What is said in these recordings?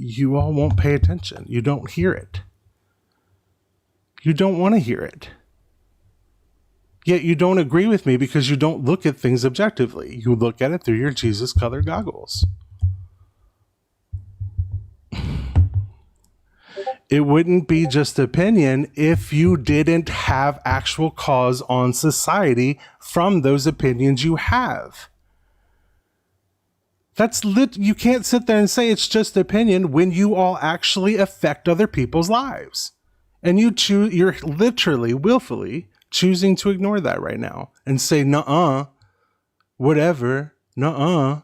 you all won't pay attention. You don't hear it. You don't want to hear it. Yet you don't agree with me because you don't look at things objectively. You look at it through your Jesus-colored goggles. It wouldn't be just opinion if you didn't have actual cause on society from those opinions you have. You can't sit there and say it's just opinion when you all actually affect other people's lives. And you're literally, willfully choosing to ignore that right now and say, nuh-uh, whatever, nuh-uh.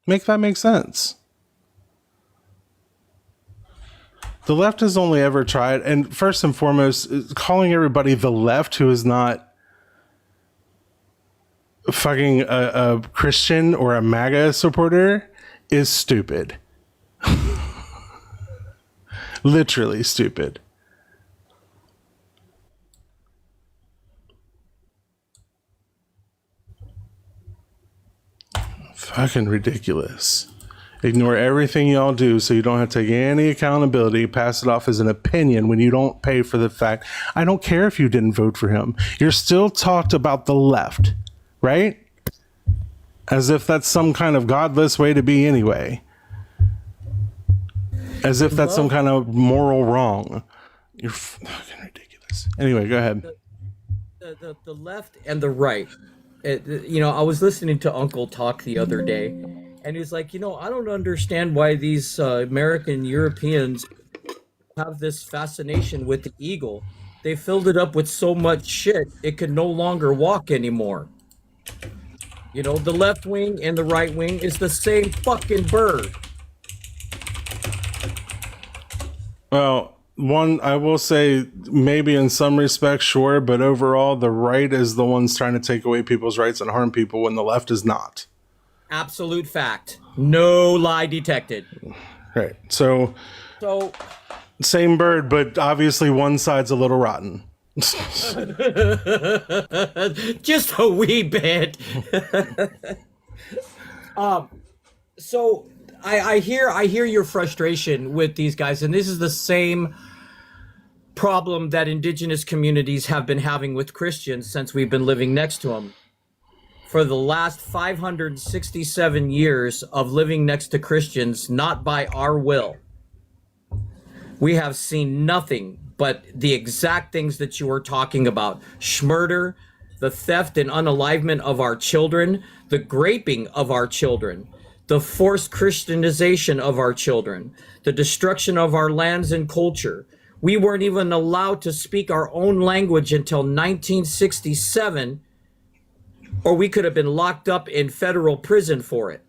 Make that make sense. The left has only ever tried, and first and foremost, calling everybody the left who is not fucking a Christian or a MAGA supporter is stupid. Literally stupid. Fucking ridiculous. Ignore everything y'all do so you don't have to take any accountability, pass it off as an opinion when you don't pay for the fact. I don't care if you didn't vote for him. You're still talked about the left, right? As if that's some kind of godless way to be anyway. As if that's some kind of moral wrong. You're fucking ridiculous. Anyway, go ahead. The left and the right. I was listening to Uncle talk the other day, and he was like, I don't understand why these American Europeans have this fascination with the eagle. They filled it up with so much shit, it could no longer walk anymore. The left wing and the right wing is the same fucking bird. Well, I will say maybe in some respects, sure, but overall, the right is the ones trying to take away people's rights and harm people when the left is not. Absolute fact. No lie detected. Right. So same bird, but obviously one side's a little rotten. Just a wee bit. So I hear your frustration with these guys, and this is the same problem that indigenous communities have been having with Christians since we've been living next to them. For the last 567 years of living next to Christians, not by our will, we have seen nothing but the exact things that you were talking about. Schmurder, the theft and unalivement of our children, the graping of our children, the forced Christianization of our children, the destruction of our lands and culture. We weren't even allowed to speak our own language until 1967, or we could have been locked up in federal prison for it.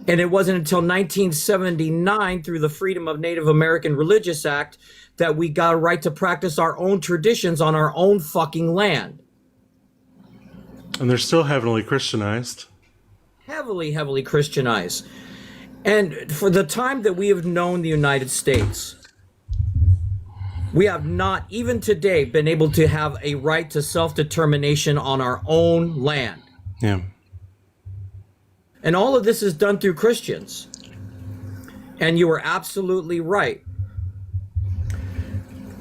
And it wasn't until 1979, through the Freedom of Native American Religious Act, that we got a right to practice our own traditions on our own fucking land. And they're still heavily Christianized. Heavily, heavily Christianized. And for the time that we have known the United States, we have not, even today, been able to have a right to self-determination on our own land. Yeah. And all of this is done through Christians. And you are absolutely right.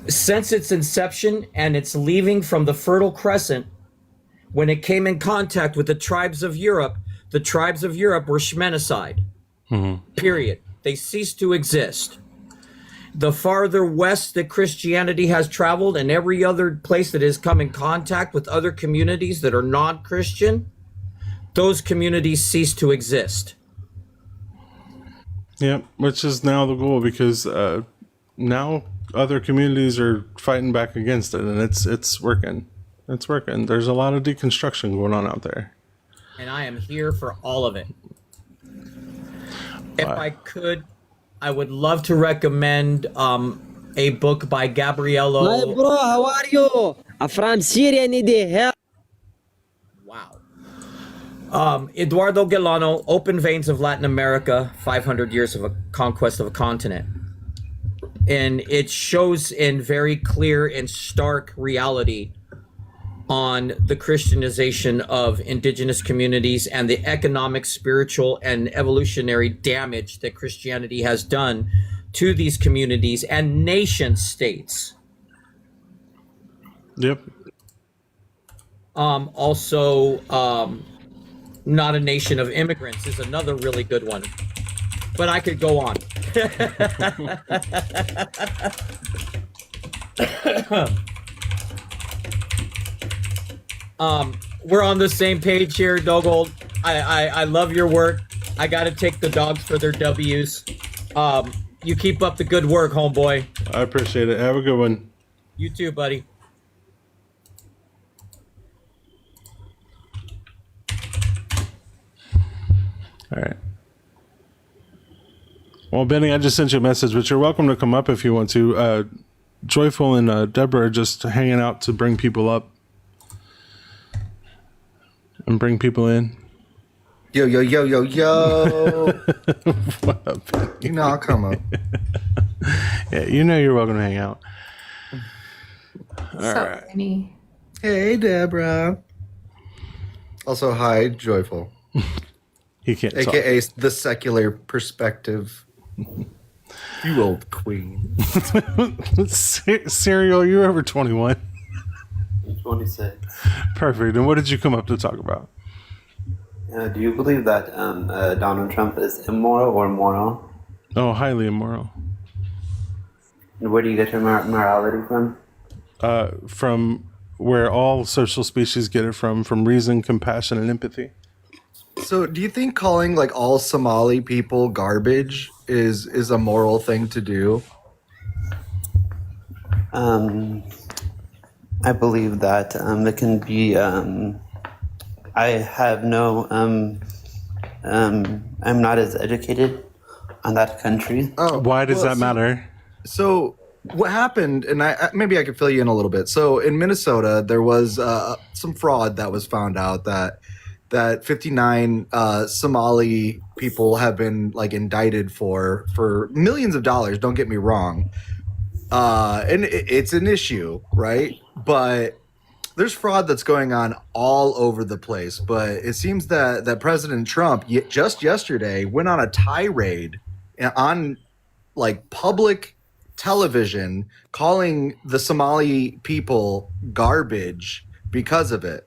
Since its inception and its leaving from the Fertile Crescent, when it came in contact with the tribes of Europe were Shmenicide. Mm-hmm. Period. They ceased to exist. The farther west that Christianity has traveled, and every other place that has come in contact with other communities that are non-Christian, those communities cease to exist. Yeah, which is now the goal, because now other communities are fighting back against it, and it's working. It's working. There's a lot of deconstruction going on out there. And I am here for all of it. If I could, I would love to recommend a book by Gabriello. Hi bro, how are you? I'm from Syria, I need help. Wow. Eduardo Galeano, Open Veins of Latin America, 500 Years of a Conquest of a Continent. And it shows in very clear and stark reality on the Christianization of indigenous communities and the economic, spiritual, and evolutionary damage that Christianity has done to these communities and nation states. Yep. Also, Not a Nation of Immigrants is another really good one. But I could go on. We're on the same page here, Dugald. I love your work. I gotta take the dogs for their W's. You keep up the good work, homeboy. I appreciate it. Have a good one. You too, buddy. All right. Well, Benny, I just sent you a message, but you're welcome to come up if you want to. Joyful and Deborah are just hanging out to bring people up and bring people in. Yo. What up, Benny? You know, I'll come up. Yeah, you know you're welcome to hang out. What's up, Benny? Hey, Deborah. Also, hi, Joyful. He can't talk. AKA the secular perspective. You old queen. Serial, you're over 21. 26. Perfect. And what did you come up to talk about? Do you believe that Donald Trump is immoral or moral? Oh, highly immoral. And where do you get your morality from? From where all social species get it from reason, compassion, and empathy. So, do you think calling like all Somali people garbage is a moral thing to do? I believe that it can be. I have no. I'm not as educated on that country. Oh, Why does well, that matter? So what happened, and maybe I could fill you in a little bit. So in Minnesota, there was some fraud that was found out that 59 Somali people have been like indicted for millions of dollars. Don't get me wrong, and it's an issue, right? But there's fraud that's going on all over the place. But it seems that President Trump just yesterday went on a tirade on like public television calling the Somali people garbage because of it.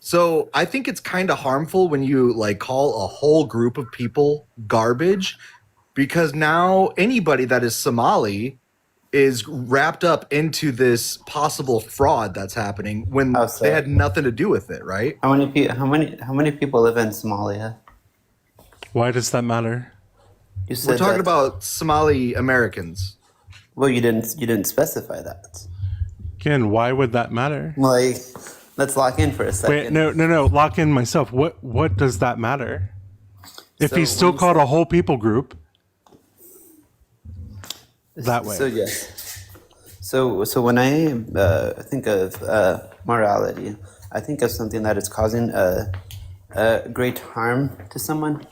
So I think it's kind of harmful when you like call a whole group of people garbage, because now anybody that is Somali is wrapped up into this possible fraud that's happening when they had nothing to do with it, right? How many people live in Somalia? Why does that matter? You said We're talking that- about Somali Americans. Well, you didn't specify that. Again, why would that matter? Like, let's lock in for a second. Wait, no. Lock in myself. What does that matter? If So he's still when you called say- a whole people group that way. So yes. So when I think of morality, I think of something that is causing great harm to someone,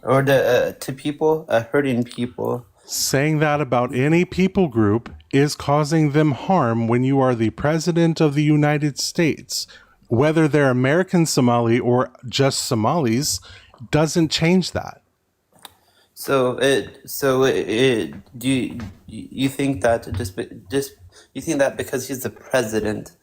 or to people, hurting people. Saying that about any people group is causing them harm when you are the president of the United States. Whether they're American Somali or just Somalis doesn't change that. So do you think that you think that because he's the president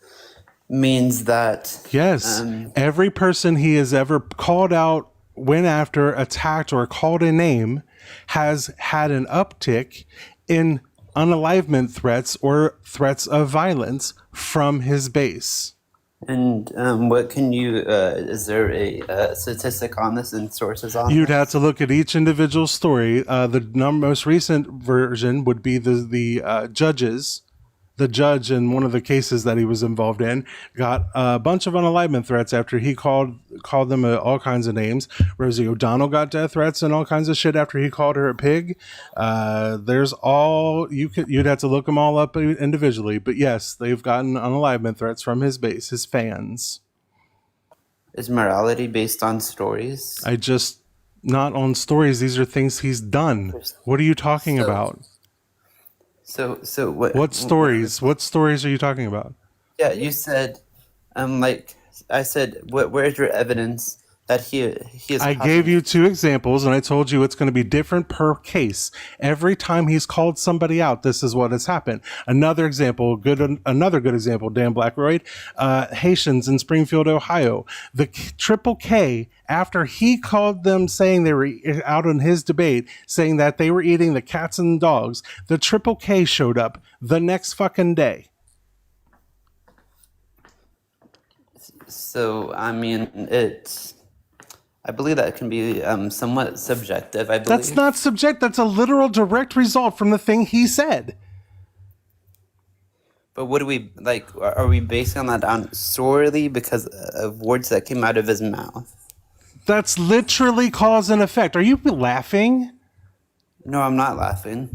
means that Yes. Every person he has ever called out, went after, attacked, or called a name has had an uptick in unalivement threats or threats of violence from his base. And what can you? Is there a statistic on this and sources on? You'd this? have to look at each individual story. The most recent version would be the judges. The judge in one of the cases that he was involved in got a bunch of unalivement threats after he called them all kinds of names. Rosie O'Donnell got death threats and all kinds of shit after he called her a pig. There's all you'd have to look them all up individually, but yes, they've gotten unalivement threats from his base, his fans. Is morality based on stories? Not on stories. These are things he's done. What are you talking about? So what? What stories? What stories are you talking about? Yeah, you said Like I said, where's your evidence that he is? I gave you 2 examples, and I told you it's going to be different per case. Every time he's called somebody out, this is what has happened. Another another good example, Dan Blackroyd, Haitians in Springfield, Ohio. The Triple K, after he called them saying they were out on his debate, saying that they were eating the cats and dogs, the Triple K showed up the next fucking day. So I mean, I believe that can be somewhat subjective. I believe That's not subject. That's a literal direct result from the thing he said. But what do we like? Are we basing that on solely because of words that came out of his mouth? That's literally cause and effect. Are you laughing? No, I'm not laughing.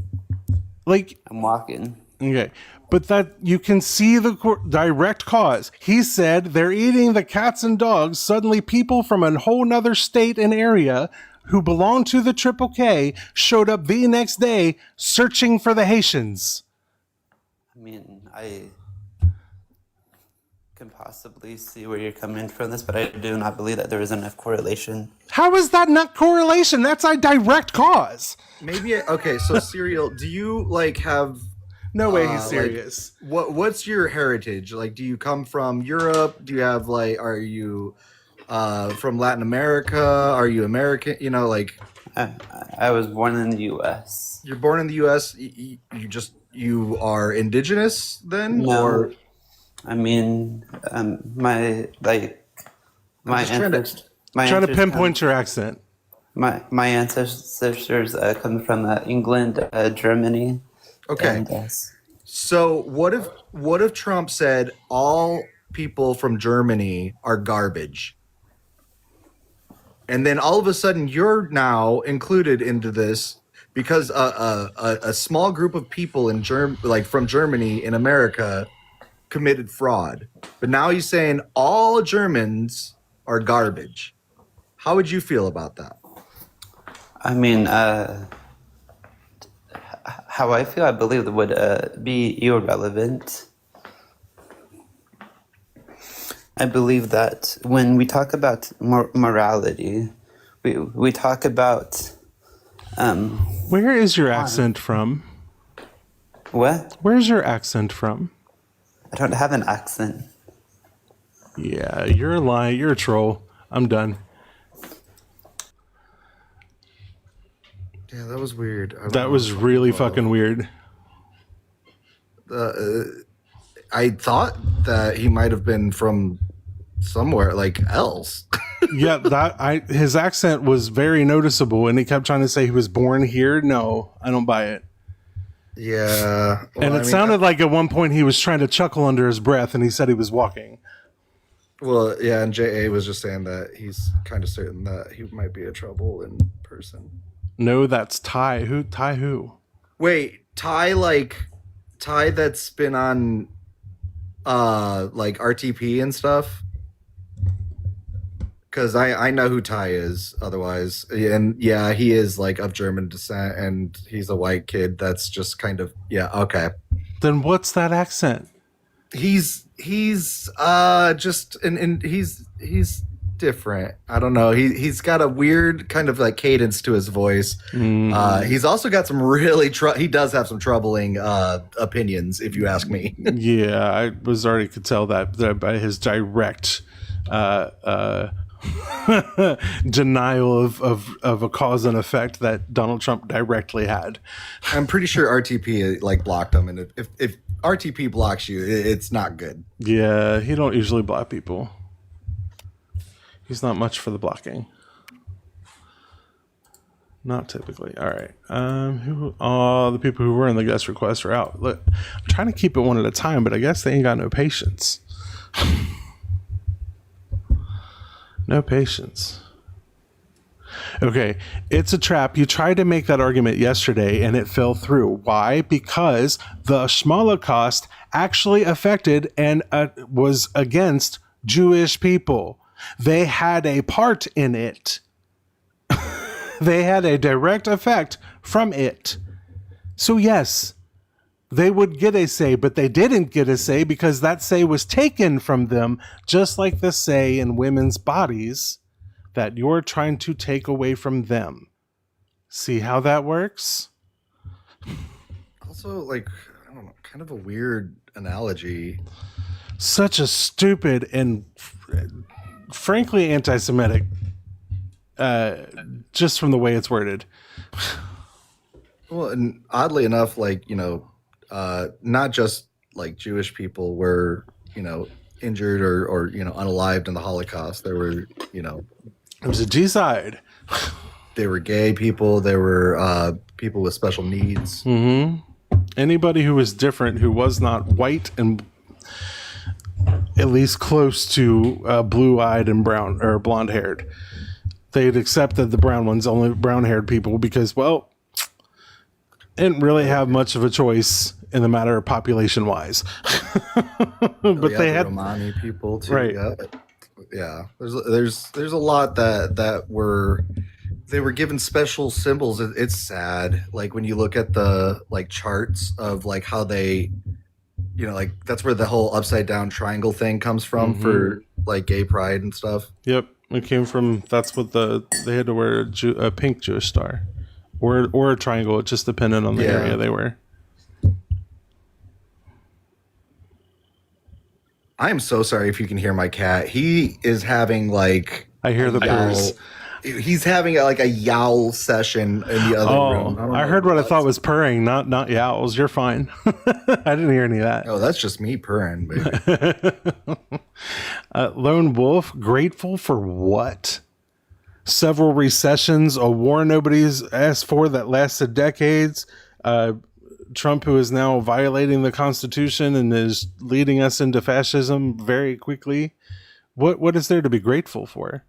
Like, I'm walking. okay. But that you can see the direct cause. He said they're eating the cats and dogs. Suddenly people from a whole nother state and area who belong to the Triple K showed up the next day searching for the Haitians. I mean, I can possibly see where you're coming from this, but I do not believe that there is enough correlation. How is that not correlation? That's a direct cause. Maybe okay. So, Serial, do you like have? No way he's like, serious. What's your heritage? Like, do you come from Europe? Do you have like? Are you from Latin America? Are you American? You know, like I was born in the U.S. you're born in the U.S. You are indigenous then, No. or I mean, my just trying to- ancestors. Try to pinpoint your accent. My ancestors come from England, Germany. okay. And, So what if Trump said all people from Germany are garbage? And then all of a sudden you're now included into this because a small group of people in from Germany in America committed fraud. But now he's saying all Germans are garbage. How would you feel about that? I mean, how I feel, I believe, would be irrelevant. I believe that when we talk about morality, we talk about Where is your accent from? what? Where's your accent from? I don't have an accent. Yeah, you're a lie. You're a troll. I'm done. Yeah, that was weird. That was really fucking weird. I thought that he might have been from somewhere like else. Yeah, his accent was very noticeable, and he kept trying to say he was born here. No, I don't buy it. Yeah. Well, And it sounded like at one point he was trying to chuckle under his breath, and he said he was walking. Well, yeah, and JA was just saying that he's kind of certain that he might be a trouble in person. No, that's Ty. Ty who? Wait, Ty that's been on like RTP and stuff? Because I know who Ty is otherwise. And yeah, he is like of German descent and he's a white kid that's just kind of okay. Then what's that accent? He's just and he's different. I don't know. He's got a weird kind of like cadence to his voice. He's also got some really he does have some troubling opinions, if you ask me. Yeah, I could tell that by his direct denial of a cause and effect that Donald Trump directly had. I'm pretty sure RTP like blocked him, and if RTP blocks you, it's not good. Yeah, he don't usually block people. He's not much for the blocking. Not typically. All right. All the people who were in the guest requests are out. Look, I'm trying to keep it one at a time, but I guess they ain't got no patience. No patience. Okay, it's a trap. You tried to make that argument yesterday and it fell through. Why? Because the Holocaust actually affected and was against Jewish people. They had a part in it. They had a direct effect from it. So yes, they would get a say, but they didn't get a say because that say was taken from them, just like the say in women's bodies that you're trying to take away from them. See how that works? Also, like, I don't know, kind of a weird analogy. Such a stupid and frankly anti-Semitic, just from the way it's worded. Well, and oddly enough, like, not just like Jewish people were, injured or unalived in the Holocaust. There were, It was a G-side. they were gay people. There were people with special needs. Mm-hmm. Anybody who was different, who was not white and at least close to blue-eyed and brown or blonde-haired, they'd accepted the brown ones, only brown-haired people, because, well, didn't really have much of a choice in the matter of population-wise. But they had Romani people too. Right. Yeah. There's a lot that were they were given special symbols. It's sad. Like when you look at the like charts of like how they, like that's where the whole upside down triangle thing comes from for like gay pride and stuff. Yep, it came from. That's what they had to wear a pink Jewish star, or a triangle. It just depended on the area they were. I am so sorry if you can hear my cat. He is having like I hear the purrs. He's having like a yowl session in the other room. I heard what I thought was purring, not yowls. You're fine. I didn't hear any of that. Oh, that's just me purring, baby. Lone Wolf, grateful for what? Several recessions, a war nobody's asked for that lasted decades. Trump, who is now violating the Constitution and is leading us into fascism very quickly. What is there to be grateful for?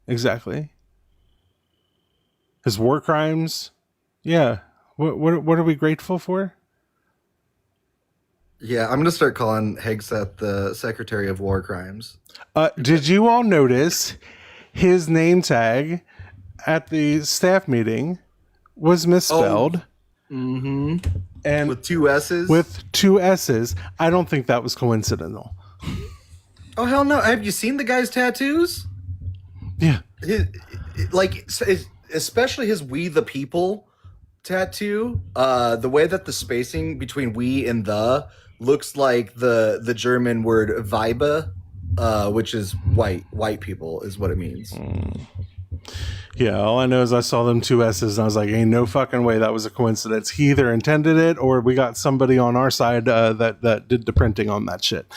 Exactly. His war crimes? Yeah. What are we grateful for? Yeah, I'm gonna start calling Hegseth the Secretary of War Crimes. Did you all notice his name tag at the staff meeting was misspelled? Mm-hmm. And With two S's? with two S's. I don't think that was coincidental. Oh, hell no. Have you seen the guy's tattoos? Yeah. Especially his We the People tattoo. The way that the spacing between we and the looks like the German word Weibe, which is white people is what it means. Yeah, all I know is I saw them two S's and I was like, ain't no fucking way that was a coincidence. He either intended it or we got somebody on our side that did the printing on that shit.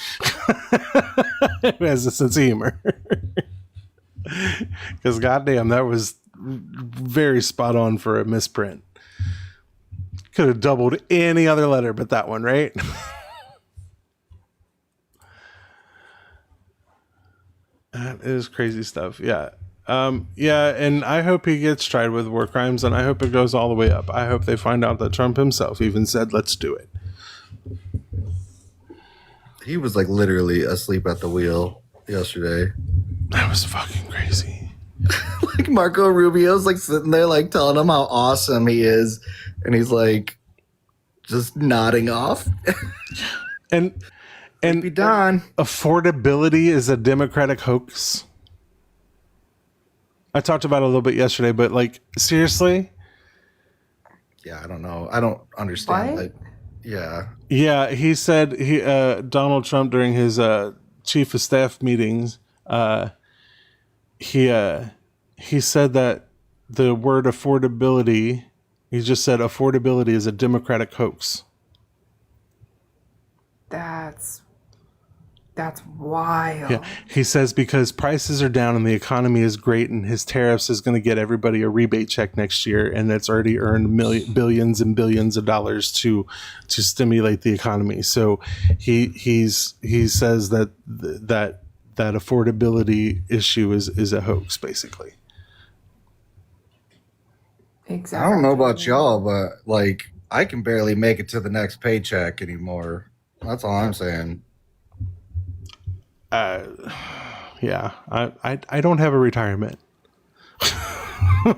Who has a sense of humor. Because goddamn, that was very spot on for a misprint. Could have doubled any other letter but that one, right? That is crazy stuff. Yeah. Yeah, and I hope he gets tried with war crimes, and I hope it goes all the way up. I hope they find out that Trump himself even said, let's do it. He was like literally asleep at the wheel yesterday. That was fucking crazy. Like Marco Rubio's like sitting there like telling him how awesome he is, and he's like just nodding off. And Be done. affordability is a Democratic hoax. I talked about it a little bit yesterday, but like seriously? Yeah, I don't know. I don't understand. What? Like, yeah. Yeah, he said Donald Trump during his chief of staff meetings, he said that the word affordability, he just said affordability is a Democratic hoax. That's wild. Yeah, he says because prices are down and the economy is great, and his tariffs is going to get everybody a rebate check next year, and it's already earned billions and billions of dollars to stimulate the economy. So he says that affordability issue is a hoax, basically. Exactly. I don't know about y'all, but like I can barely make it to the next paycheck anymore. That's all I'm saying. Yeah, I don't have a retirement.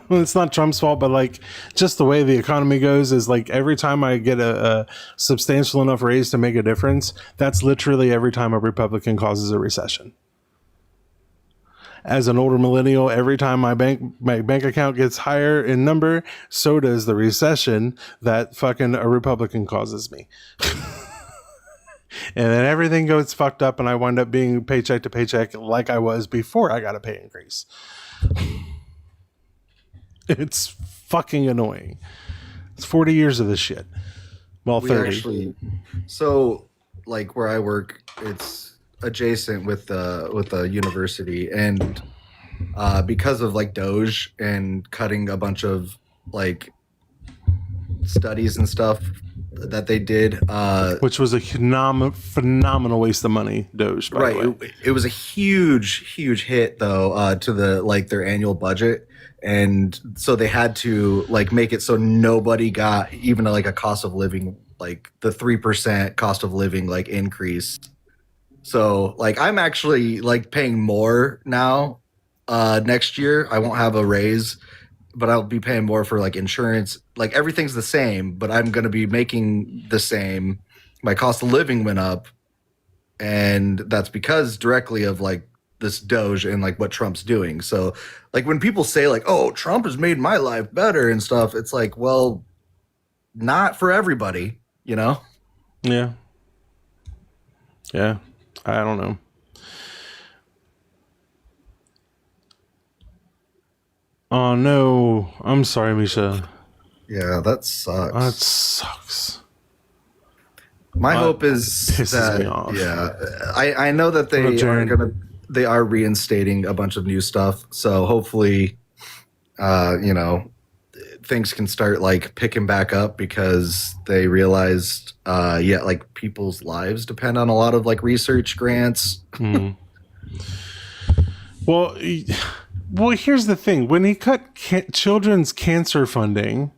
It's not Trump's fault, but like just the way the economy goes is like every time I get a substantial enough raise to make a difference, that's literally every time a Republican causes a recession. As an older millennial, every time my bank account gets higher in number, so does the recession that fucking a Republican causes me. And then everything goes fucked up and I wind up being paycheck to paycheck like I was before I got a pay increase. It's fucking annoying. It's 40 years of this shit. Well, We 30. actually, so like where I work, it's adjacent with the university, and because of like Doge and cutting a bunch of like studies and stuff that they did, Which was a phenomenal waste of money, Doge, by right, the way. it was a huge hit though to the like their annual budget, and so they had to like make it so nobody got even like a cost of living, like the 3% cost of living like increase. So like I'm actually like paying more now. Next year I won't have a raise, but I'll be paying more for like insurance. Like everything's the same, but I'm going to be making the same. My cost of living went up, and that's because directly of like this Doge and like what Trump's doing. So like when people say like, "Oh, Trump has made my life better" and stuff, it's like, well, not for everybody, you know? Yeah. Yeah. I don't know. Oh, no. I'm sorry, Misha. Yeah, that sucks. That sucks. My That hope is pisses that me off. yeah, I know that they are reinstating a bunch of new stuff. So hopefully, you know, things can start like picking back up because they realized, like people's lives depend on a lot of like research grants. Well, here's the thing. When he cut children's cancer funding,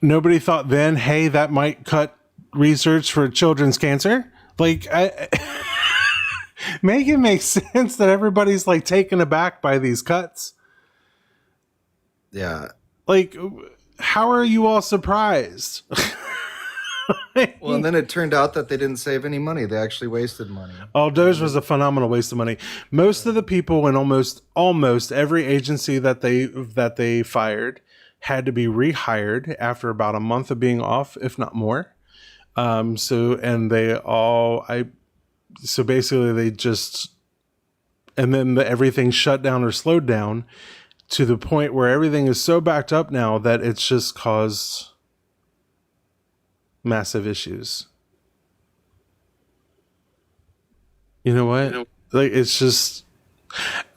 nobody thought then, hey, that might cut research for children's cancer. Like, make it make sense that everybody's like taken aback by these cuts. Yeah. Like, how are you all surprised? Well, and then it turned out that they didn't save any money. They actually wasted money. Oh, Doge was a phenomenal waste of money. Most of the people in almost every agency that they fired had to be rehired after about a month of being off, if not more. So basically they just, and then everything shut down or slowed down to the point where everything is so backed up now that it's just caused massive issues. You know what? Like, it's just,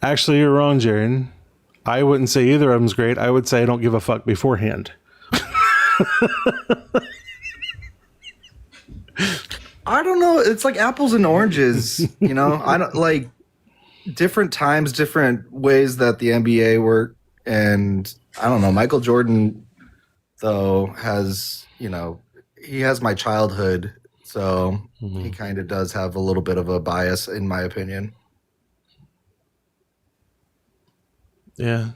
actually, you're wrong, Jaron. I wouldn't say either of them's great. I would say I don't give a fuck beforehand. I don't know. It's like apples and oranges, you know. I don't like different times, different ways that the NBA work, and I don't know. Michael Jordan, though, has he has my childhood, so he kind of does have a little bit of a bias, in my opinion. Yeah.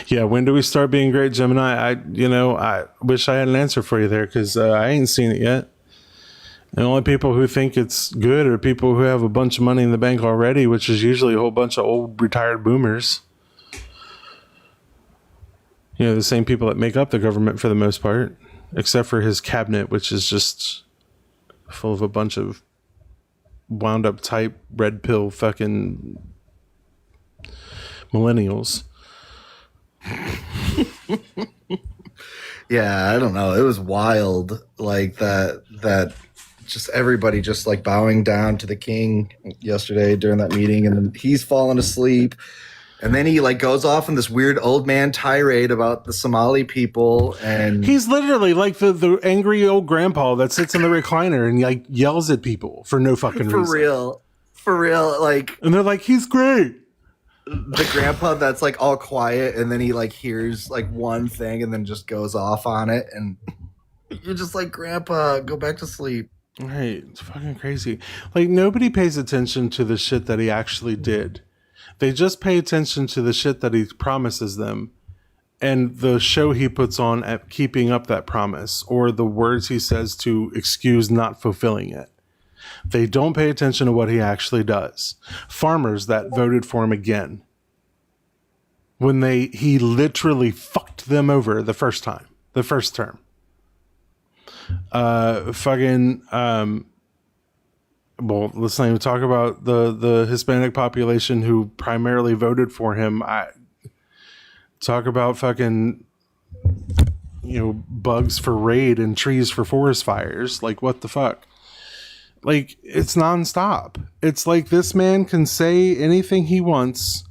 Yeah, when do we start being great, Gemini? I wish I had an answer for you there because I ain't seen it yet. The only people who think it's good are people who have a bunch of money in the bank already, which is usually a whole bunch of old retired boomers. You know, the same people that make up the government for the most part, except for his cabinet, which is just full of a bunch of wound up type red pill fucking millennials. Yeah, I don't know. It was wild, like that just everybody just like bowing down to the king yesterday during that meeting, and then he's falling asleep, and then he like goes off in this weird old man tirade about the Somali people, and He's literally like the angry old grandpa that sits in the recliner and like yells at people for no fucking reason. For real, like And they're like, he's great. the grandpa that's like all quiet, and then he like hears like one thing and then just goes off on it, and you're just like, Grandpa, go back to sleep. Right. It's fucking crazy. Like, nobody pays attention to the shit that he actually did. They just pay attention to the shit that he promises them and the show he puts on at keeping up that promise, or the words he says to excuse not fulfilling it. They don't pay attention to what he actually does. Farmers that voted for him again, when he literally fucked them over the first term. Well, let's not even talk about the Hispanic population who primarily voted for him. Talk about fucking, bugs for raid and trees for forest fires. Like, what the fuck? Like, it's nonstop. It's like this man can say anything he wants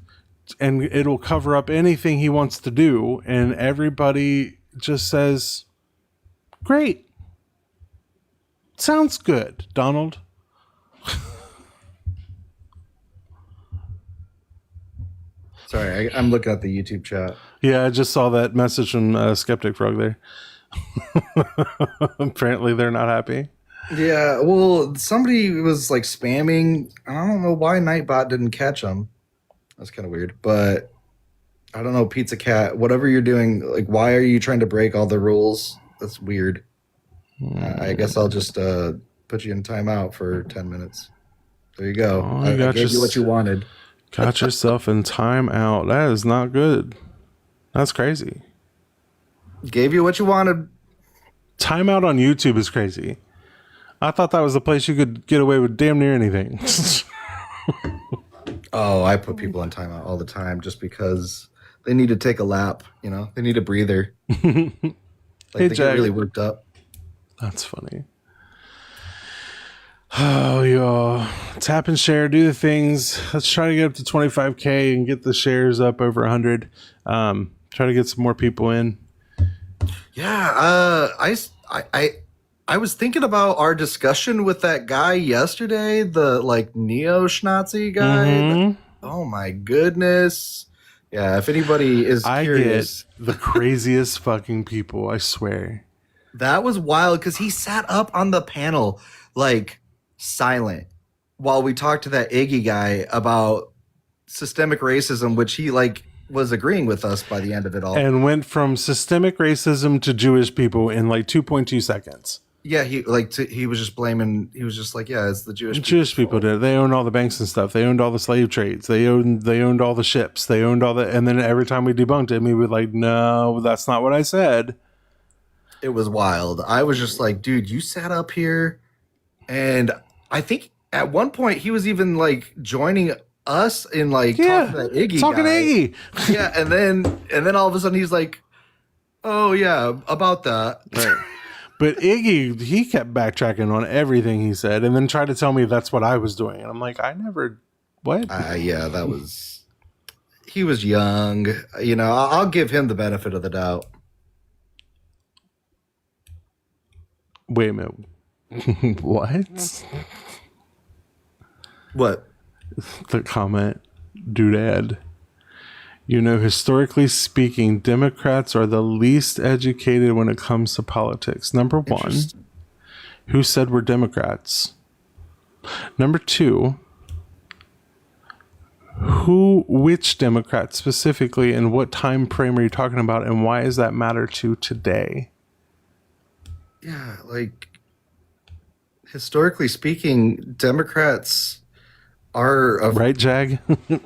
and it'll cover up anything he wants to do. And everybody just says, great. Sounds good, Donald. Sorry, I'm looking at the YouTube chat. Yeah, I just saw that message from Skeptic Frog there. Apparently they're not happy. Yeah, well, somebody was like spamming. I don't know why Nightbot didn't catch them. That's kind of weird, but I don't know, Pizza Cat, whatever you're doing, like, why are you trying to break all the rules? That's weird. I guess I'll just put you in timeout for 10 minutes. There you go. Oh, I gave you what you wanted. Got yourself in timeout. That is not good. That's crazy. Gave you what you wanted. Timeout on YouTube is crazy. I thought that was the place you could get away with damn near anything. Oh, I put people in timeout all the time just because they need to take a lap, They need a breather. Like, Hey, they get Jack. really worked up. That's funny. Oh, y'all. Tap and share, do the things. Let's try to get up to 25K and get the shares up over 100. Try to get some more people in. Yeah, I was thinking about our discussion with that guy yesterday, the like neo-Schnazi guy. Mhm. Oh my goodness. Yeah, if anybody is I curious, get the craziest fucking people, I swear. that was wild because he sat up on the panel like silent while we talked to that Iggy guy about systemic racism, which he like was agreeing with us by the end of it all. And went from systemic racism to Jewish people in like 2.2 seconds. Yeah, he was just blaming. He was just like, yeah, it's the Jewish Jewish people did. They owned all the banks and stuff. They owned all the slave trades. They owned all the ships. They owned all the. And then every time we debunked it, we would like, no, that's not what I said. It was wild. I was just like, dude, you sat up here, and I think at one point he was even like joining us in like talking to that Iggy talking guy. Iggy. Yeah, and then all of a sudden he's like, oh yeah, about that. Right. But Iggy, he kept backtracking on everything he said and then tried to tell me that's what I was doing. And I'm like, I never, what? Yeah, that was, he was young. I'll give him the benefit of the doubt. Wait a minute. What? What? The comment, doodad. Historically speaking, Democrats are the least educated when it comes to politics. Number one, who said we're Democrats? Number two, which Democrats specifically, and what time frame are you talking about, and why does that matter to today? Yeah, like, historically speaking, Democrats are Right, Jag? Go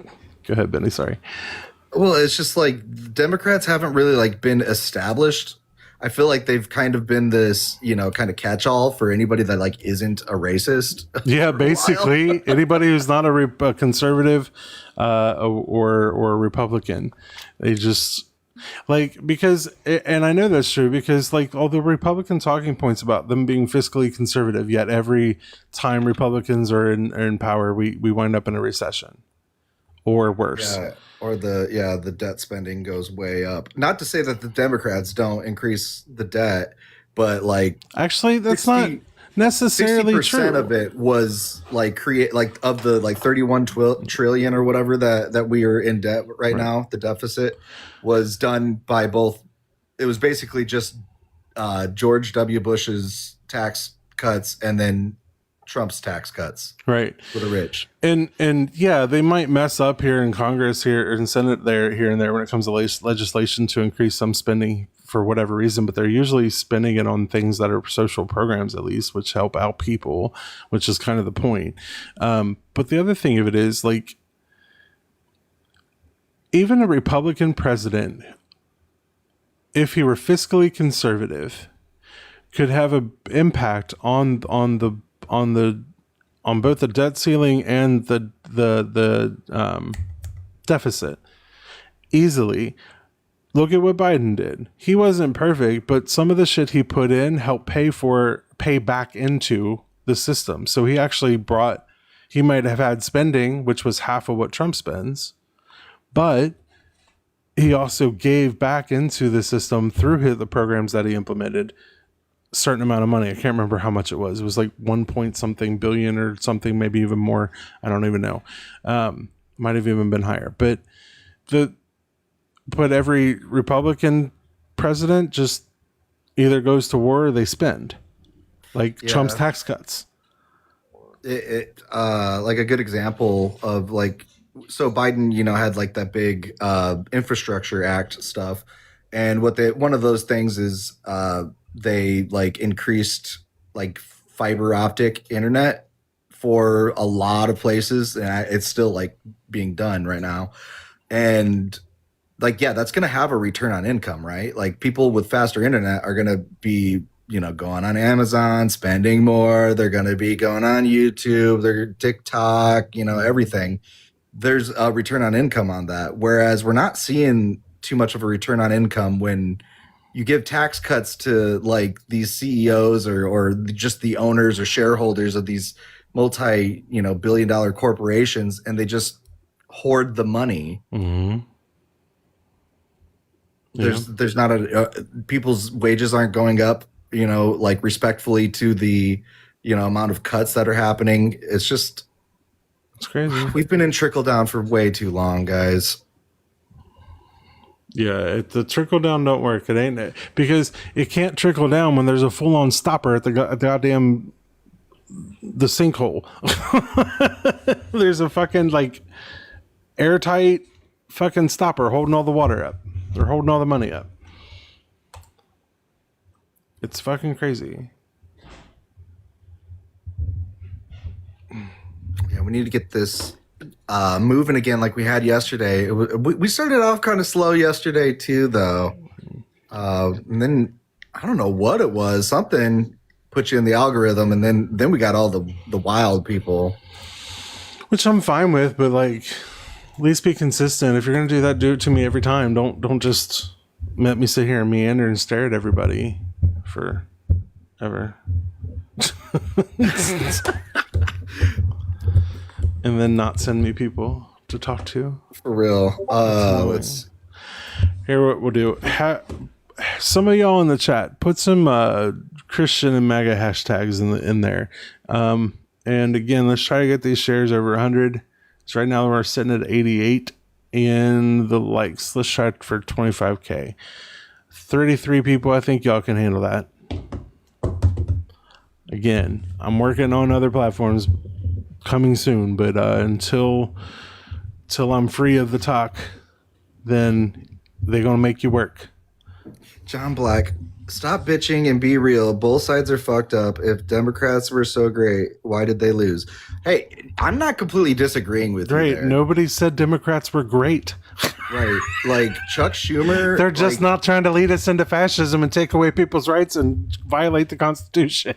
ahead, Benny. Sorry. Well, it's just like Democrats haven't really like been established. I feel like they've kind of been this, kind of catch-all for anybody that like isn't a racist. Yeah, basically anybody who's not a conservative or a Republican, they just like, because, and I know that's true because like all the Republican talking points about them being fiscally conservative, yet every time Republicans are in power, we wind up in a recession or worse. Yeah. Or the debt spending goes way up. Not to say that the Democrats don't increase the debt, but like actually that's not necessarily 60% true. of it was like of the like 31 trillion or whatever that we are in debt right now. The deficit was done by both. It was basically just George W. Bush's tax cuts and then Trump's tax cuts Right. for the rich. And yeah, they might mess up here in Congress here and Senate there here and there when it comes to legislation to increase some spending for whatever reason, but they're usually spending it on things that are social programs at least, which help out people, which is kind of the point. But the other thing of it is, like, even a Republican president, if he were fiscally conservative, could have an impact on both the debt ceiling and the deficit easily. Look at what Biden did. He wasn't perfect, but some of the shit he put in helped pay back into the system. So he might have had spending, which was half of what Trump spends, but he also gave back into the system through the programs that he implemented a certain amount of money. I can't remember how much it was. It was like 1 point something billion or something, maybe even more. I don't even know. Might have even been higher. But every Republican president just either goes to war or they spend, like Trump's tax cuts. Like a good example of like, so Biden, had like that big infrastructure act stuff, and one of those things is they like increased like fiber optic internet for a lot of places, and it's still like being done right now, and like, yeah, that's going to have a return on income, right? Like people with faster internet are going to be, going on Amazon, spending more. They're going to be going on YouTube, their TikTok, everything. There's a return on income on that. Whereas we're not seeing too much of a return on income when you give tax cuts to like these CEOs or just the owners or shareholders of these multi-billion-dollar corporations, and they just hoard the money. Mm-hmm. There's not people's wages aren't going up, like respectfully to the, amount of cuts that are happening. It's crazy. We've been in trickle down for way too long, guys. Yeah, the trickle down don't work. It ain't, because it can't trickle down when there's a full on stopper at the goddamn the sinkhole. There's a fucking like airtight fucking stopper holding all the water up. They're holding all the money up. It's fucking crazy. Yeah, we need to get this moving again like we had yesterday. We started off kind of slow yesterday too, though. And then I don't know what it was. Something put you in the algorithm, and then we got all the wild people. Which I'm fine with, but like, at least be consistent. If you're gonna do that, do it to me every time. Don't just let me sit here and meander and stare at everybody forever. And then not send me people to talk to. For real. Here, what we'll do. Some of y'all in the chat, put some Christian and MAGA hashtags in there. And again, let's try to get these shares over 100. So right now we're sitting at 88 in the likes. Let's try it for 25K. 33 people. I think y'all can handle that. Again, I'm working on other platforms coming soon, but until I'm free of the talk, then they're gonna make you work. John Black, stop bitching and be real. Both sides are fucked up. If Democrats were so great, why did they lose? Hey, I'm not completely disagreeing with you there. Nobody said Democrats were great. Right. Like Chuck Schumer. They're just not trying to lead us into fascism and take away people's rights and violate the Constitution.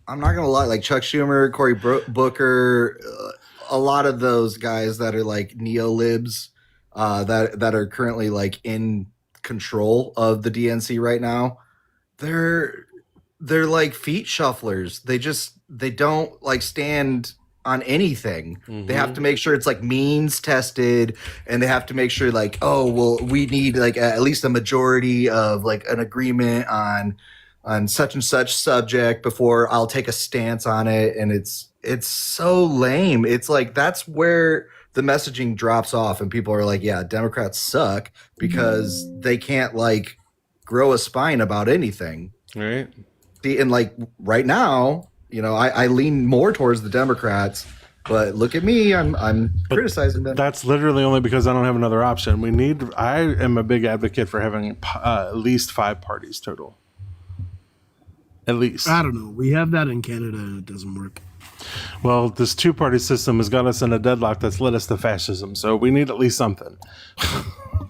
I'm not gonna lie, like Chuck Schumer, Cory Booker, a lot of those guys that are like neo-libs, that are currently like in control of the DNC right now, they're like feet shufflers. They don't like stand on anything. Mm-hmm. They have to make sure it's like means tested, and they have to make sure like, oh well, we need like at least a majority of like an agreement on such and such subject before I'll take a stance on it. And it's so lame. It's like, that's where the messaging drops off and people are like, yeah, Democrats suck because they can't like grow a spine about anything. Right. See, and like right now, I lean more towards the Democrats, but look at me, I'm criticizing them. That's literally only because I don't have another option. I am a big advocate for having at least 5 parties total. At least. I don't know. We have that in Canada and it doesn't work. Well, this 2-party system has got us in a deadlock that's led us to fascism. So we need at least something.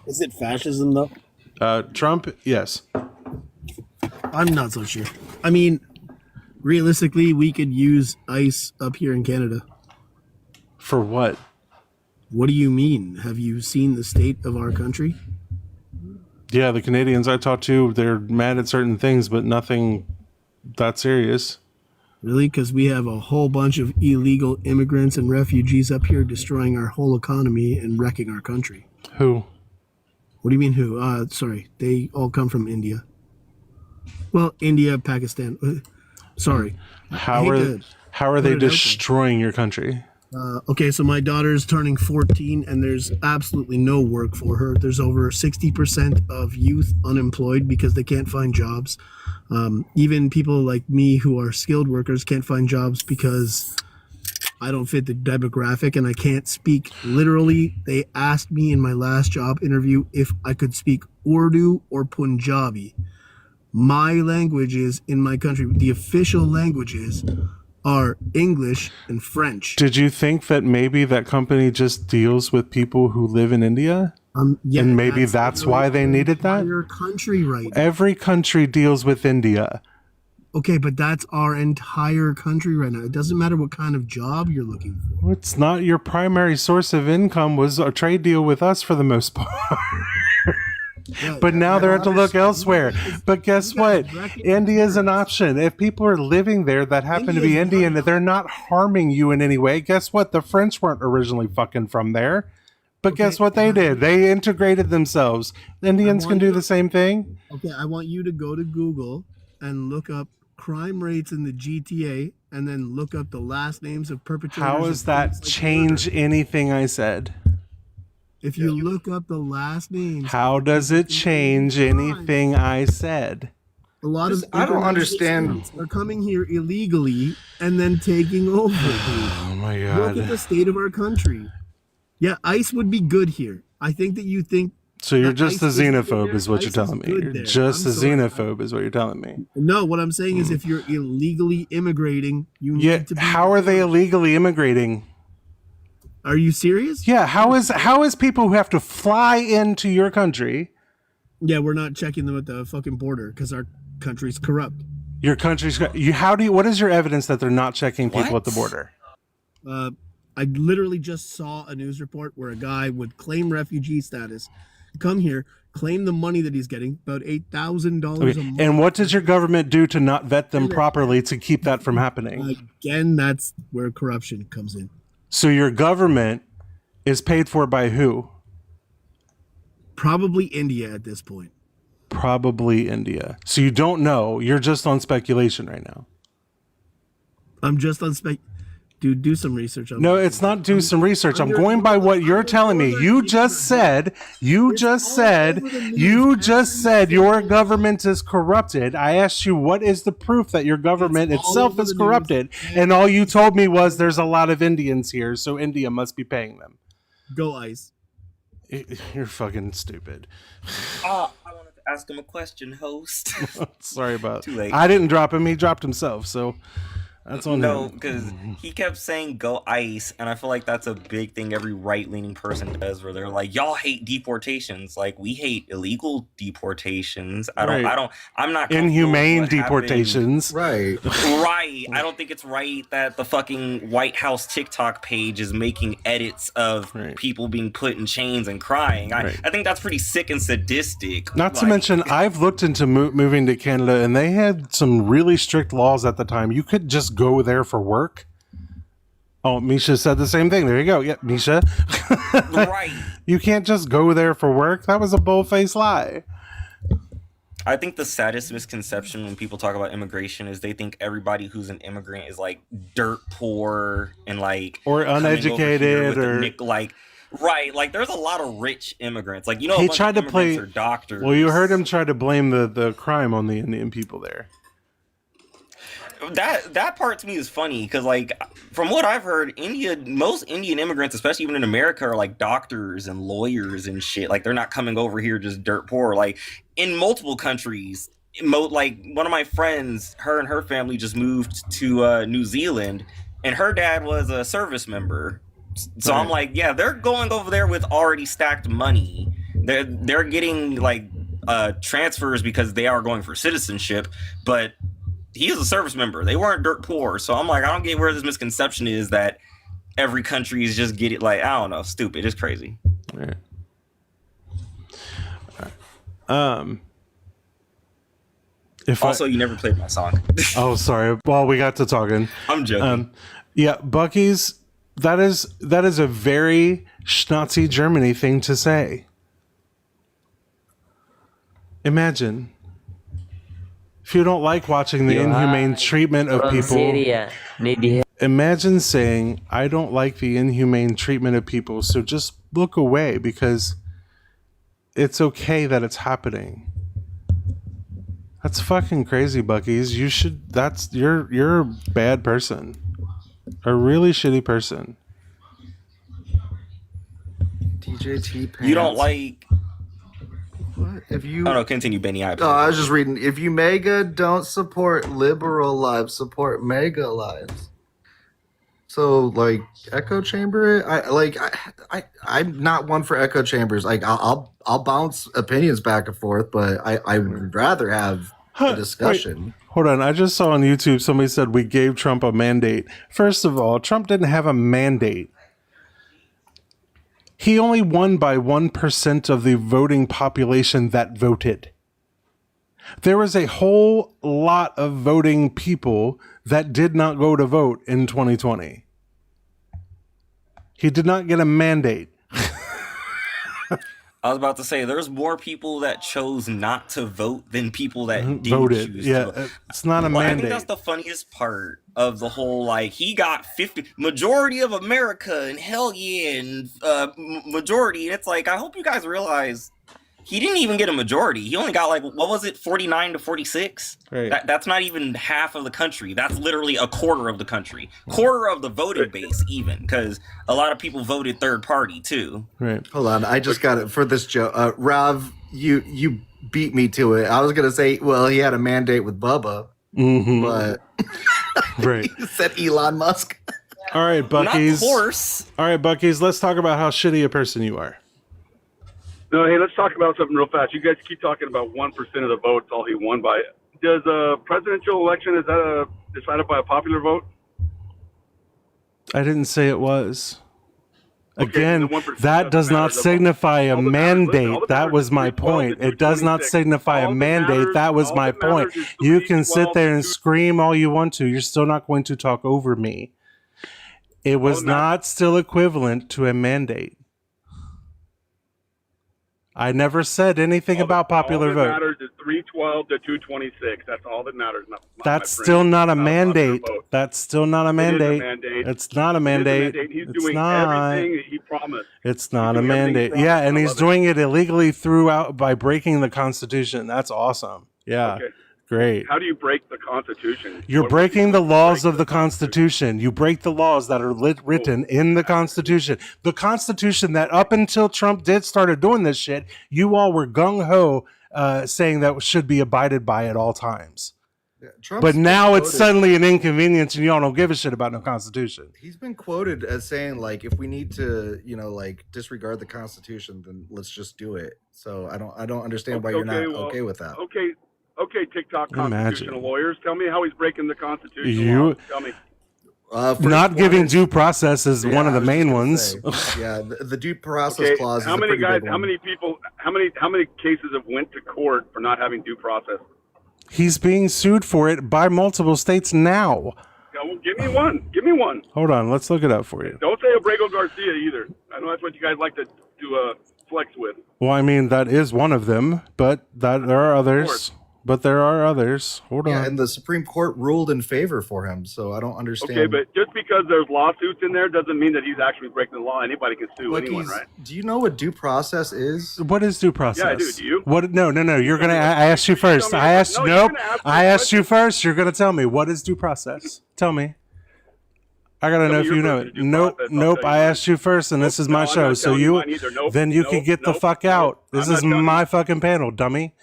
Is it fascism though? Trump, yes. I'm not so sure. I mean, realistically, we could use ICE up here in Canada. For what? What do you mean? Have you seen the state of our country? Yeah, the Canadians I talked to, they're mad at certain things, but nothing that serious. Really? Because we have a whole bunch of illegal immigrants and refugees up here destroying our whole economy and wrecking our country. Who? What do you mean who? Sorry. They all come from India. Well, India, Pakistan. Sorry. How are they destroying your country? Okay, so my daughter's turning 14 and there's absolutely no work for her. There's over 60% of youth unemployed because they can't find jobs. Even people like me who are skilled workers can't find jobs because I don't fit the demographic and I can't speak. Literally, they asked me in my last job interview if I could speak Urdu or Punjabi. My languages in my country, the official languages, are English and French. Did you think that maybe that company just deals with people who live in India? Yeah, and maybe that's why they needed that? Your country right now. Every country deals with India. Okay, but that's our entire country right now. It doesn't matter what kind of job you're looking for. It's not your primary source of income was a trade deal with us for the most part. Yeah, but now they're to look elsewhere. But guess what? India's an option. If people are living there that happen to be Indian, they're not harming you in any way. Guess what? The French weren't originally fucking from there. But guess what they did? They integrated themselves. Indians can do the same thing. Okay, I want you to go to Google and look up crime rates in the GTA and then look up the last names of perpetrators. How does that change anything I said? If you look up the last names, how does it change anything I said? A lot of I don't understand. Are coming here illegally and then taking over. Oh my Look at god! the state of our country. Yeah, ICE would be good here. I think that you think. So you're just a ICE is xenophobe, there. is what ICE you're telling is me. good You're there. just a I'm sorry. xenophobe, is what you're telling me. No, what I'm saying is if you're illegally immigrating, you Yeah, need to be. how are they illegally immigrating? Are you serious? Yeah, how is people who have to fly into your country? Yeah, we're not checking them at the fucking border because our country's corrupt. Your country's what is your evidence that they're not checking people at the border? I literally just saw a news report where a guy would claim refugee status, come here, claim the money that he's getting, about $8,000 a month. And what does your government do to not vet them properly to keep that from happening? Again, that's where corruption comes in. So your government is paid for by who? Probably India at this point. Probably India. So you don't know. You're just on speculation right now. I'm just on Dude, do some research on No, that. it's not do some research. I'm going by what you're telling me. You just said your government is corrupted. I asked you, what is the proof that your government itself is corrupted? And all you told me was there's a lot of Indians here, so India must be paying them. Go ICE. You're fucking stupid. I wanted to ask him a question, host. Sorry about Too late. I didn't drop him. He dropped himself, so that's on No, him. because he kept saying go ICE, and I feel like that's a big thing every right-leaning person does, where they're like, y'all hate deportations. Like, we hate illegal deportations. I'm not comfortable Inhumane with what deportations. Right. Right. I don't think it's right that the fucking White House TikTok page is making edits of people being put in chains and crying. I think that's pretty sick and sadistic. Not to mention, I've looked into moving to Canada, and they had some really strict laws at the time. You could just go there for work. Oh, Misha said the same thing. There you go. Yeah, Misha. Right. You can't just go there for work. That was a bull-faced lie. I think the saddest misconception when people talk about immigration is they think everybody who's an immigrant is like dirt poor and like or uneducated or like like there's a lot of rich immigrants. Like, you know, he tried to play doctors. Well, you heard him try to blame the crime on the Indian people there. that part to me is funny because, like, from what I've heard, most Indian immigrants, especially even in America, are like doctors and lawyers and shit. Like, they're not coming over here just dirt poor. Like, in multiple countries, like one of my friends, her and her family just moved to New Zealand, and her dad was a service member. So I'm like, yeah, they're going over there with already stacked money. They're getting like transfers because they are going for citizenship, but he is a service member. They weren't dirt poor. So I'm like, I don't get where this misconception is that every country is just get it, like, I don't know, stupid. It's crazy. All right. You never played my song. Oh, sorry. Well, we got to talking. I'm joking. Yeah, Bucky's. That is a very Schnauzy Germany thing to say. Imagine if you don't like watching the inhumane treatment of people. Imagine saying, "I don't like the inhumane treatment of people, so just look away because it's okay that it's happening." That's fucking crazy, Bucky's. You're a bad person. A really shitty person. DJT Pants. You don't like... What? If you... Oh, no, continue, Benny. I was just reading. If you mega don't support liberal lives, support mega lives. So, like, echo chamber it? I'm not one for echo chambers. Like, I'll bounce opinions back and forth, but I would rather have a discussion. Wait, hold on. I just saw on YouTube somebody said we gave Trump a mandate. First of all, Trump didn't have a mandate. He only won by 1% of the voting population that voted. There was a whole lot of voting people that did not go to vote in 2020. He did not get a mandate. I was about to say, there's more people that chose not to vote than people that did voted. Choose Yeah, to vote. it's not a mandate. I think that's the funniest part of the whole, like, he got 50, majority of America, and hell yeah, and majority, and it's like, I hope you guys realize he didn't even get a majority. He only got, like, what was it, 49 to 46? Right. That's not even half of the country. That's literally a quarter of the country. Quarter of the voting base, even, because a lot of people voted third party, too. Right. Hold on, I just got it for this joke. Rav, you beat me to it. I was going to say, well, he had a mandate with Bubba, but right. you said Elon Musk. All right, Bucky's. Not horse. All right, Bucky's, let's talk about how shitty a person you are. No, hey, let's talk about something real fast. You guys keep talking about 1% of the votes, all he won by. Does a presidential election, is that decided by a popular vote? I didn't say it was. Okay, Again, the 1% that does not matter. signify a All that matters- mandate. all that That matters was is my 312 point. to It does not 226. signify a All that mandate. matters- That was all my that matters point. is You can sit 312 there and to- scream all you want to. You're still not going to talk over me. It was not still equivalent to a mandate. I never said anything about popular vote. All that vote. matters is 312 to 226. That's all that matters. That's still not a mandate. That's still not a It is a mandate. mandate. It's not a mandate. He's It's doing not. everything that he promised. It's not a doing everything he mandate. promised. Yeah, and I he's love it. doing it illegally throughout by breaking the Constitution. That's awesome. Yeah, Okay. great. How do you break the Constitution? You're What- breaking the break laws of the Constitution. You break the laws that are written in the Constitution. The Constitution that up until Trump started doing this shit, you all were gung-ho saying that should be abided by at all times. Yeah, Trump's But been now it's quoted- suddenly an inconvenience and y'all don't give a shit about no Constitution. He's been quoted as saying, like, if we need to, like, disregard the Constitution, then let's just do it. So I don't understand why you're not okay with that. Okay, TikTok Imagine. constitutional lawyers. Tell me how he's breaking the Constitution. You- Tell me. First Not one giving is- due process is Yeah, one of I the was just main gonna ones. say. Yeah, the due process Okay, clause is how a many pretty guys? big How one. many people? How many cases have went to court for not having due process? He's being sued for it by multiple states now. Well, give me one. Give me one. Hold on, let's look it up for you. Don't say Abrego Garcia either. I know that's what you guys like to flex with. Well, I mean, that is one of them, but there are others. but there are others. Hold Yeah, on. and the Supreme Court ruled in favor for him, so I don't understand. Okay, but just because there's lawsuits in there doesn't mean that he's actually breaking the law. Anybody can sue Like anyone, right? do you know what due process is? What is due process? Yeah, I do. Do you? What? No. You're gonna. I asked you first. me- I asked. no, you're Nope. gonna ask me I a asked you question. first. You're gonna tell me what is due process. Tell me. I gotta know me if your you know version it. of due Nope. process, I'll Nope. tell you I mine. asked you first, and this is my No, I'm show. not So telling you you, mine either. Nope, then you nope, can get the nope, fuck nope. out. This I'm is not telling my you. fucking panel, dummy.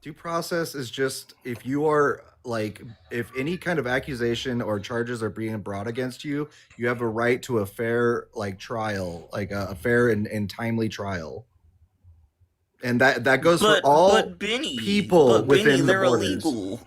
Due process is just if you are like if any kind of accusation or charges are being brought against you, you have a right to a fair like trial, like a fair and timely trial. And that goes for all but Benny, people but within Benny, the they're borders. illegal.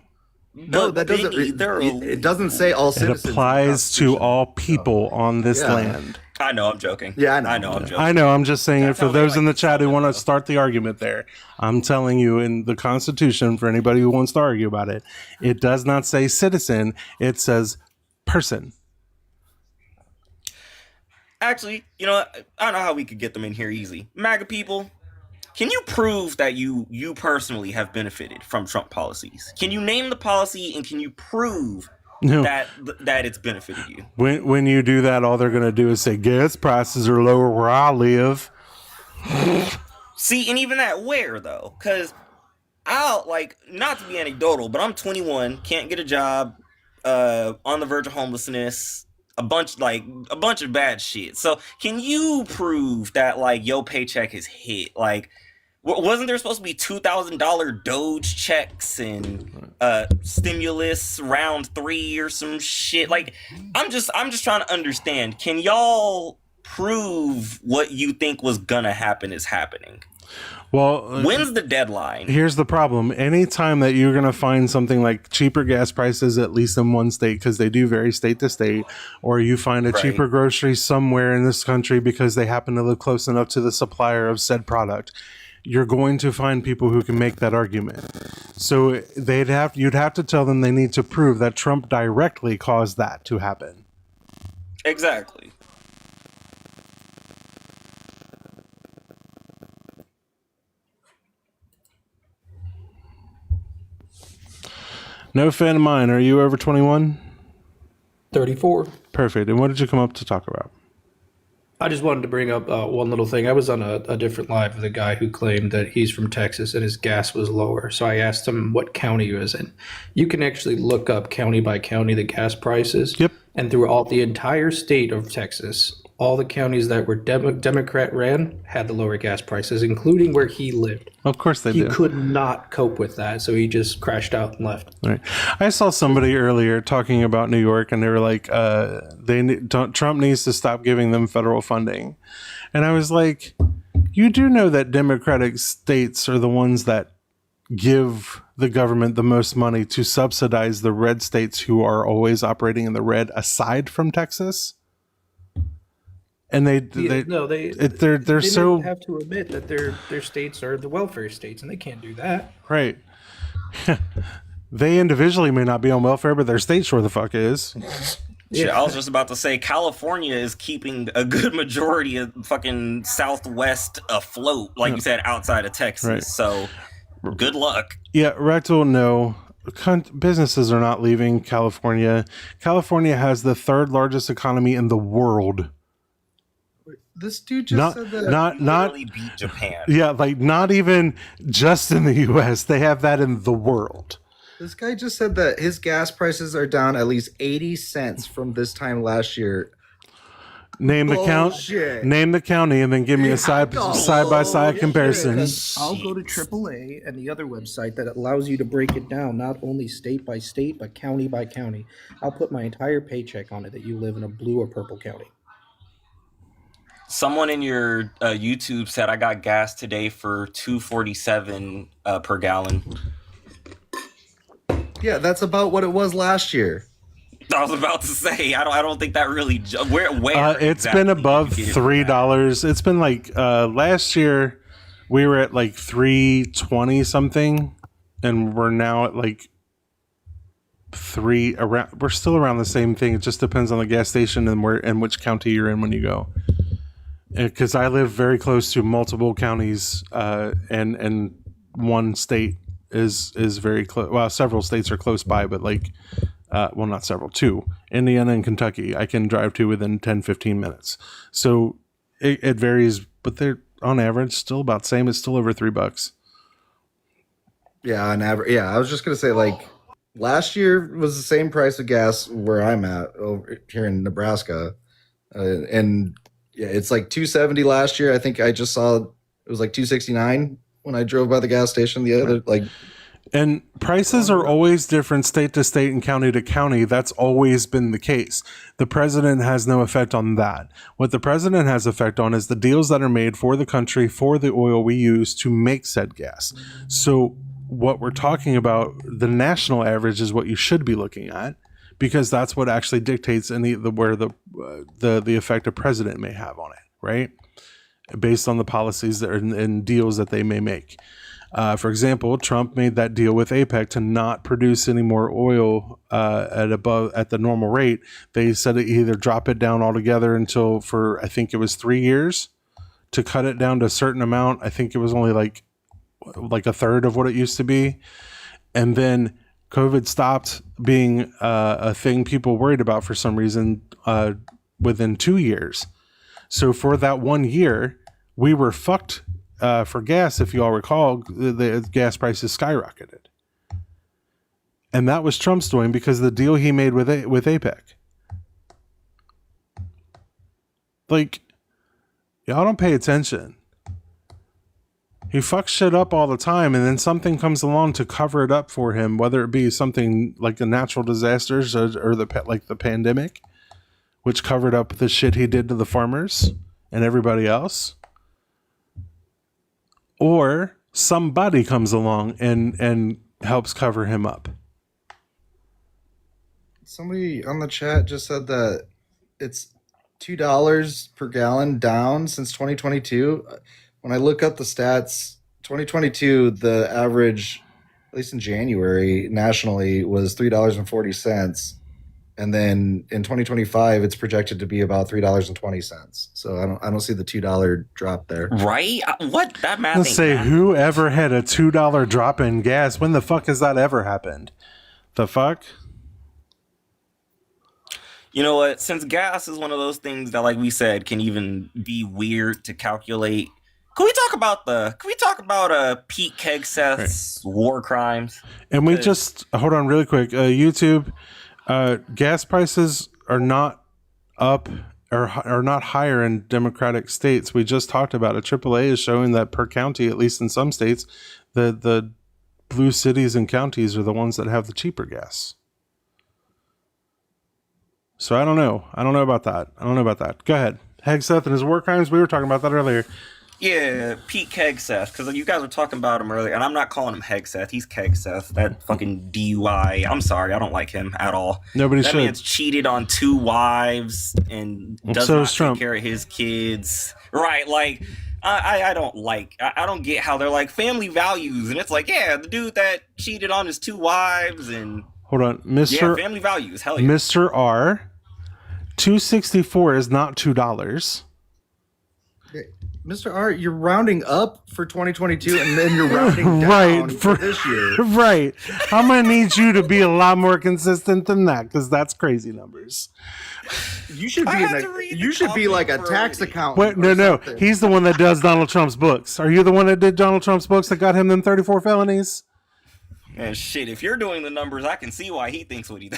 No, But that doesn't. Benny, they're It doesn't say all It citizens. in the applies to Constitution. all people on this Yeah. land. I know, I'm joking. Yeah, I know. I know, I'm joking. I know. I'm just saying it That's for how they those in like the chat who to want to though. start the argument there. I'm telling you, in the Constitution, for anybody who wants to argue about it, it does not say citizen. It says person. Actually, you know what? I don't know how we could get them in here easy. MAGA people, can you prove that you personally have benefited from Trump policies? Can you name the policy and can you prove No. that it's benefited you? When you do that, all they're going to do is say gas prices are lower where I live. See, and even that where though, because I'll like not to be anecdotal, but I'm 21, can't get a job, on the verge of homelessness, a bunch of bad shit. So can you prove that like your paycheck is hit? Like, wasn't there supposed to be $2,000 Doge checks and stimulus round 3 or some shit? Like, I'm just trying to understand. Can y'all prove what you think was gonna happen is happening? Well, When's the deadline? here's the problem. Anytime that you're going to find something like cheaper gas prices, at least in one state, because they do vary state to state, or you find a Right. cheaper grocery somewhere in this country because they happen to live close enough to the supplier of said product, you're going to find people who can make that argument. So you'd have to tell them they need to prove that Trump directly caused that to happen. Exactly. No fan of mine. Are you over 21? 34. Perfect. And what did you come up to talk about? I just wanted to bring up one little thing. I was on a different live with a guy who claimed that he's from Texas and his gas was lower. So I asked him what county he was in. You can actually look up county by county the gas prices. Yep. And throughout the entire state of Texas, all the counties that were Democrat ran had the lower gas prices, including where he lived. Of course they He do. could not cope with that, so he just crashed out and left. Right. I saw somebody earlier talking about New York, and they were like, Trump needs to stop giving them federal funding. And I was like, you do know that Democratic states are the ones that give the government the most money to subsidize the red states who are always operating in the red, aside from Texas? And they're They so have to admit that their states are the welfare states, and they can't do that. right. They individually may not be on welfare, but their state sure the fuck is. Shit, I was just about to say California is keeping a good majority of fucking Southwest afloat, like you said, outside of Texas. Right. So good luck. Yeah, Rectal, no. Businesses are not leaving California. California has the third largest economy in the world. This dude just said that. Not Literally beat Japan. yeah, like not even just in the U.S. They have that in the world. This guy just said that his gas prices are down at least 80 cents from this time last year. Name the count. Bullshit. Name the county, and then give me a side by side comparison. I'll go to AAA and the other website that allows you to break it down, not only state by state, but county by county. I'll put my entire paycheck on it that you live in a blue or purple county. Someone in your YouTube said I got gas today for $2.47 per gallon. Yeah, that's about what it was last year. I was about to say I don't think that really where It's exactly been above did you get it from $3. It's been like last year we were at like $3.20 something, and we're now at like we're still around the same thing. It just depends on the gas station and where and which county you're in when you go. Because I live very close to multiple counties, and one state is very close. Well, several states are close by, but like, well, not several, two, Indiana and Kentucky, I can drive to within 10, 15 minutes. So it varies, but they're on average still about the same. It's still over $3. Yeah, on average. Yeah, I was just gonna say, like, last year was the same price of gas where I'm at over here in Nebraska, and yeah, it's like 270 last year. I think I just saw it was like 269 when I drove by the gas station the other like. And prices are always different state to state and county to county. That's always been the case. The president has no effect on that. What the president has effect on is the deals that are made for the country for the oil we use to make said gas. So what we're talking about, the national average is what you should be looking at, because that's what actually dictates where the effect a president may have on it, right? Based on the policies that are and deals that they may make. For example, Trump made that deal with APEC to not produce any more oil at the normal rate. They said it either drop it down altogether until for, I think it was 3 years, to cut it down to a certain amount. I think it was only like a third of what it used to be. And then COVID stopped being a thing people worried about for some reason within 2 years. So for that 1 year, we were fucked for gas. If you all recall, the gas prices skyrocketed. And that was Trump's doing because of the deal he made with APEC. Like, y'all don't pay attention. He fucks shit up all the time, and then something comes along to cover it up for him, whether it be something like the natural disasters or the pandemic, which covered up the shit he did to the farmers and everybody else. Or somebody comes along and helps cover him up. Somebody on the chat just said that it's $2 per gallon down since 2022. When I look up the stats, 2022, the average, at least in January, nationally was $3.40. And then in 2025, it's projected to be about $3.20. So I don't see the $2 drop there. Right? What? That math Let's ain't say math. whoever had a $2 drop in gas. When the fuck has that ever happened? The fuck? You know what? Since gas is one of those things that, like we said, can even be weird to calculate. Can we talk about Pete Kegseth's war crimes? And we just hold on really quick. YouTube, gas prices are not up or are not higher in Democratic states. We just talked about it. AAA is showing that per county, at least in some states, the blue cities and counties are the ones that have the cheaper gas. So I don't know. I don't know about that. Go ahead. Hegseth and his war crimes. We were talking about that earlier. Yeah, Pete Kegseth, because you guys were talking about him earlier, and I'm not calling him Hegseth. He's Kegseth, that fucking DUI. I'm sorry, I don't like him at all. Nobody that should. man's cheated on 2 wives and does So not is take Trump. care of his kids. Right, like, I don't get how they're like family values, and it's like, yeah, the dude that cheated on his 2 wives and... Hold on. Yeah, Mr. family values, hell yeah. Mr. R, $2.64 is not $2. Mr. R, you're rounding up for 2022 and then you're rounding down Right, for this year. Right. I'm going to need you to be a lot more consistent than that, because that's crazy numbers. You should I be had to read the you should be like a copy tax for it. accountant. Wait, or no. something. He's the one that does Donald Trump's books. Are you the one that did Donald Trump's books that got him them 34 felonies? Man, shit, if you're doing the numbers, I can see why he thinks what he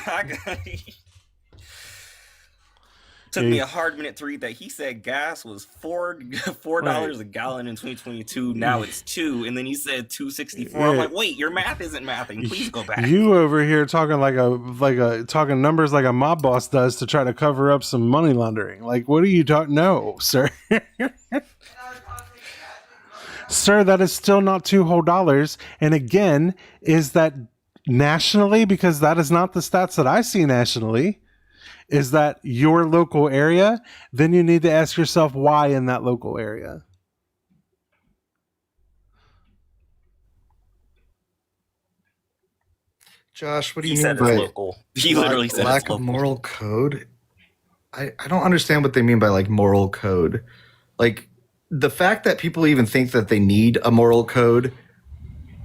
Took me a hard minute to read that. He said gas was $4 a gallon in 2022. Now it's $2, and then he said $2.64. I'm like, wait, your math isn't mathing. Please go back. You over here talking like a talking numbers like a mob boss does to try to cover up some money laundering. Like, what are you talking? No, sir. Sir, that is still not $2 whole. And again, is that nationally? Because that is not the stats that I see nationally. Is that your local area? Then you need to ask yourself why in that local area. Josh, what do He you mean said it's by local. He literally said lack it's of local. moral code? I don't understand what they mean by like moral code. Like the fact that people even think that they need a moral code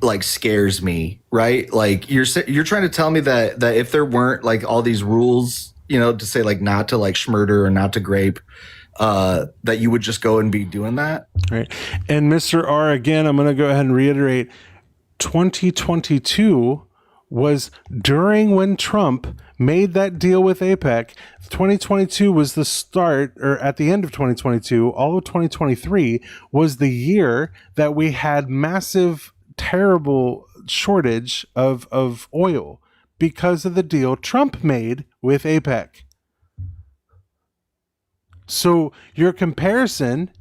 like scares me, right? Like you're trying to tell me that if there weren't like all these rules, you know, to say like not to like schmurder or not to grape, that you would just go and be doing that. Right. And Mr. R, again, I'm going to go ahead and reiterate 2022 was during when Trump made that deal with APEC. 2022 was the start, or at the end of 2022, all of 2023 was the year that we had massive, terrible shortage of oil because of the deal Trump made with APEC. So your comparison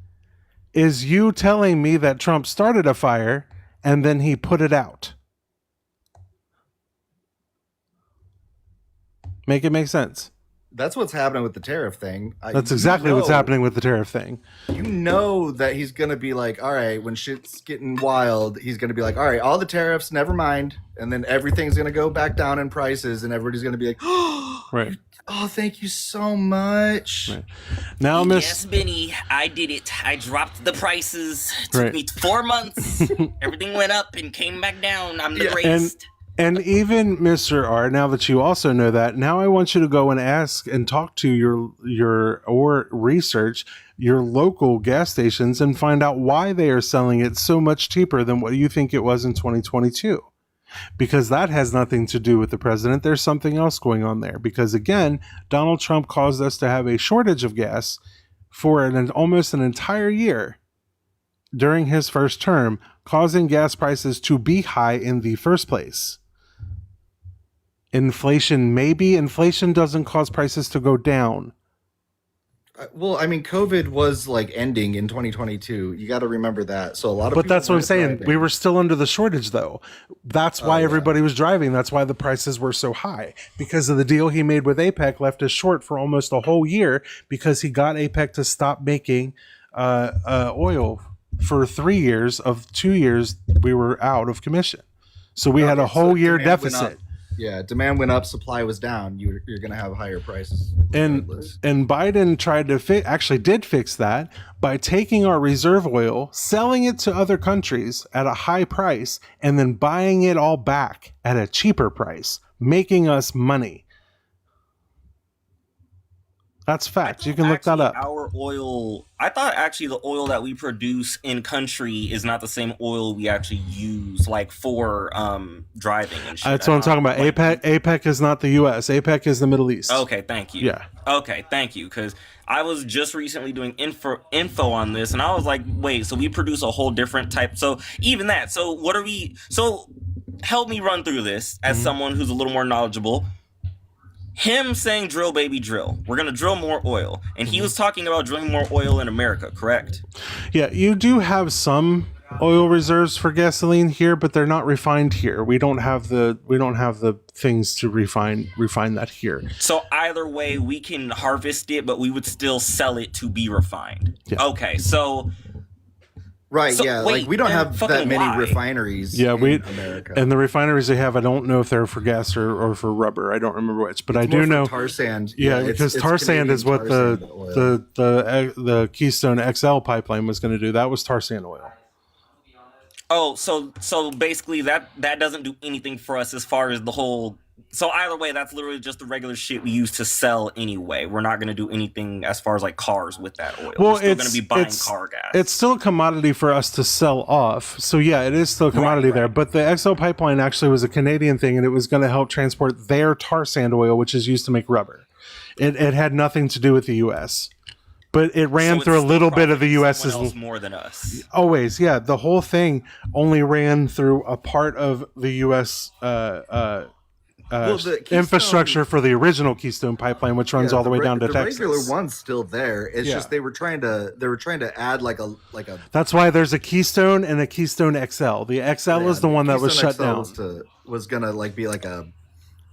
is you telling me that Trump started a fire and then he put it out. Make it make sense. That's what's happening with the tariff thing. That's exactly what's happening with the tariff thing. You know that he's going to be like, all right, when shit's getting wild, he's going to be like, all right, all the tariffs, never mind. And then everything's going to go back down in prices and everybody's going to be like, oh, right. Oh, thank you so much. Right. Now, Yes, Benny, I did it. I dropped the prices. It took me 4 months. Everything went up and came back down. I'm the greatest. And even Mr. R, now that you also know that, now I want you to go and ask and talk to or research your local gas stations and find out why they are selling it so much cheaper than what you think it was in 2022. Because that has nothing to do with the president. There's something else going on there. Because again, Donald Trump caused us to have a shortage of gas for almost an entire year during his first term, causing gas prices to be high in the first place. Inflation doesn't cause prices to go down. Well, I mean, COVID was like ending in 2022. You got to remember that. So a lot of But that's what I'm saying. We were still under the shortage, though. That's why everybody was driving. That's why the prices were so high. Because of the deal he made with APEC left us short for almost a whole year because he got APEC to stop making oil for 3 years. Of 2 years, we were out of commission. So we had a whole year deficit. Yeah, demand went up, supply was down. You're going to have higher prices. And Biden tried to actually did fix that by taking our reserve oil, selling it to other countries at a high price, and then buying it all back at a cheaper price, making us money. That's fact. You can look that up. I thought actually the oil that we produce in country is not the same oil we actually use, like for driving and shit. That's what I'm talking about. APEC is not the U.S. APEC is the Middle East. Okay, thank you. Yeah. Okay, thank you. Because I was just recently doing info on this, and I was like, wait, so we produce a whole different type. So even that. So what are we? So help me run through this as someone who's a little more knowledgeable. Him saying drill, baby, drill. We're going to drill more oil. And he was talking about drilling more oil in America, correct? Yeah, you do have some oil reserves for gasoline here, but they're not refined here. We don't have the things to refine that here. So either way, we can harvest it, but we would still sell it to be refined. Yeah. Okay, so... Right, So, yeah, wait, like we don't have that fucking many why? refineries Yeah, in America. and the refineries they have, I don't know if they're for gas or for rubber. I don't remember which, but I do know tar sand. Yeah, because tar sand is what the Keystone XL pipeline was going to do. That was tar sand oil. Oh, so basically that doesn't do anything for us as far as the whole... So either way, that's literally just the regular shit we use to sell anyway. We're not going to do anything as far as like cars with that oil. Well, we're still going to be buying car gas. It's still a commodity for us to sell off. So yeah, it is still a commodity there. But the XL pipeline actually was a Canadian thing, and it was going to help transport their tar sand oil, which is used to make rubber. It had nothing to do with the U.S. But it ran through a little bit of the U.S.'s more than us. Always, yeah. The whole thing only ran through a part of the U.S. Infrastructure for the original Keystone pipeline, which runs all the way down to Texas. The regular one's still there. It's just they were trying to add like a. That's why there's a Keystone and a Keystone XL. The XL is the one that was shut down. Was gonna like be like a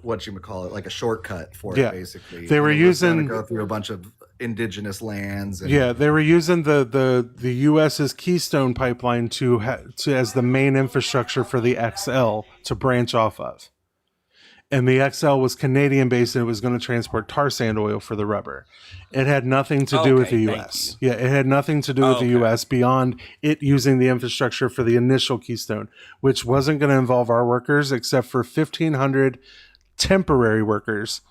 like a shortcut for it, basically. They were using go through a bunch of indigenous lands. And, they were using the U.S.'s Keystone pipeline to as the main infrastructure for the XL to branch off of. and the XL was Canadian based, and it was going to transport tar sand oil for the rubber. It had nothing to do with the thank U.S. Yeah, it had nothing to do with the U.S. beyond it using the infrastructure for the initial Keystone, which wasn't going to involve our workers except for 1,500 temporary workers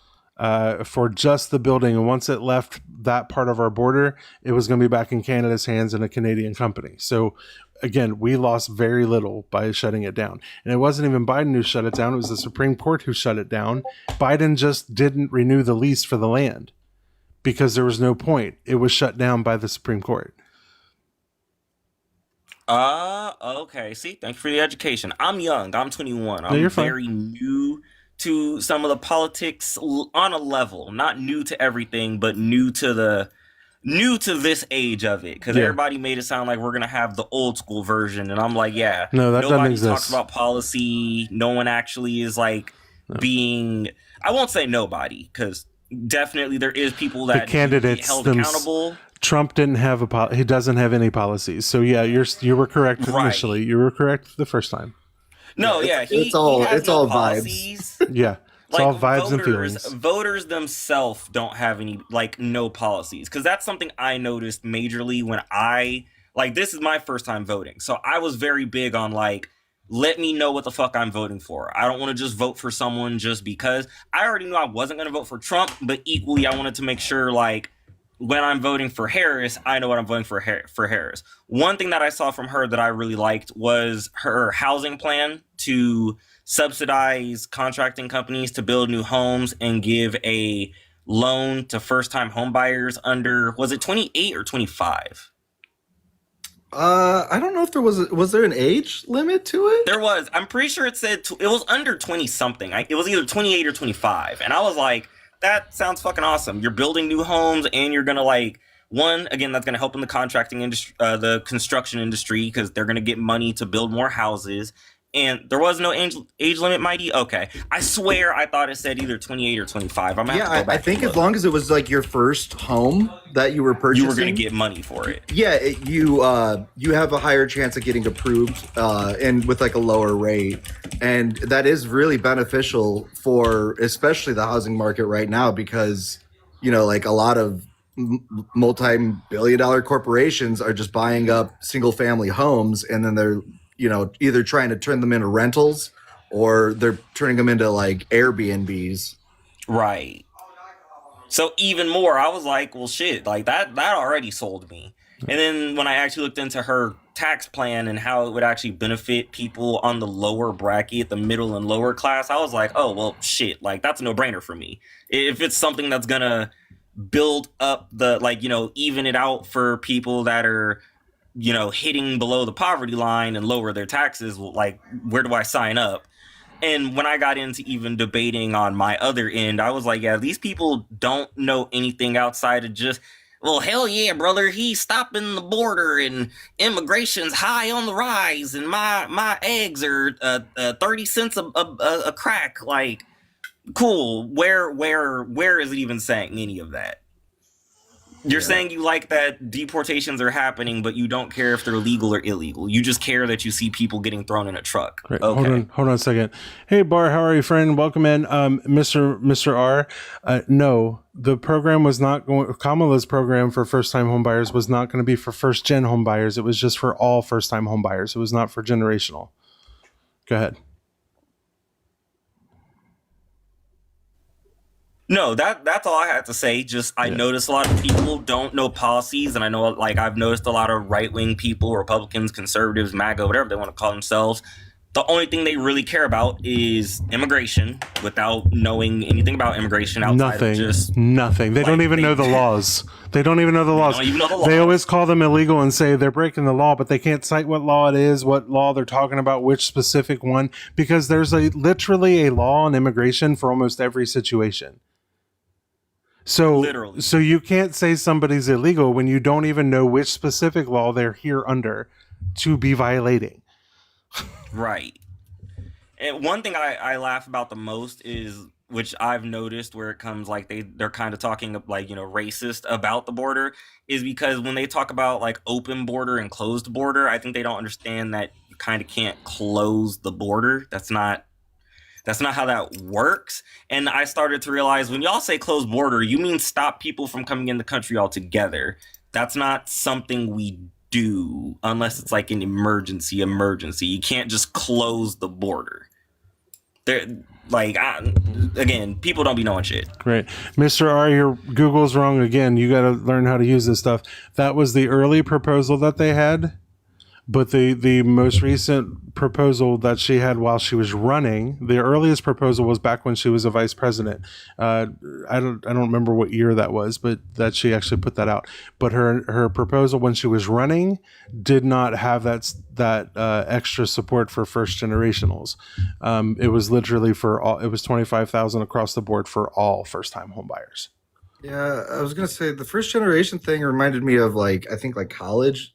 for just the building. And once it left that part of our border, it was going to be back in Canada's hands and a Canadian company. So again, we lost very little by shutting it down. And it wasn't even Biden who shut it down. It was the Supreme Court who shut it down. Biden just didn't renew the lease for the land because there was no point. It was shut down by the Supreme Court. Okay. See, thank you for the education. I'm young. I'm 21. I'm you're fine. very new to some of the politics on a level. Not new to everything, but new to this age of it, because everybody made it sound like we're gonna have the old school version, and I'm like, yeah, no, that doesn't nobody exist. talks about policy. No one actually is like being. I won't say nobody, because definitely there is people that the candidates held accountable. Trump didn't have he doesn't have any policies. So yeah, you were correct initially. You were correct the first time. No, yeah, it's all policies. Yeah. It's all vibes and feelings. Voters themselves don't have any, like, no policies. Because that's something I noticed majorly when this is my first time voting. So I was very big on, like, let me know what the fuck I'm voting for. I don't want to just vote for someone just because. I already knew I wasn't going to vote for Trump, but equally I wanted to make sure, like, when I'm voting for Harris, I know what I'm voting for Harris. One thing that I saw from her that I really liked was her housing plan to subsidize contracting companies to build new homes and give a loan to first-time home buyers under, was it 28 or 25? I don't know if there was there an age limit to it? There was. I'm pretty sure it said it was under 20 something. It was either 28 or 25. And I was like, that sounds fucking awesome. You're building new homes and you're going to, like, one, again, that's going to help in the contracting industry, the construction industry, because they're going to get money to build more houses. And there was no age limit, Mighty? Okay. I swear I thought it said either 28 or 25. I'm gonna have to go back I think as long as it was like your first home that you were purchasing, you were going to get money for it. Yeah, you have a higher chance of getting approved and with like a lower rate. And that is really beneficial for especially the housing market right now because, you know, like a lot of multi-billion-dollar corporations are just buying up single-family homes and then they're, you know, either trying to turn them into rentals or they're turning them into like Airbnbs. Right. So even more, I was like, well, shit, like that already sold me. And then when I actually looked into her tax plan and how it would actually benefit people on the lower bracket, the middle and lower class, I was like, oh, well, shit, like that's a no-brainer for me. If it's something that's going to build up the, like, you know, even it out for people that are, you know, hitting below the poverty line and lower their taxes, like, where do I sign up? And when I got into even debating on my other end, I was like, yeah, these people don't know anything outside of just, well, hell yeah, brother, he's stopping the border and immigration's high on the rise and my eggs are 30 cents a crack. Like, cool. Where is it even saying any of that? You're saying you like that deportations are happening, but you don't care if they're legal or illegal. You just care that you see people getting thrown in a truck. Right. Okay. Hold on a second. Hey, Bar, how are you, friend? Welcome in. Mr. R. No, the program was not going. Kamala's program for first-time homebuyers was not going to be for first-gen homebuyers. It was just for all first-time homebuyers. It was not for generational. Go ahead. No, that's all I had to say. Just I noticed a lot of people don't know policies, and I know, like, I've noticed a lot of right-wing people, Republicans, conservatives, MAGA, whatever they want to call themselves. The only thing they really care about is immigration, without knowing anything about immigration outside of just nothing. They don't even know the laws. They don't even know the laws. They always call them illegal and say they're breaking the law, but they can't cite what law it is, what law they're talking about, which specific one, because there's literally a law on immigration for almost every situation. So literally. So you can't say somebody's illegal when you don't even know which specific law they're here under to be violating. Right. And one thing I laugh about the most is, which I've noticed where it comes, like, they're kind of talking, like, you know, racist about the border, is because when they talk about, like, open border and closed border, I think they don't understand that you kind of can't close the border. That's not, That's not how that works. And I started to realize when y'all say closed border, you mean stop people from coming in the country altogether. That's not something we do unless it's like an emergency. You can't just close the border. Again, people don't be knowing shit. Right. Mr. R, your Google's wrong again. You got to learn how to use this stuff. That was the early proposal that they had. But the most recent proposal that she had while she was running, the earliest proposal was back when she was a vice president. I don't remember what year that was, but that she actually put that out. But her proposal when she was running did not have that extra support for first generationals. It was literally for all. It was 25,000 across the board for all first time home buyers. Yeah, I was gonna say the first generation thing reminded me of I think college,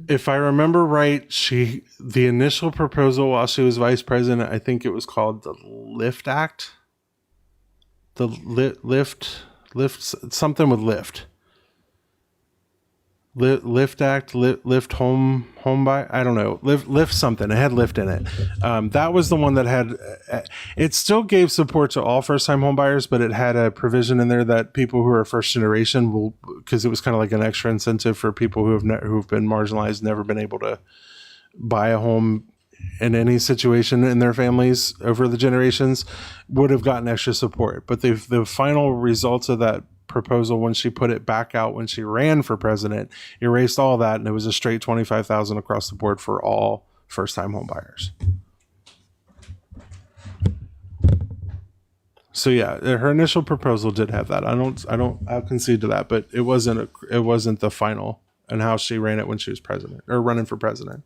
If I remember right, the initial proposal while she was vice president, I think it was called the Lift Act. The lift something with lift. Lift Act, lift home buy. I don't know. Lift something. It had lift in it. That was the one that had. It still gave support to all first time home buyers, but it had a provision in there that people who are first generation will, because it was kind of like an extra incentive for people who've been marginalized, never been able to buy a home in any situation in their families over the generations, would have gotten extra support. But the final results of that proposal when she put it back out when she ran for president erased all that, and it was a straight 25,000 across the board for all first-time home buyers. So yeah, her initial proposal did have that. I'll concede to that, but it wasn't the final and how she ran it when she was president or running for president.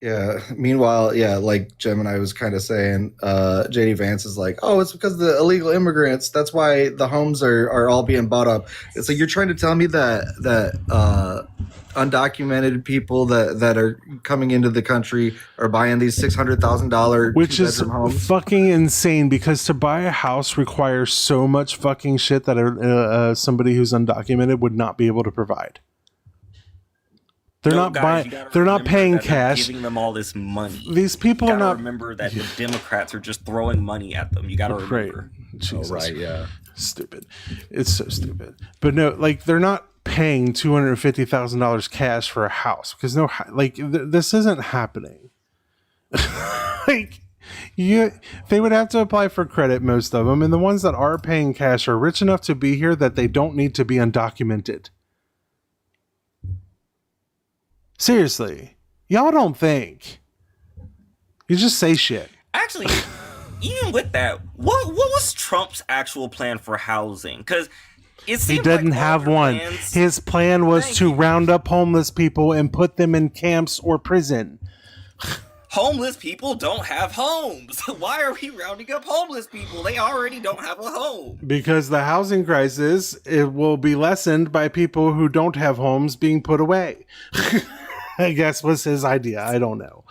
Yeah. Meanwhile, yeah, like Gemini was kind of saying, JD Vance is like, oh, it's because of the illegal immigrants. That's why the homes are all being bought up. It's like you're trying to tell me that undocumented people that are coming into the country are buying these $600,000 which is homes. Fucking insane, because to buy a house requires so much fucking shit that somebody who's undocumented would not be able to provide. They're not buying. They're not paying cash. Giving them all this money. These people are not. Remember that the Democrats are just throwing money at them. You got to remember. Right. Jesus. Oh, right. Yeah. Stupid. It's so stupid. But no, they're not paying $250,000 cash for a house, because this isn't happening. They would have to apply for credit, most of them, and the ones that are paying cash are rich enough to be here that they don't need to be undocumented. Seriously, y'all don't think. You just say shit. Actually, even with that, what was Trump's actual plan for housing? Because he didn't have one. His plan was to round up homeless people and put them in camps or prison. Homeless people don't have homes. Why are we rounding up homeless people? They already don't have a home. Because the housing crisis, it will be lessened by people who don't have homes being put away. I guess was his idea. I don't know.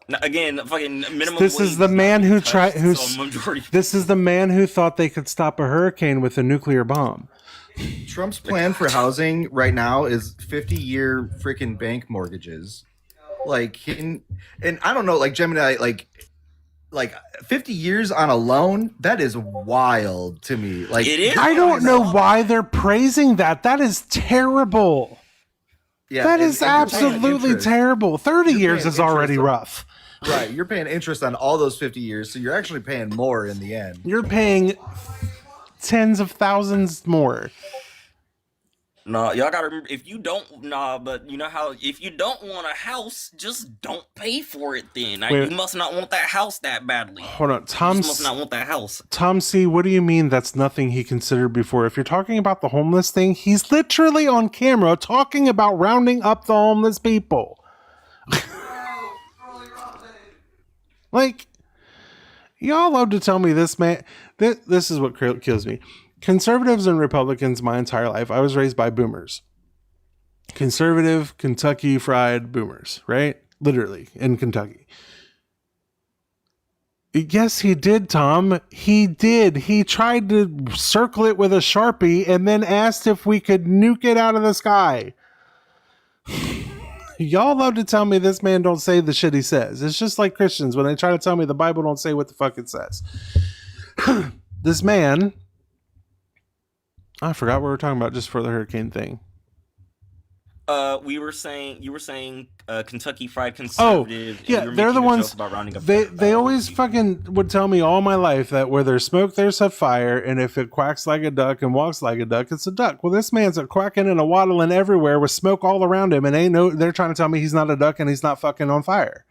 Now, again, fucking minimum. This is the man who tried. This is the man who thought they could stop a hurricane with a nuclear bomb. Trump's plan for housing right now is 50-year freaking bank mortgages. And I don't know, Gemini, like 50 years on a loan, that is wild to me. It is. I don't know why they're praising that. That is terrible. Yeah, that is absolutely terrible. 30 years is already rough. Right. You're paying interest on all those 50 years, so you're actually paying more in the end. You're paying tens of thousands more. No, y'all gotta remember, if you don't, but you know how, if you don't want a house, just don't pay for it then. You must not want that house that badly. Hold on, You must not want that house. Tom C., what do you mean that's nothing he considered before? If you're talking about the homeless thing, he's literally on camera talking about rounding up the homeless people. Y'all love to tell me this, man. This is what kills me. Conservatives and Republicans my entire life, I was raised by boomers. Conservative, Kentucky fried boomers, right? Literally, in Kentucky. Yes, he did, Tom. He did. He tried to circle it with a Sharpie and then asked if we could nuke it out of the sky. Y'all love to tell me this man don't say the shit he says. It's just like Christians when they try to tell me the Bible don't say what the fuck it says. This man, I forgot what we were talking about just for the hurricane thing. You were saying Kentucky Fried Oh, Conservative. and yeah, you were they're the making a joke ones. about rounding up They always fucking would tell me all my life that where there's smoke, there's a fire, and if it quacks like a duck and walks like a duck, it's a duck. Well, this man's a quacking and a waddling everywhere with smoke all around him, and they're trying to tell me he's not a duck and he's not fucking on fire.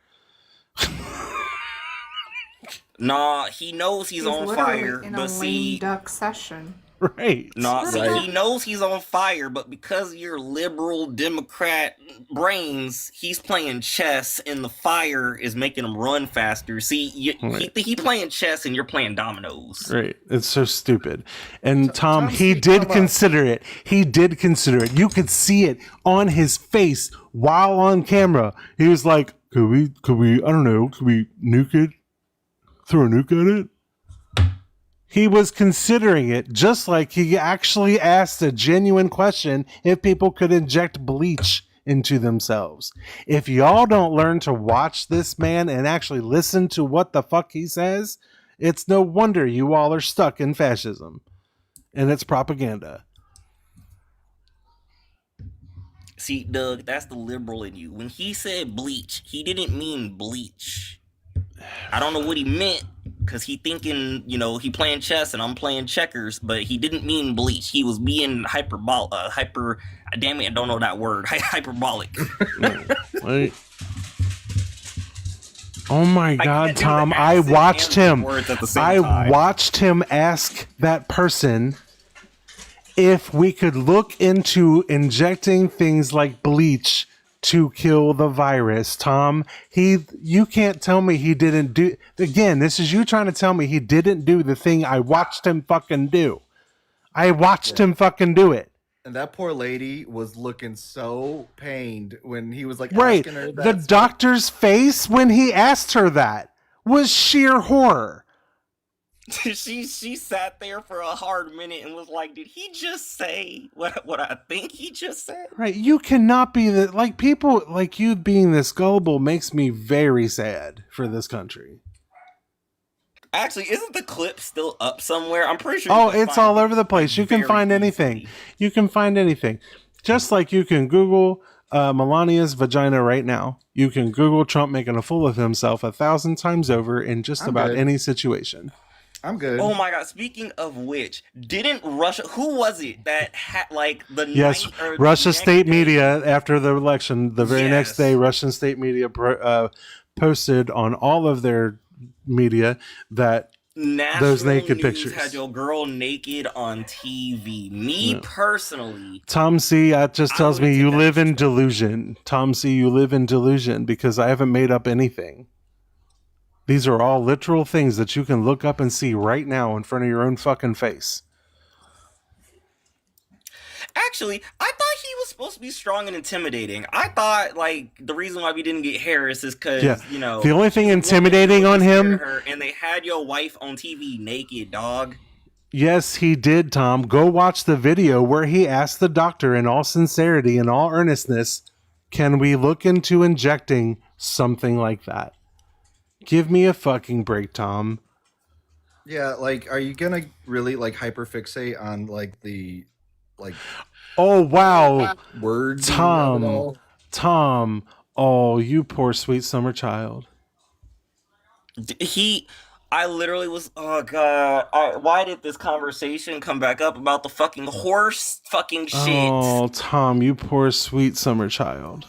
Nah, he knows he's on literally fire, in a but see, lame duck session. Right. nah, see, Right. he knows he's on fire, but because of your liberal Democrat brains, he's playing chess, and the fire is making him run faster. See, he playing chess, and you're playing dominoes. Right. It's so stupid. And Tom, Tom, he see, did come on. consider it. He did consider it. You could see it on his face while on camera. He was like, could we, I don't know, could we nuke it? Throw a nuke at it? He was considering it, just like he actually asked a genuine question if people could inject bleach into themselves. If y'all don't learn to watch this man and actually listen to what the fuck he says, it's no wonder you all are stuck in fascism and its propaganda. See, Doug, that's the liberal in you. When he said bleach, he didn't mean bleach. I don't know what he meant, because he thinking, he playing chess and I'm playing checkers, but he didn't mean bleach. He was being damn it, I don't know that word, hyperbolic. Right. Oh my God, can't do Tom, the I accent watched and the him. words at the same I time. watched him ask that person if we could look into injecting things like bleach to kill the virus. Tom, you can't tell me he didn't do. Again, this is you trying to tell me he didn't do the thing I watched him fucking do. I watched him fucking do it. And that poor lady was looking so pained when he was like Right. asking her The that. doctor's face when he asked her that was sheer horror. she sat there for a hard minute and was like, did he just say what I think he just said? Right. You cannot be people like you being this gullible makes me very sad for this country. Actually, isn't the clip still up somewhere? I'm pretty sure. Oh, it's all over the place. You can find anything. You can find anything. Just like you can Google Melania's vagina right now. You can Google Trump making a fool of himself 1,000 times over in just about good. any situation. I'm good. Oh my God! Speaking of which, didn't Russia? Who was it that had the Yes, night or Russia the state next day- media after the election, the very next Yes. day, Russian state media posted on all of their media that National those naked News pictures. had your girl naked on TV. Me personally, Tom C. That just tells me wouldn't you take that live in disrespect. delusion. Tom C. You live in delusion because I haven't made up anything. These are all literal things that you can look up and see right now in front of your own fucking face. actually, I thought he was supposed to be strong and intimidating. I thought the reason why we didn't get Harris is because Yeah. The only thing intimidating on him, and they had your wife on TV naked, dog. yes, he did, Tom. Go watch the video where he asked the doctor in all sincerity and all earnestness, can we look into injecting something like that? Give me a fucking break, Tom. Yeah, are you gonna really hyperfixate on the Oh, wow. words? of it Tom. all? Tom. Oh, you poor sweet summer child. I literally was, oh God, why did this conversation come back up about the fucking horse fucking shit? Oh, Tom, you poor sweet summer child.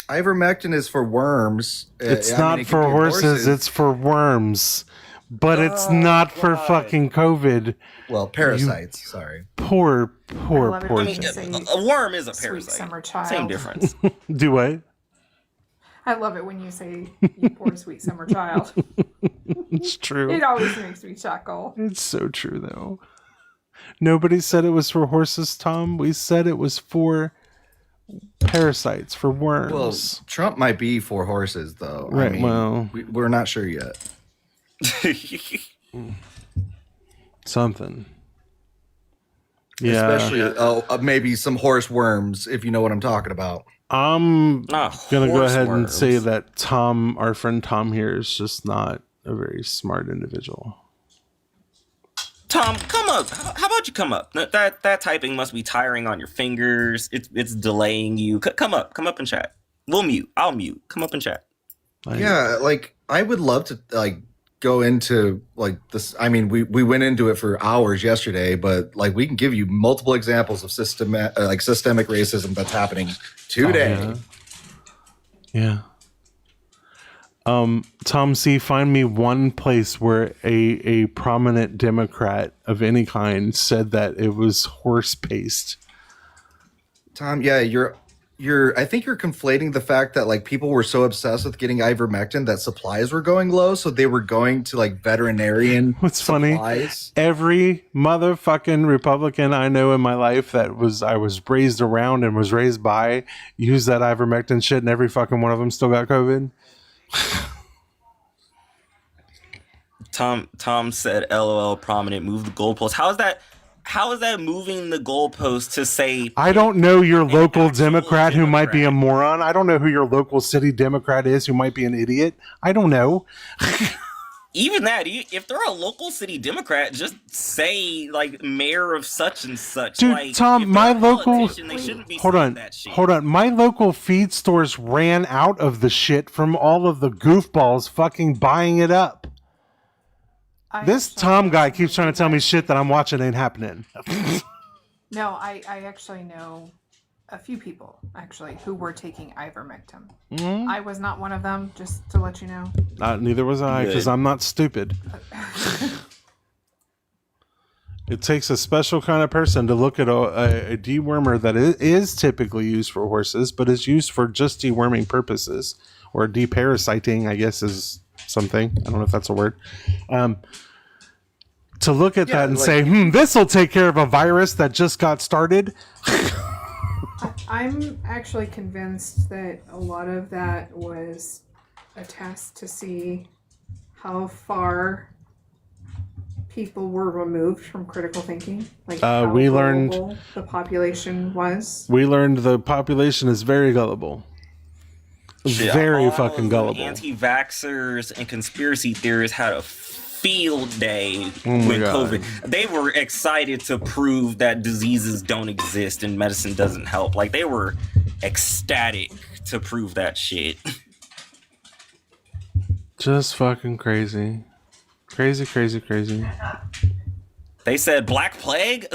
Ivermectin is for worms. It's I not mean, it could for be horses, it's for worms. But it's not for fucking COVID. well, parasites. Sorry. Poor I love it when you thing. say A worm is a sweet parasite. summer child. Same difference. Do what? I love it when you say you poor sweet summer child. It's true. It always makes me chuckle. It's so true, though. Nobody said it was for horses, Tom. We said it was for parasites, for worms. Well, Trump might be for horses, though. Right, well. we're not sure yet. Something. Yeah. Especially maybe some horse worms, if you know what I'm talking about. I'm gonna go ahead and horse say worms. that Tom, our friend Tom here, is just not a very smart individual. Tom, come up. How about you come up? That typing must be tiring on your fingers. It's delaying you. Come up and chat. We'll mute. I'll mute. Come up and chat. Yeah, like I would love to like go into like this. I mean, we went into it for hours yesterday, but like we can give you multiple examples of systemic racism that's happening today. Yeah. Tom C, find me one place where a prominent Democrat of any kind said that it was horse paste. Tom, yeah, I think you're conflating the fact that like people were so obsessed with getting ivermectin that supplies were going low, so they were going to like veterinarian What's supplies. funny? Every motherfucking Republican I know in my life I was raised around and was raised by used that ivermectin shit, and every fucking one of them still got COVID. Tom said, "LOL, prominent. Move the goalpost." How is that moving the goalpost to say? I don't know your local Democrat who might be a moron. I don't know who your local city Democrat is who might be an idiot. I don't know. Even that, if they're a local city Democrat, just say like mayor of such and such. Dude, like, Tom, if they're my a local politician, they shouldn't be saying that shit. Hold on. My local feed stores ran out of the shit from all of the goofballs fucking buying it up. This Tom guy keeps trying to tell me shit that I'm watching ain't happening. No, I actually know a few people actually who were taking ivermectin. I was not one of them, just to let you know. Neither was I, because I'm not stupid. It takes a special kind of person to look at a dewormer that is typically used for horses, but is used for just deworming purposes, or deparasiting, I guess is something. I don't know if that's a word. To look at that and say, this will take care of a virus that just got started. I'm actually convinced that a lot of that was a test to see how far people were removed from critical thinking. Like how we learned gullible the population was. We learned the population is very gullible. Shit, Very all fucking of them gullible. Anti-vaxxers and conspiracy theorists had a field day my with God. COVID. They were excited to prove that diseases don't exist and medicine doesn't help. Like, they were ecstatic to prove that shit. Just fucking crazy. Crazy. They said, Black Plague?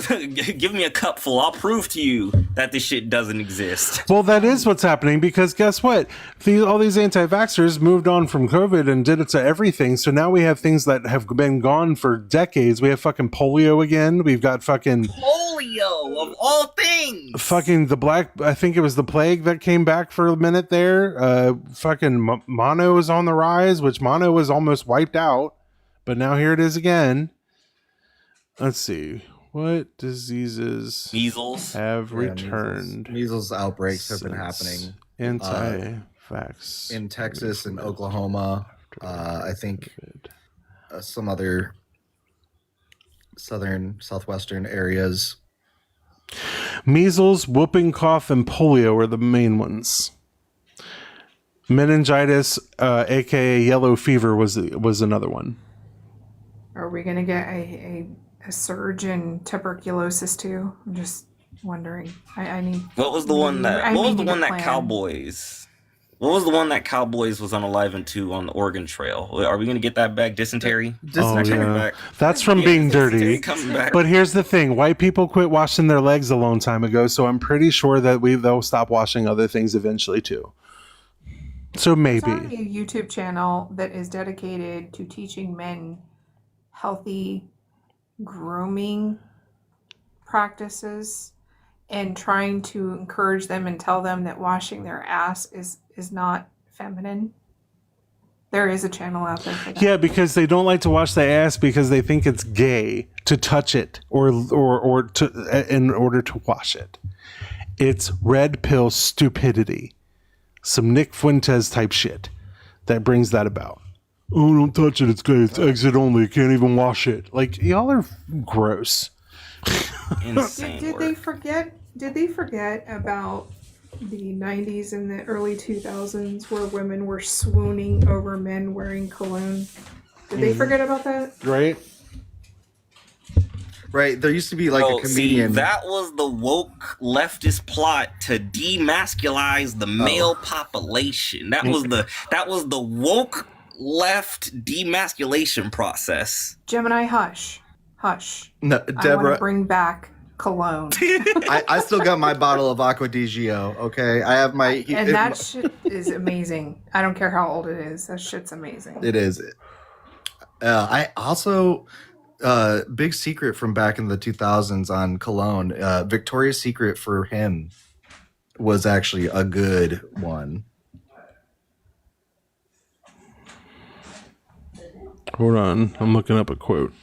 Give me a cupful. I'll prove to you that this shit doesn't exist. Well, that is what's happening, because guess what? All these anti-vaxxers moved on from COVID and did it to everything. So now we have things that have been gone for decades. We have fucking polio again. We've got fucking Polio, of all things! fucking I think it was the plague that came back for a minute there. Fucking mono is on the rise, which mono was almost wiped out. But now here it is again. Let's see. What diseases Measles have returned? Measles outbreaks have been happening. Anti-vax in Texas and Oklahoma. I think some other southwestern areas. Measles, whooping cough, and polio are the main ones. Meningitis, aka yellow fever, was another one. Are we gonna get a surge in tuberculosis too? I'm just wondering. I need. What was the one that? I What was need the a one that plan. Cowboys? What was the one that Cowboys was unalive to on the Oregon Trail? Are we gonna get that back? Dysentery? Dysentery. Coming back? That's from being dirty. Coming back. But here's the thing: white people quit washing their legs a long time ago, so I'm pretty sure that they'll stop washing other things eventually too. So There's maybe. already a YouTube channel that is dedicated to teaching men healthy grooming practices and trying to encourage them and tell them that washing their ass is not feminine. There is a channel out there for that. Yeah, because they don't like to wash their ass because they think it's gay to touch it or to in order to wash it. It's red pill stupidity. Some Nick Fuentes type shit that brings that about. Oh, don't touch it. It's gay. It's exit only. You can't even wash it. Like, y'all are gross. Insane. Did they forget about the 90s and the early 2000s where women were swooning over men wearing cologne. Did they forget about that? Right? Right. There used to be like a comedian. See, that was the woke leftist plot to demasculize the male population. That was the woke left demasculation process. Gemini, hush. Hush. No, I want Deborah, to bring back cologne. I still got my bottle of Aqua di Gio, okay? I have my... And that shit is amazing. I don't care how old it is. That shit's amazing. It is. I also... big secret from back in the 2000s on cologne. Victoria's Secret for him was actually a good one. Hold on. I'm looking up a quote.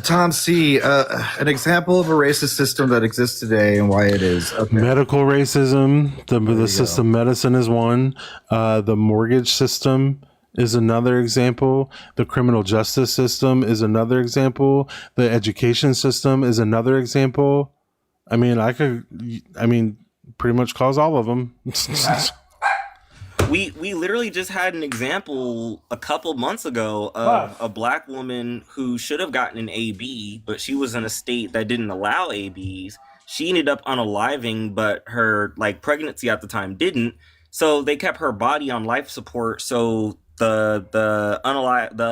Tom C., an example of a racist system that exists today and why it is. Okay. Medical racism. The system medicine is one. The mortgage system is another example. The criminal justice system is another example. The education system is another example. I mean, pretty much cause all of them. We literally just had an example a couple months ago of a black woman who should have gotten an AB, but she was in a state that didn't allow ABs. She ended up unaliving, but her pregnancy at the time didn't. So they kept her body on life support so the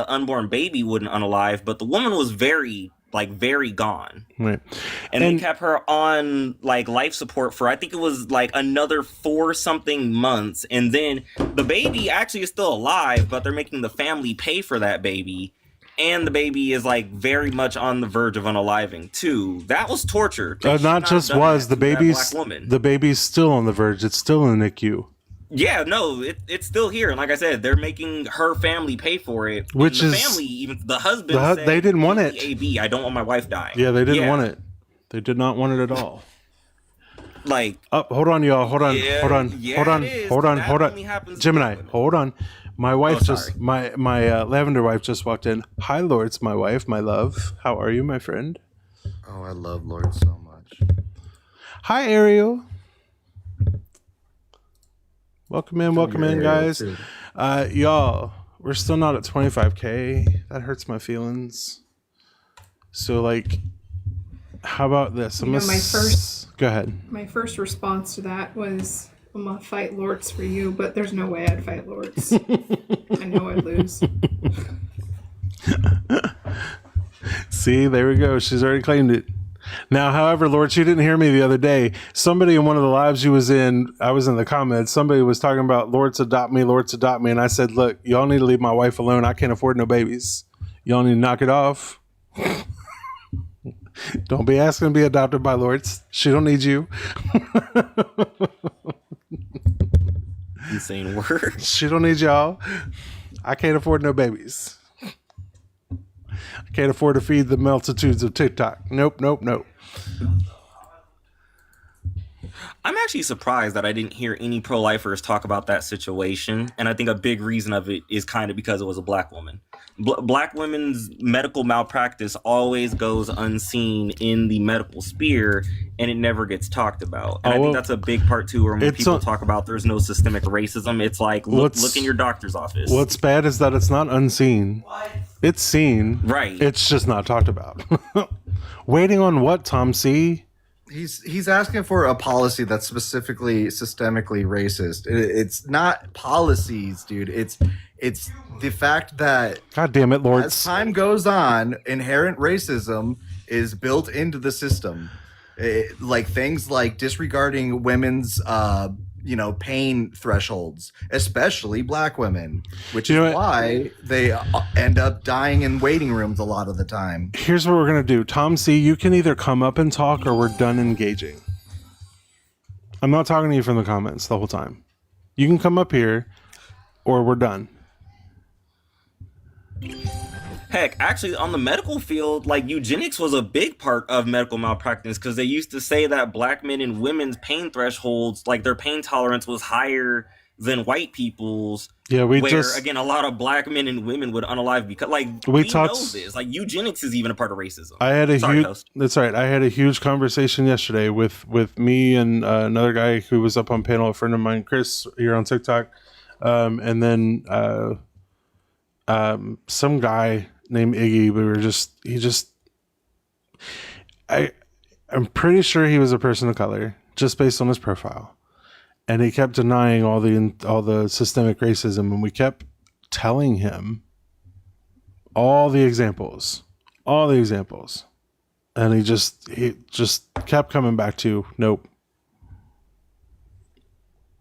unborn baby wouldn't unalive, but the woman was very gone. Right. And they kept her on life support for I think it was another 4 something months, and then the baby actually is still alive, but they're making the family pay for that baby, and the baby is very much on the verge of unaliving too. That was torture. Not just was the baby's still on the verge. It's still in the NICU. Yeah, no, it's still here, and like I said, they're making her family pay for it. Which and the is family, even the husband, said, they didn't want it. AB, I don't want my wife dying. Yeah, they didn't want it. They did not want it at all. Hold on, y'all. Hold on. Gemini, hold on. My wife my lavender wife just walked in. Hi, Lords, my wife, my love. How are you, my friend? Oh, I love Lord so much. Hi, Ariel. Welcome in, guys. Y'all, we're still not at 25K. That hurts my feelings. So, how about this? Go ahead. My first response to that was, I'm gonna fight Lords for you, but there's no way I'd fight Lords. I know I'd lose. See, there we go. She's already claimed it. Now, however, Lord, she didn't hear me the other day. Somebody in one of the lives you was in, I was in the comments, somebody was talking about Lord's adopt me. And I said, look, y'all need to leave my wife alone. I can't afford no babies. Y'all need to knock it off. Don't be asking to be adopted by Lords. She don't need you. Insane word. She don't need y'all. I can't afford no babies. I can't afford to feed the multitudes of TikTok. Nope. I'm actually surprised that I didn't hear any pro-lifers talk about that situation. And I think a big reason of it is kind of because it was a black woman. Black women's medical malpractice always goes unseen in the medical sphere, and it never gets talked about. And I think that's a big part too, where when people talk about there's no systemic racism, it's look in your doctor's office. What's bad is that it's not unseen. It's seen. Right. It's just not talked about. Waiting on what, Tom C? He's asking for a policy that's specifically systemically racist. It's not policies, dude. It's the fact that, God damn it, Lord, as time goes on, inherent racism is built into the system. Things like disregarding women's pain thresholds, especially black women, which is why they end up dying in waiting rooms a lot of the time. Here's what we're going to do. Tom C., you can either come up and talk or we're done engaging. I'm not talking to you from the comments the whole time. You can come up here or we're done. Heck, actually, on the medical field, eugenics was a big part of medical malpractice, because they used to say that black men and women's pain thresholds, their pain tolerance was higher than white people's. Yeah, again, a lot of black men and women would unalive because, like, we know this. Like, eugenics is even a part of racism. I had a huge. That's right. I had a huge conversation yesterday with me and another guy who was up on panel, a friend of mine, Chris, here on TikTok, and then some guy named Iggy. I'm pretty sure he was a person of color just based on his profile. And he kept denying all the systemic racism, and we kept telling him all the examples, and he just kept coming back to nope.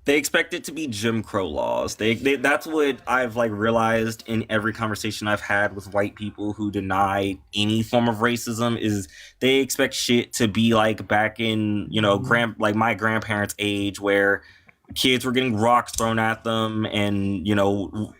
They expect it to be Jim Crow laws. They that's what I've like realized in every conversation I've had with white people who deny any form of racism is they expect shit to be like back in, you know, my grandparents' age where kids were getting rocks thrown at them and, you know,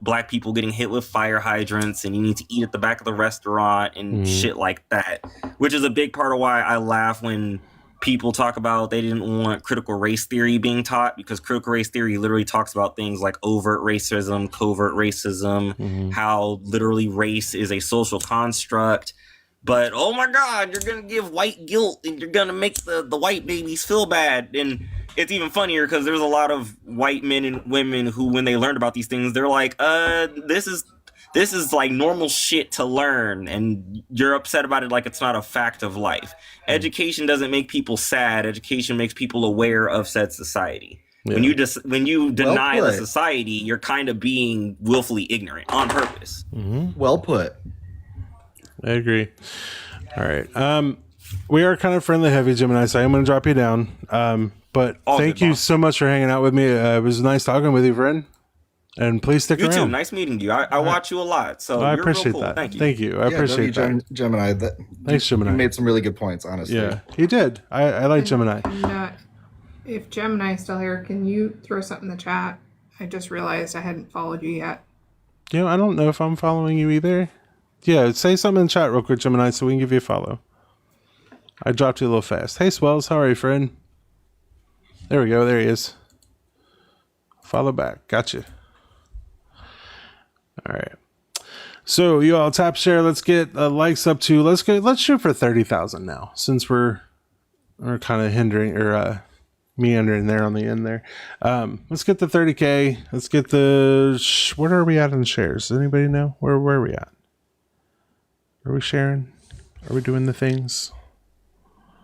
black people getting hit with fire hydrants and you need to eat at the back of the restaurant and shit like that, which is a big part of why I laugh when people talk about they didn't want critical race theory being taught, because critical race theory literally talks about things like overt racism, covert racism, how literally race is a social construct. But, oh my God, you're going to give white guilt and you're going to make the white babies feel bad. And it's even funnier because there's a lot of white men and women who, when they learned about these things, they're like, this is like normal shit to learn. And you're upset about it like it's not a fact of life. Education doesn't make people sad. Education makes people aware of said society. Yeah. When you deny the society, you're kind of being willfully ignorant on purpose. Well put. I agree. All right. We are kind of friendly heavy, Gemini, so I'm going to drop you down. But thank you so much for hanging out with me. It was nice talking with you, friend. And please stick around. You too. Nice meeting you. I watch you a lot, so I you're appreciate real cool. that. Thank you. I appreciate that. Gemini. Thanks, Gemini. You made some really good points, honestly. Yeah, he did. I like Gemini. And, if Gemini's still here, can you throw something in the chat? I just realized I hadn't followed you yet. Yeah, I don't know if I'm following you either. Yeah, say something in chat real quick, Gemini, so we can give you a follow. I dropped you a little fast. Hey, Swells. How are you, friend? There we go. There he is. Follow back. Gotcha. All right. So you all tap share. Let's get likes up to. Let's shoot for 30,000 now, since we're kind of hindering or meandering there on the end there. Let's get the 30K. Let's get the. What are we at in shares? Does anybody know where are we at? Are we sharing? Are we doing the things?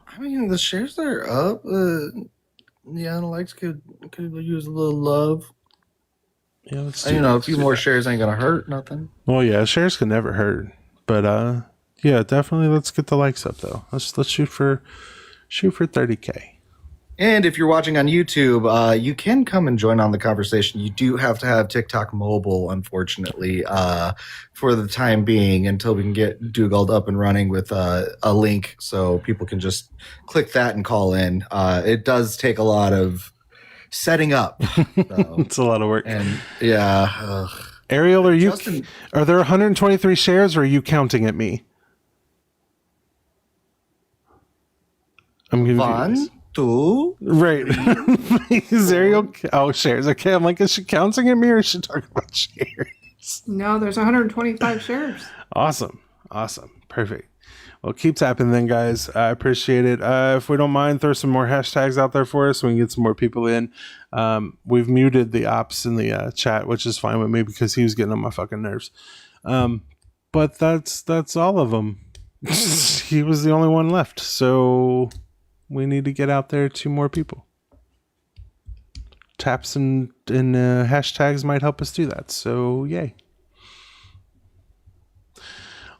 I mean, the shares are up. Yeah, the likes could use a little love. Yeah, let's do a few more shares ain't gonna hurt nothing. Well, yeah, shares can never hurt. But yeah, definitely let's get the likes up though. Let's shoot for 30K. And if you're watching on YouTube, you can come and join on the conversation. You do have to have TikTok mobile, unfortunately, for the time being, until we can get Dugald up and running with a link so people can just click that and call in. It does take a lot of setting up. So. It's a lot of work. And yeah. Ariel, are there 123 shares, or are you counting at me? I'm confused. 1, 2, right. Is Ariel? Oh, shares. Okay, I'm like, is she counting at me, or is she talking about shares? No, there's 125 shares. Awesome. Perfect. Well, keep tapping then, guys. I appreciate it. If we don't mind, throw some more hashtags out there for us so we can get some more people in. We've muted the ops in the chat, which is fine with me because he was getting on my fucking nerves. But that's all of them. He was the only one left. So we need to get out there to more people. Taps and hashtags might help us do that. So yay.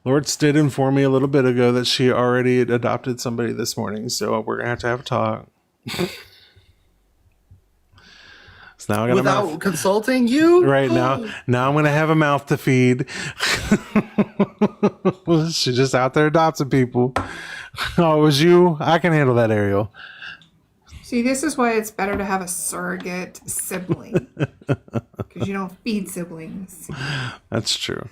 Lords did inform me a little bit ago that she already adopted somebody this morning, so we're gonna have to have a talk. So now I got without consulting you right now. Now I'm gonna have a mouth to feed. She's just out there adopting people. Oh, it was you? I can handle that, Ariel. See, this is why it's better to have a surrogate sibling. Because you don't feed siblings. That's true.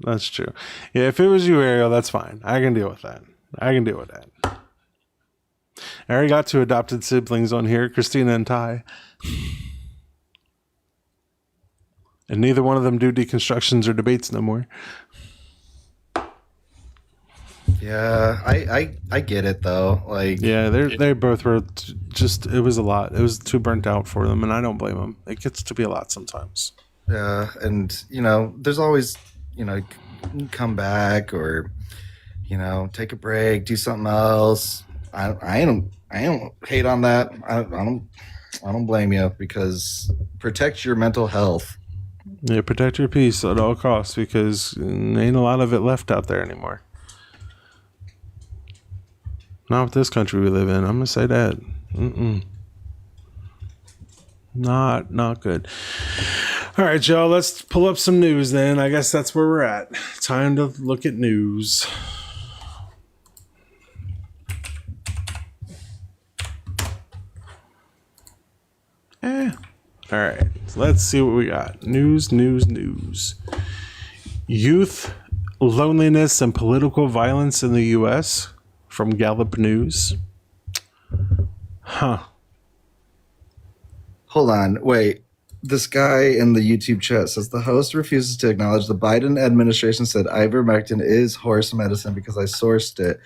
That's true. Yeah, if it was you, Ariel, that's fine. I can deal with that. I already got 2 adopted siblings on here, Christina and Ty. And neither one of them do deconstructions or debates no more. Yeah, I get it though. Like, Yeah, they both were just, it was a lot. It was too burnt out for them, and I don't blame them. It gets to be a lot sometimes. yeah, and there's always, come back or, take a break, do something else. I don't hate on that. I don't blame you, because protect your mental health. Yeah, protect your peace at all costs, because ain't a lot of it left out there anymore. Not with this country we live in. I'm gonna say that. Not good. All right, y'all. Let's pull up some news then. I guess that's where we're at. Time to look at news. All right. So let's see what we got. News. Youth loneliness and political violence in the U.S. from Gallup News. Huh. Hold on, wait. This guy in the YouTube chat says the host refuses to acknowledge the Biden administration said ivermectin is horse medicine because I sourced it.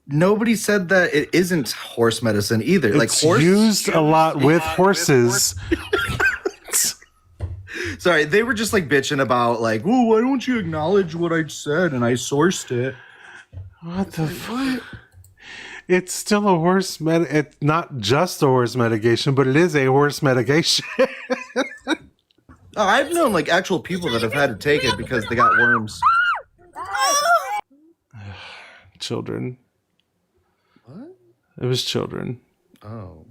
Nobody said that it isn't horse medicine either. It's used a lot with horses. Sorry, they were just like bitching about like, oh, why don't you acknowledge what I said and I sourced it? What the fuck? It's still a horse it's not just a horse medication, but it is a horse medication. I've known like actual people that have had to take it because they got worms. Children. What? It was children. Oh.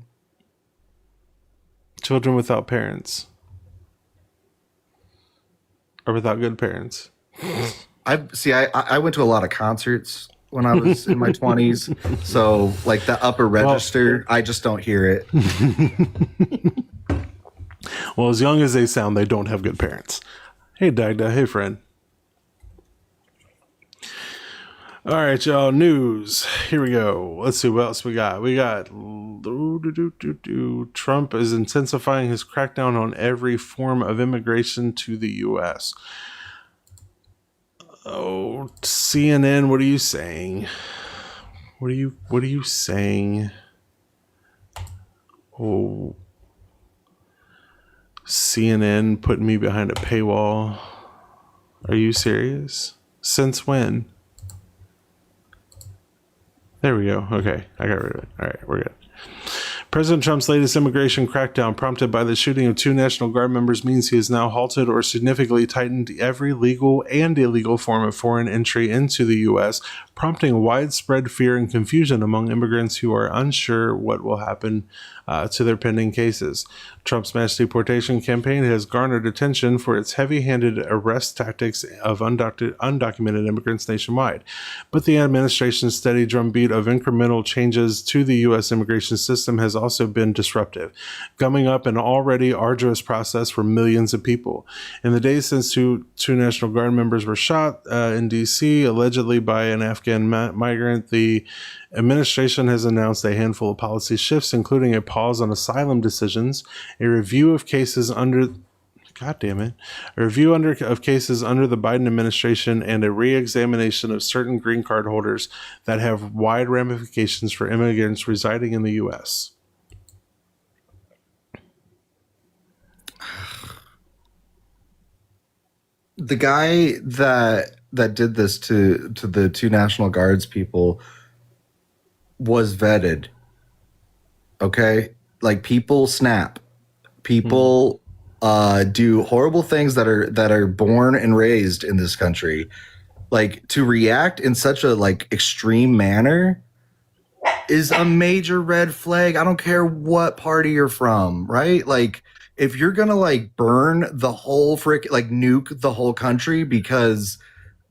Children without parents. Or without good parents. I went to a lot of concerts when I was in my 20s. So like the upper register, I just don't hear it. Well, as young as they sound, they don't have good parents. Hey, Dagda. Hey, friend. All right, y'all. News. Here we go. Let's see what else we got. We got Trump is intensifying his crackdown on every form of immigration to the U.S. Oh, CNN, what are you saying? What are you saying? Oh, CNN putting me behind a paywall. Are you serious? Since when? There we go. Okay, I got rid of it. All right, we're good. President Trump's latest immigration crackdown, prompted by the shooting of 2 National Guard members, means he has now halted or significantly tightened every legal and illegal form of foreign entry into the U.S., prompting widespread fear and confusion among immigrants who are unsure what will happen to their pending cases. Trump's mass deportation campaign has garnered attention for its heavy-handed arrest tactics of undocumented immigrants nationwide. But the administration's steady drumbeat of incremental changes to the U.S. immigration system has also been disruptive, gumming up an already arduous process for millions of people. In the days since two National Guard members were shot in D.C., allegedly by an Afghan migrant, the administration has announced a handful of policy shifts, including a pause on asylum decisions, a review of cases under of cases under the Biden administration, and a re-examination of certain green card holders that have wide ramifications for immigrants residing in the U.S. The guy that did this to the 2 National Guards people was vetted. Okay? Like, people snap. People do horrible things that are born and raised in this country. Like, to react in such a like extreme manner is a major red flag. I don't care what party you're from, right? Like, if you're gonna like burn the whole nuke the whole country because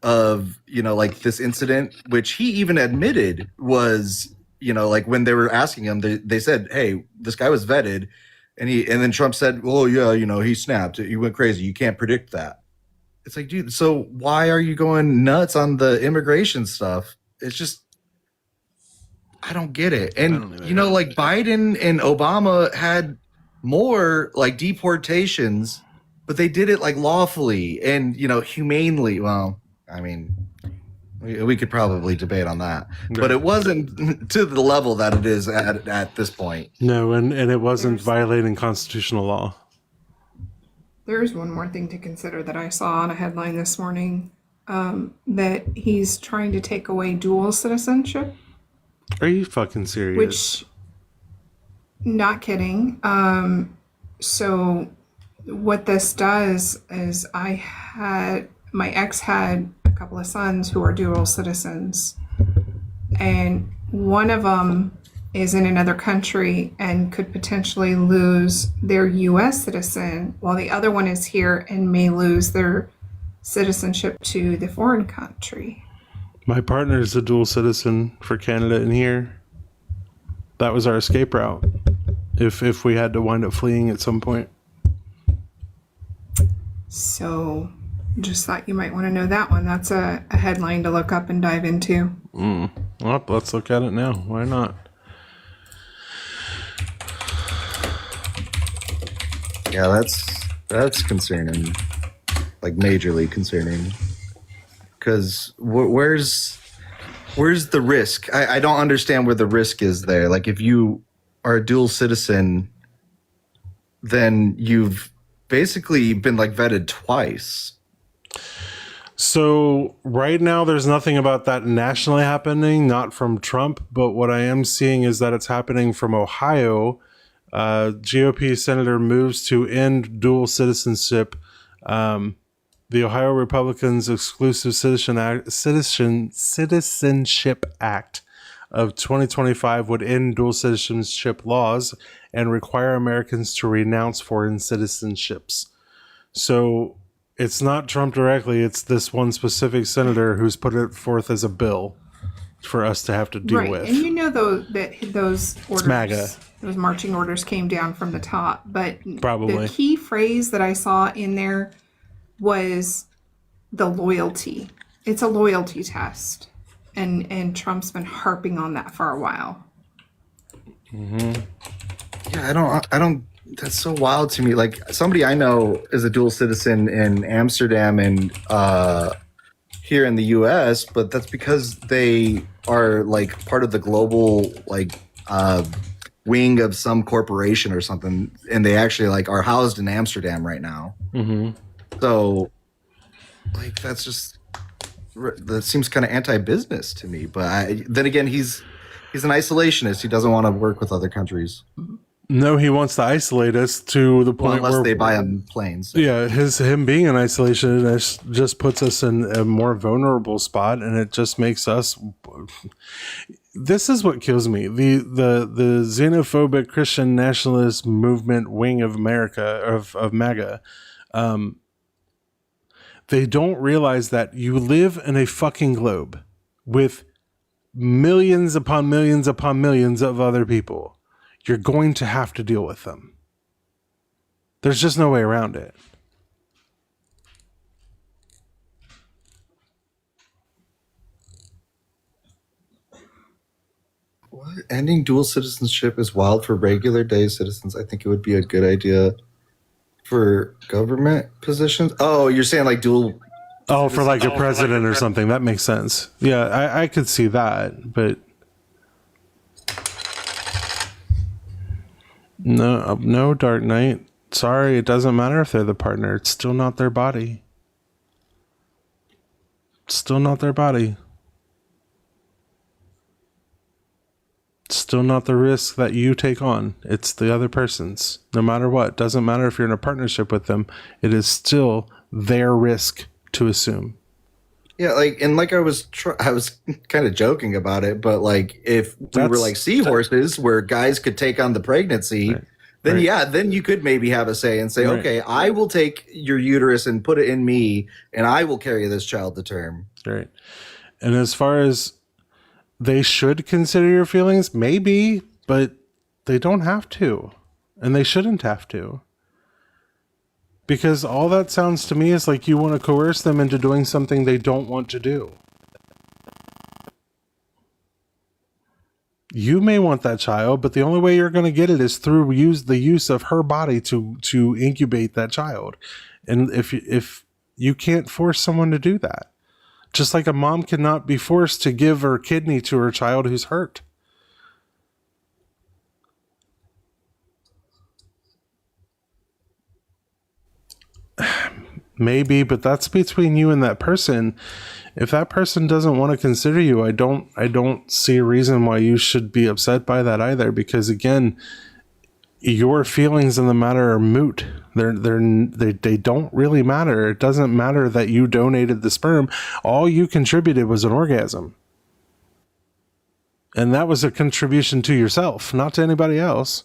of like this incident, which he even admitted was like when they were asking him, they said, hey, this guy was vetted, and then Trump said, oh yeah, he snapped, he went crazy, you can't predict that. It's like, dude, so why are you going nuts on the immigration stuff? It's just, I don't get it. And like Biden and Obama had more like deportations but they did it like lawfully and humanely. Well, I mean, we could probably debate on that, but it wasn't to the level that it is at this point. No, and it wasn't violating constitutional law. There's one more thing to consider that I saw on a headline this morning, that he's trying to take away dual citizenship. Are you fucking serious? Which, not kidding. So what this does is my ex had a couple of sons who are dual citizens, and one of them is in another country and could potentially lose their U.S. citizen, while the other one is here and may lose their citizenship to the foreign country. My partner is a dual citizen for Canada and here. That was our escape route if we had to wind up fleeing at some point. So just thought you might want to know that one. That's a headline to look up and dive into. Well, let's look at it now. Why not? Yeah, that's concerning, like majorly concerning. Because where's the risk? I don't understand where the risk is there. Like, if you are a dual citizen, then you've basically been like vetted twice. So right now there's nothing about that nationally happening, not from Trump, but what I am seeing is that it's happening from Ohio. GOP senator moves to end dual citizenship. The Ohio Republicans' Exclusive Citizenship Act of 2025 would end dual citizenship laws and require Americans to renounce foreign citizenships. So it's not Trump directly, it's this one specific senator who's put it forth as a bill for us to have to deal with. And those orders, MAGA. those marching orders came down from the top. But Probably. the key phrase that I saw in there was the loyalty. It's a loyalty test. And Trump's been harping on that for a while. Yeah, I don't. That's so wild to me. Like, somebody I know is a dual citizen in Amsterdam and here in the U.S., but that's because they are like part of the global wing of some corporation or something, and they actually like are housed in Amsterdam right now. So, like, that seems kind of anti-business to me. But then again, he's an isolationist. He doesn't want to work with other countries. No, he wants to isolate us to the point unless where they buy him planes. Yeah, him being an isolationist just puts us in a more vulnerable spot, and it just makes us. This is what kills me: the xenophobic Christian nationalist movement wing of America of MAGA. They don't realize that you live in a fucking globe with millions upon millions upon millions of other people. You're going to have to deal with them. There's just no way around it. What? Ending dual citizenship is wild for regular day citizens. I think it would be a good idea for government positions. Oh, you're saying like dual... Oh, for like a president or something. That makes sense. Yeah, I could see that, but... No, Dark Knight. Sorry, it doesn't matter if they're the partner. It's still not their body. Still not their body. Still not the risk that you take on. It's the other person's. No matter what. Doesn't matter if you're in a partnership with them. It is still their risk to assume. Yeah, I was kind of joking about it, but like if we were like seahorses where guys could take on the pregnancy, then you could maybe have a say and say, okay, I will take your uterus and put it in me, and I will carry this child to term. Right. And as far as they should consider your feelings, maybe, but they don't have to, and they shouldn't have to. Because all that sounds to me is like you want to coerce them into doing something they don't want to do. You may want that child, but the only way you're going to get it is through the use of her body to incubate that child. And if you can't force someone to do that, just like a mom cannot be forced to give her kidney to her child who's hurt. Maybe, but that's between you and that person. If that person doesn't want to consider you, I don't see a reason why you should be upset by that either, because again, your feelings in the matter are moot. They don't really matter. It doesn't matter that you donated the sperm. All you contributed was an orgasm. And that was a contribution to yourself, not to anybody else.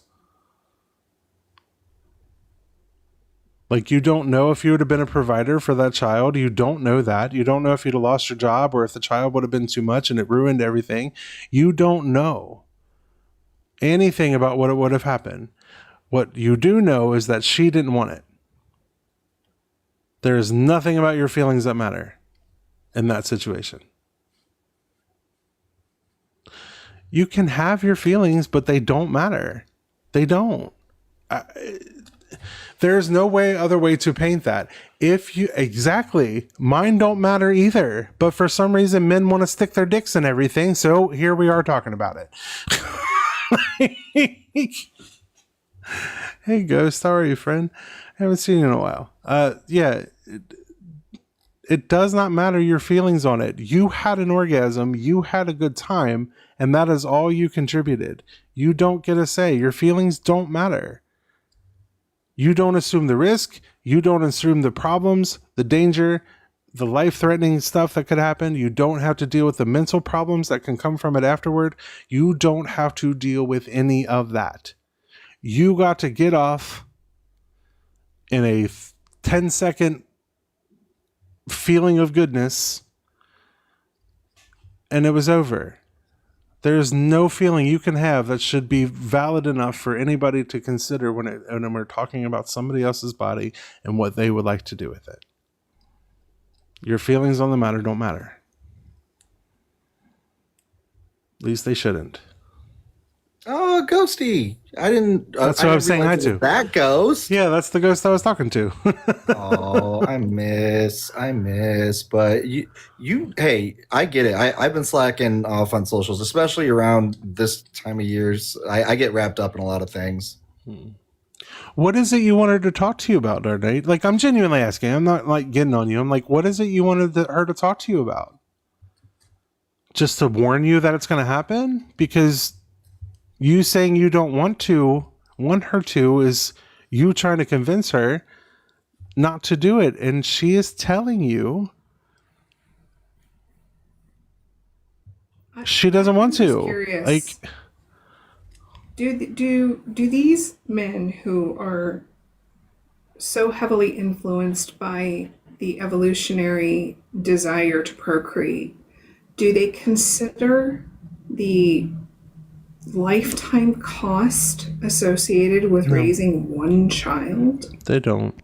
Like, you don't know if you would have been a provider for that child. You don't know that. You don't know if you'd have lost your job or if the child would have been too much and it ruined everything. You don't know anything about what it would have happened. What you do know is that she didn't want it. There is nothing about your feelings that matter in that situation. You can have your feelings, but they don't matter. They don't. There's no other way to paint that. Exactly, mine don't matter either. But for some reason, men want to stick their dicks in everything. So here we are talking about it. Hey, Ghost, how are you, friend? I haven't seen you in a while. Yeah, it does not matter your feelings on it. You had an orgasm, you had a good time, and that is all you contributed. You don't get a say. Your feelings don't matter. You don't assume the risk. You don't assume the problems, the danger, the life-threatening stuff that could happen. You don't have to deal with the mental problems that can come from it afterward. You don't have to deal with any of that. You got to get off in a 10-second feeling of goodness, and it was over. There's no feeling you can have that should be valid enough for anybody to consider when we're talking about somebody else's body and what they would like to do with it. Your feelings on the matter don't matter. At least they shouldn't. Oh, Ghosty. I didn't. That's what I was saying hi to. That ghost. Yeah, that's the ghost I was talking to. Oh, I miss. But hey, I get it. I've been slacking off on socials, especially around this time of years. I get wrapped up in a lot of things. What is it you wanted to talk to you about, Darnay? Like, I'm genuinely asking. I'm not like getting on you. I'm like, what is it you wanted her to talk to you about? Just to warn you that it's going to happen? Because you saying you don't want her to is you trying to convince her not to do it. And she is telling you she doesn't want to. Curious. Like, do these men who are so heavily influenced by the evolutionary desire to procreate, do they consider the lifetime cost associated with raising one child? they don't.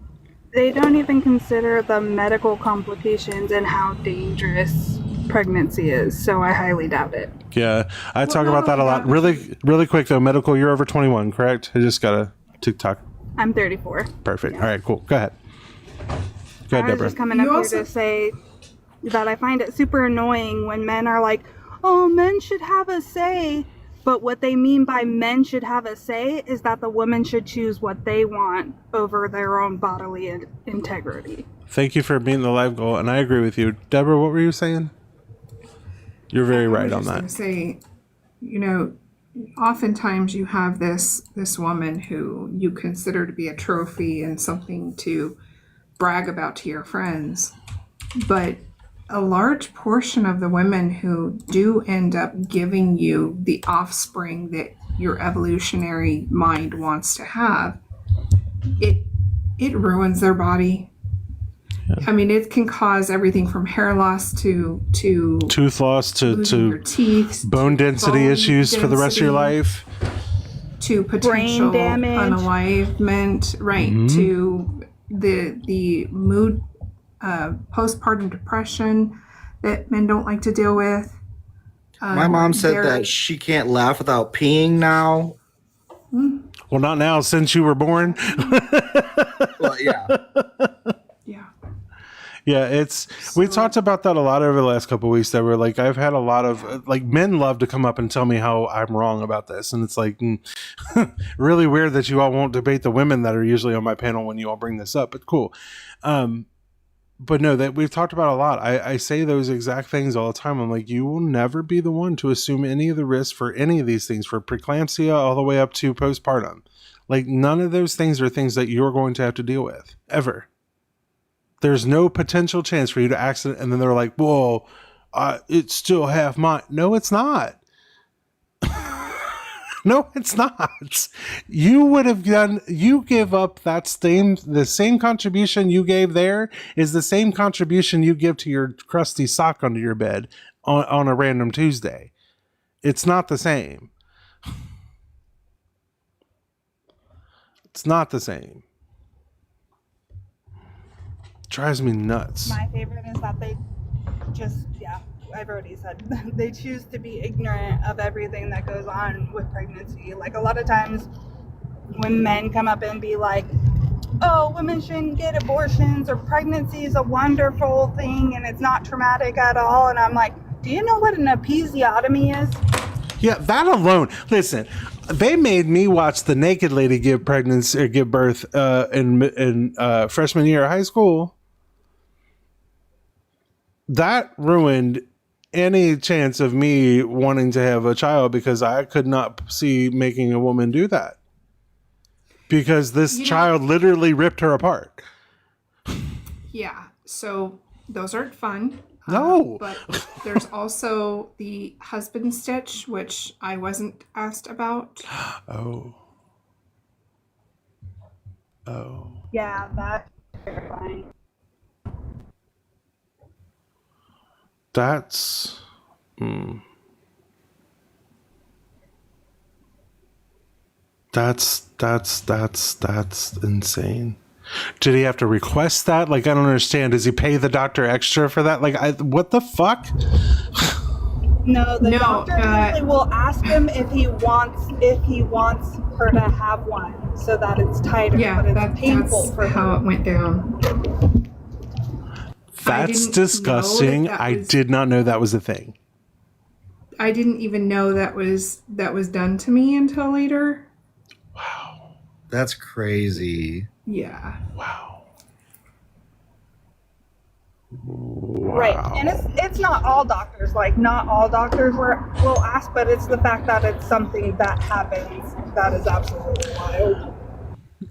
They don't even consider the medical complications and how dangerous pregnancy is, so I highly doubt it. Yeah, I talk about that a lot. Really quick though, medical, you're over 21, correct? I just got a TikTok. I'm 34. Perfect. All right, cool. Go ahead. Go ahead, I was Deborah. just coming up here to say that I find it super annoying when men are like, oh, men should have a say. But what they mean by men should have a say is that the woman should choose what they want over their own bodily integrity. Thank you for meeting the live goal, and I agree with you. Deborah, what were you saying? You're very right on that. I was just going to say, oftentimes you have this woman who you consider to be a trophy and something to brag about to your friends, but a large portion of the women who do end up giving you the offspring that your evolutionary mind wants to have, it ruins their body. Yeah. I mean, it can cause everything from hair loss to tooth loss to your teeth, bone density issues for the rest of your life, to potential brain damage, unalivement, right? Mm-hmm. To the mood, postpartum depression that men don't like to deal with. My mom said There- that she can't laugh without peeing now. Well, not now since you were born. Well, yeah. Yeah. Yeah, we talked about that a lot over the last couple of weeks. That were like, I've had a lot of like men love to come up and tell me how I'm wrong about this, and it's like really weird that you all won't debate the women that are usually on my panel when you all bring this up. But cool. But no, that we've talked about a lot. I say those exact things all the time. I'm like, you will never be the one to assume any of the risk for any of these things, for preeclampsia all the way up to postpartum. Like, none of those things are things that you're going to have to deal with ever. There's no potential chance for you to accident. And then they're like, whoa, it's still half mine. No, it's not. No, it's not. You would have done, you give up the same contribution you gave there is the same contribution you give to your crusty sock under your bed on a random Tuesday. It's not the same. It's not the same. Drives me nuts. My favorite is that they just, yeah, I've already said, they choose to be ignorant of everything that goes on with pregnancy. Like, a lot of times when men come up and be like, oh, women shouldn't get abortions, or pregnancy is a wonderful thing and it's not traumatic at all. And I'm like, do you know what an episiotomy is? Yeah, that alone. Listen, they made me watch the naked lady give birth in freshman year of high school. That ruined any chance of me wanting to have a child, because I could not see making a woman do that, because this child literally ripped her apart. Yeah. So those aren't fun. No. But there's also the husband stitch, which I wasn't asked about. Oh. Yeah, that's terrifying. That's that's insane. Did he have to request that? Like, I don't understand. Does he pay the doctor extra for that? Like, what the fuck? No, the doctor usually will ask him if he wants her to have one, so that it's tighter, but it's painful for how her. it went down. That's disgusting. I did not know that was a thing. I didn't even know that was done to me until later. Wow. That's crazy. Yeah. Wow. Right, and it's not all doctors. Like, not all doctors will ask, but it's the fact that it's something that happens that is absolutely wild.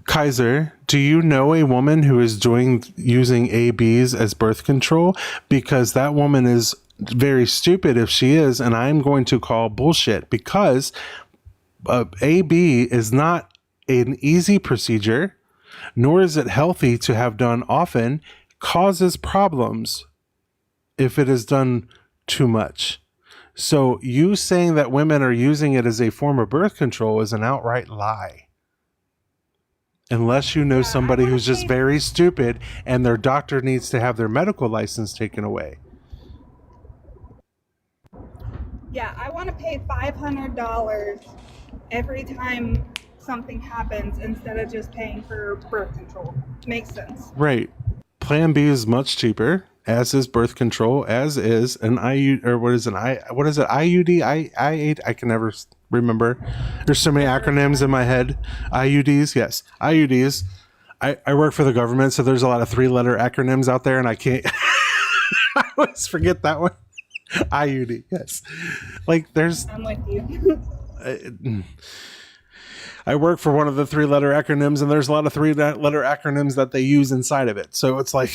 Kaiser, do you know a woman who is using ABs as birth control? Because that woman is very stupid if she is, and I'm going to call bullshit, because AB is not an easy procedure, nor is it healthy to have done often. Causes problems if it is done too much. So you saying that women are using it as a form of birth control is an outright lie. Unless you know somebody who's just very stupid and their doctor needs to have their medical license taken away. Yeah, I want to pay $500 every time something happens instead of just paying for birth control. Makes sense. Right. Plan B is much cheaper, as is birth control, as is an IU, or what is it, IUD, I can never remember. There's so many acronyms in my head. IUDs, yes, IUDs. I work for the government, so there's a lot of 3-letter acronyms out there, and I can't, I always forget that one. IUD, yes. Like, there's... I'm with you. I work for one of the 3-letter acronyms, and there's a lot of 3-letter acronyms that they use inside of it. So it's like,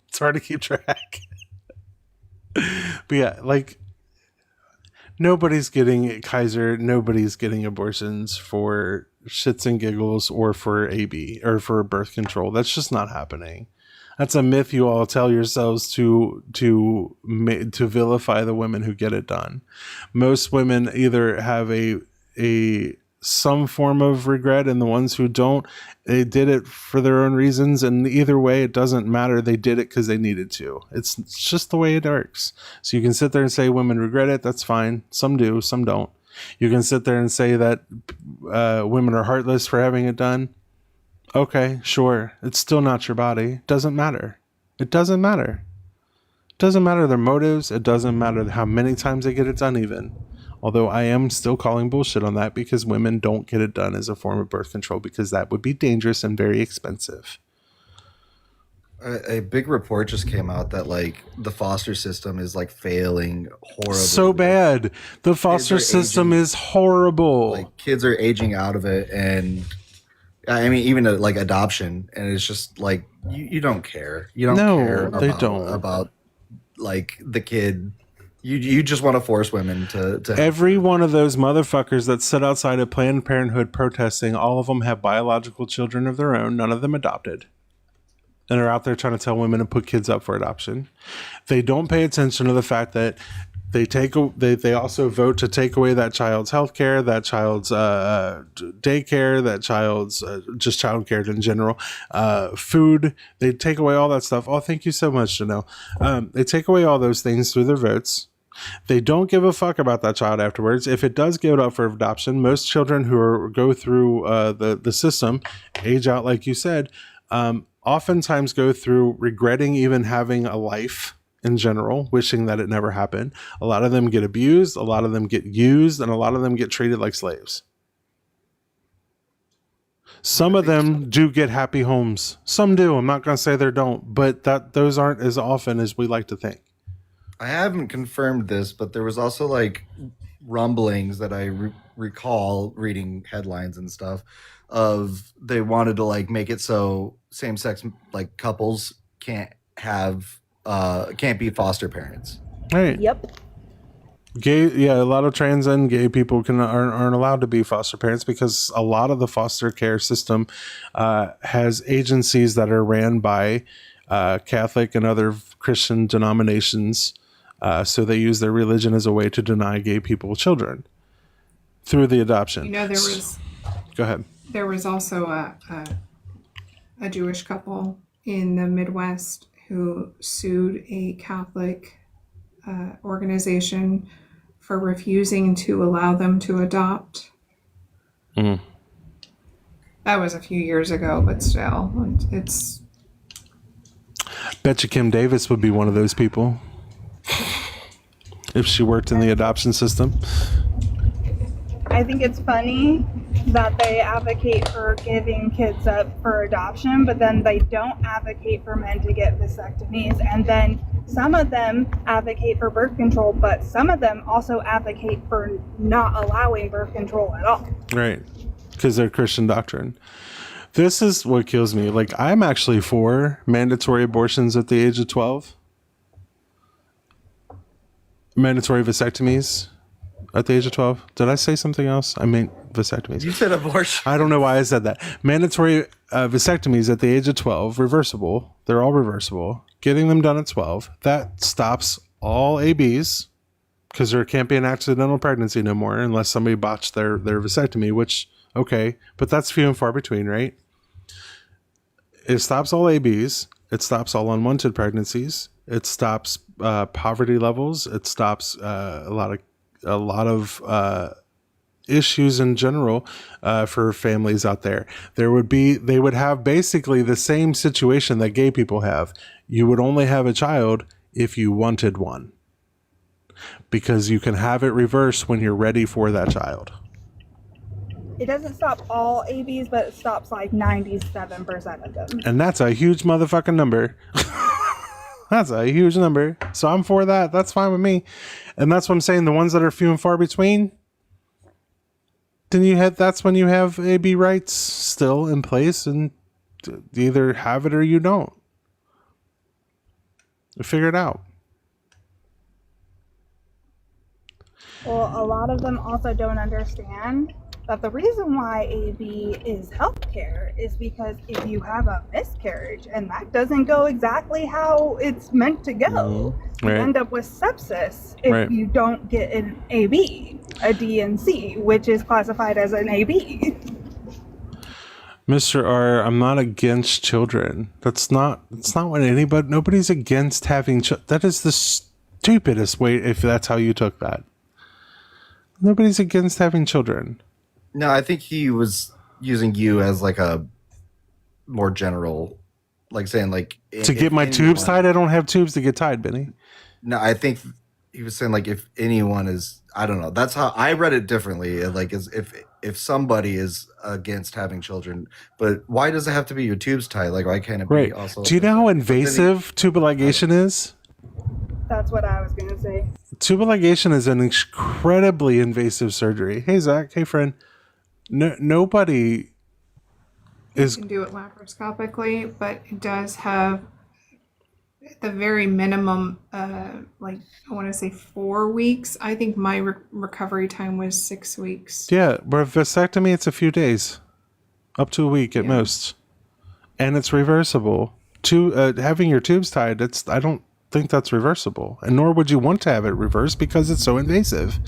it's hard to keep track. But yeah, like, nobody's getting abortions for shits and giggles or for AB or for birth control. That's just not happening. That's a myth you all tell yourselves to vilify the women who get it done. Most women either have a some form of regret, and the ones who don't, they did it for their own reasons. And either way, it doesn't matter. They did it because they needed to. It's just the way it works. So you can sit there and say women regret it. That's fine. Some do, some don't. You can sit there and say that women are heartless for having it done. Okay, sure. It's still not your body. Doesn't matter. It doesn't matter. It doesn't matter their motives. It doesn't matter how many times they get it done even. Although I am still calling bullshit on that because women don't get it done as a form of birth control because that would be dangerous and very expensive. A big report just came out that like the foster system is like failing horribly. So bad. The foster system is horrible. Like kids are aging out of it, and I mean even like adoption, and it's just like you don't care. You don't care. No, they don't about like the kid. You just want to force women to every one of those motherfuckers that sit outside of Planned Parenthood protesting. All of them have biological children of their own. None of them adopted. And are out there trying to tell women to put kids up for adoption. They don't pay attention to the fact that they also vote to take away that child's health care, that child's daycare, that child's just child care in general, food. They take away all that stuff. Oh, thank you so much, Janelle. They take away all those things through their votes. They don't give a fuck about that child afterwards. If it does go up for adoption, most children who go through the system, age out like you said, oftentimes go through regretting even having a life in general, wishing that it never happened. A lot of them get abused, a lot of them get used, and a lot of them get treated like slaves. Some of them do get happy homes. Some do. I'm not going to say they don't, but those aren't as often as we like to think. I haven't confirmed this, but there was also like rumblings that I recall reading headlines and stuff of they wanted to like make it so same-sex like couples can't be foster parents. Right. Yep. A lot of trans and gay people aren't allowed to be foster parents because a lot of the foster care system has agencies that are ran by Catholic and other Christian denominations. So they use their religion as a way to deny gay people children through the adoption. You know, Go ahead. There was also a Jewish couple in the Midwest who sued a Catholic organization for refusing to allow them to adopt. Mm. That was a few years ago, but still, it's. Bet you Kim Davis would be one of those people if she worked in the adoption system. I think it's funny that they advocate for giving kids up for adoption, but then they don't advocate for men to get vasectomies. And then some of them advocate for birth control, but some of them also advocate for not allowing birth control at all. Right. Because they're Christian doctrine. This is what kills me. Like, I'm actually for mandatory abortions at the age of 12. Mandatory vasectomies at the age of 12. Did I say something else? I mean vasectomies. You said abortion. I don't know why I said that. Mandatory vasectomies at the age of 12, reversible. They're all reversible. Getting them done at 12. That stops all ABs because there can't be an accidental pregnancy no more unless somebody botched their vasectomy, which, okay, but that's few and far between, right? It stops all ABs. It stops all unwanted pregnancies. It stops poverty levels. It stops a lot of issues in general for families out there. They would have basically the same situation that gay people have. You would only have a child if you wanted one, because you can have it reversed when you're ready for that child. It doesn't stop all ABs, but it stops like 97% of them. And that's a huge motherfucking number. That's a huge number. So I'm for that. That's fine with me. And that's what I'm saying. The ones that are few and far between, then that's when you have AB rights still in place, and either have it or you don't. Figure it out. Well, a lot of them also don't understand that the reason why AB is healthcare is because if you have a miscarriage and that doesn't go exactly how it's meant to go, you Right. end up with sepsis if Right. you don't get an AB, a DNC, which is classified as an AB. Mr. R, I'm not against children. That's not what anybody, nobody's against having that is the stupidest way if that's how you took that. Nobody's against having children. No, I think he was using you as like a more general, like saying like To get my tubes tied, I don't have tubes to get tied, Benny. No, I think he was saying like if anyone is, I don't know. That's how I read it differently. Like as if somebody is against having children, but why does it have to be your tubes tied? Like why can't it Right. be also? Do you know how invasive tubal ligation is? That's what I was going to say. Tubal ligation is an incredibly invasive surgery. Hey, Zach. Hey, friend. Nobody is. You can do it laparoscopically, but it does have at the very minimum, like I want to say 4 weeks. I think my recovery time was 6 weeks. Yeah, but vasectomy, it's a few days, up to a week at most, and it's reversible. Having your tubes tied, I don't think that's reversible, and nor would you want to have it reversed because it's so invasive.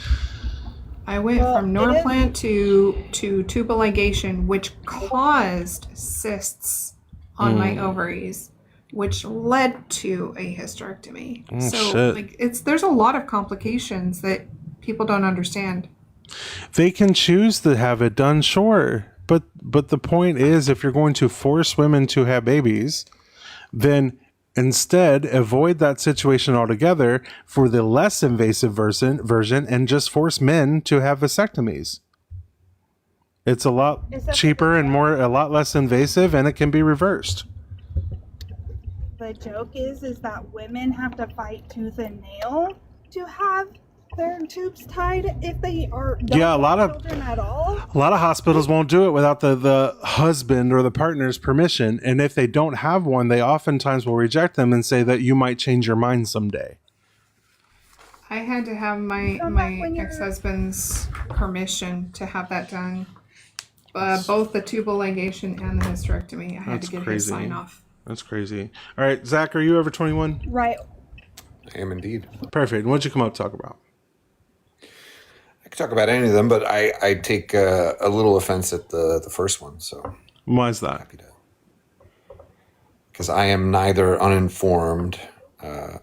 I went from Norplant to tubal ligation, which caused cysts on my ovaries, which led to a hysterectomy. Shit. Like there's a lot of complications that people don't understand. They can choose to have it done, sure, but the point is, if you're going to force women to have babies, then instead avoid that situation altogether for the less invasive version and just force men to have vasectomies. It's a lot cheaper and a lot less invasive, and it can be reversed. The joke is that women have to fight tooth and nail to have their tubes tied if they don't have children at all. A lot of hospitals won't do it without the husband or the partner's permission, and if they don't have one, they oftentimes will reject them and say that you might change your mind someday. I had to have my ex-husband's permission to have that done. Both the tubal ligation and the hysterectomy. I had to get his sign off. That's crazy. All right, Zach, are you over 21? Right. I am indeed. Perfect. What'd you come up to talk about? I could talk about any of them, but I take a little offense at the first one. So why is that? Because I am neither uninformed,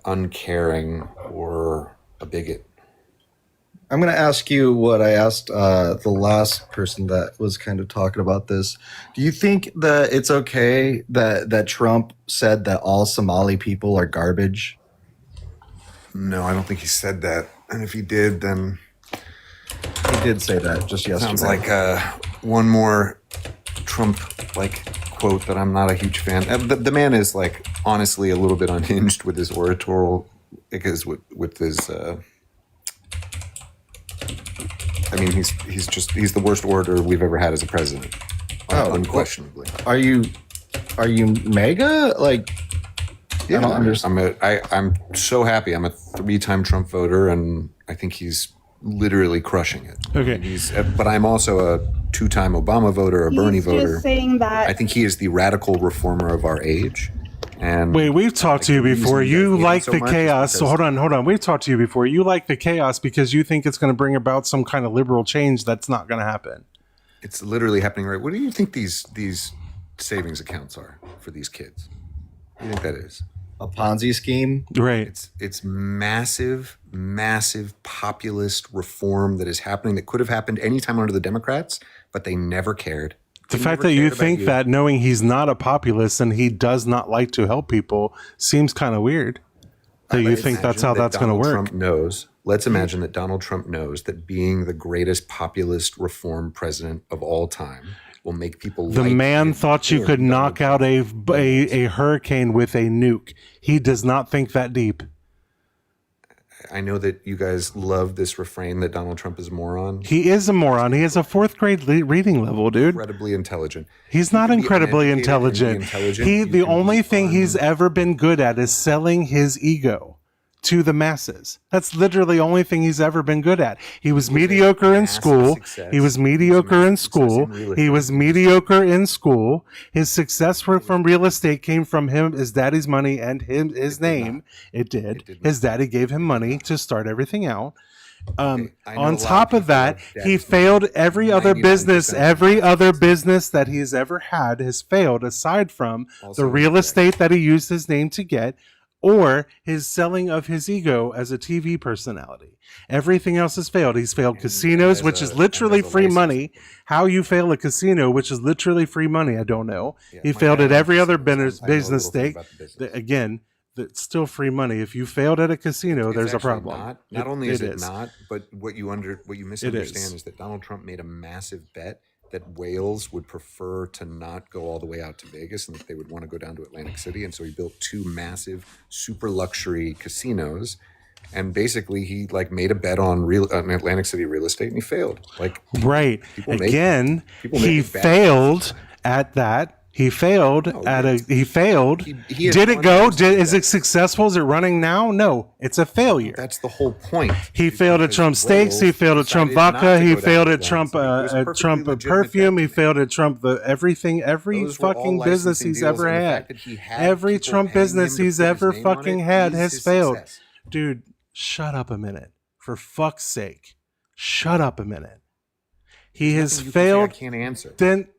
uncaring, or a bigot. I'm going to ask you what I asked the last person that was kind of talking about this. Do you think that it's okay that Trump said that all Somali people are garbage? No, I don't think he said that. And if he did, then he did say that just yesterday. Sounds like one more Trump quote that I'm not a huge fan. The man is honestly a little bit unhinged with his oratorial, because with his. I mean, he's the worst orator we've ever had as a president, unquestionably. Are you mega? Yeah, I'm so happy. I'm a 3-time Trump voter, and I think he's literally crushing it. Okay. But I'm also a 2-time Obama voter, a Bernie voter. Just saying that. I think he is the radical reformer of our age. And wait, we've talked to you before. You like the chaos. So hold on. We've talked to you before. You like the chaos because you think it's going to bring about some kind of liberal change that's not going to happen. It's literally happening right. What do you think these savings accounts are for these kids? What do you think that is? A Ponzi scheme? Right. It's massive populist reform that is happening that could have happened anytime under the Democrats, but they never cared. The fact that you think that, knowing he's not a populist and he does not like to help people, seems kind of weird. That you think that's how that's going to work. Let's imagine that Donald Trump knows that being the greatest populist reform president of all time will make people. The man thought you could knock out a hurricane with a nuke. He does not think that deep. I know that you guys love this refrain that Donald Trump is a moron. He is a moron. He has a 4th grade reading level, dude. Incredibly intelligent. He's not incredibly intelligent. The only thing he's ever been good at is selling his ego to the masses. That's literally the only thing he's ever been good at. He was mediocre in school. He was mediocre in school. He was mediocre in school. His success from real estate came from him, his daddy's money, and his name. It did. His daddy gave him money to start everything out. On top of that, he failed every other business. Every other business that he's ever had has failed, aside from the real estate that he used his name to get, or his selling of his ego as a TV personality. Everything else has failed. He's failed casinos, which is literally free money. How you fail a casino, which is literally free money, I don't know. He failed at every other business stake. Again, it's still free money. If you failed at a casino, there's a problem. Not only is it not, but what you misunderstand is that Donald Trump made a massive bet that whales would prefer to not go all the way out to Vegas and that they would want to go down to Atlantic City. And so he built 2 massive super luxury casinos. And basically he like made a bet on Atlantic City real estate and he failed. Right. Again, he failed at that. He failed he failed. Did it go? Is it successful? Is it running now? No, it's a failure. That's the whole point. He failed at Trump steaks. He failed at Trump vodka. He failed at Trump Trump perfume. He failed at Trump everything. Every fucking business he's ever had. Every Trump business he's ever fucking had has failed. Dude, shut up a minute. For fuck's sake, shut up a minute. He has failed. I can't answer. Then.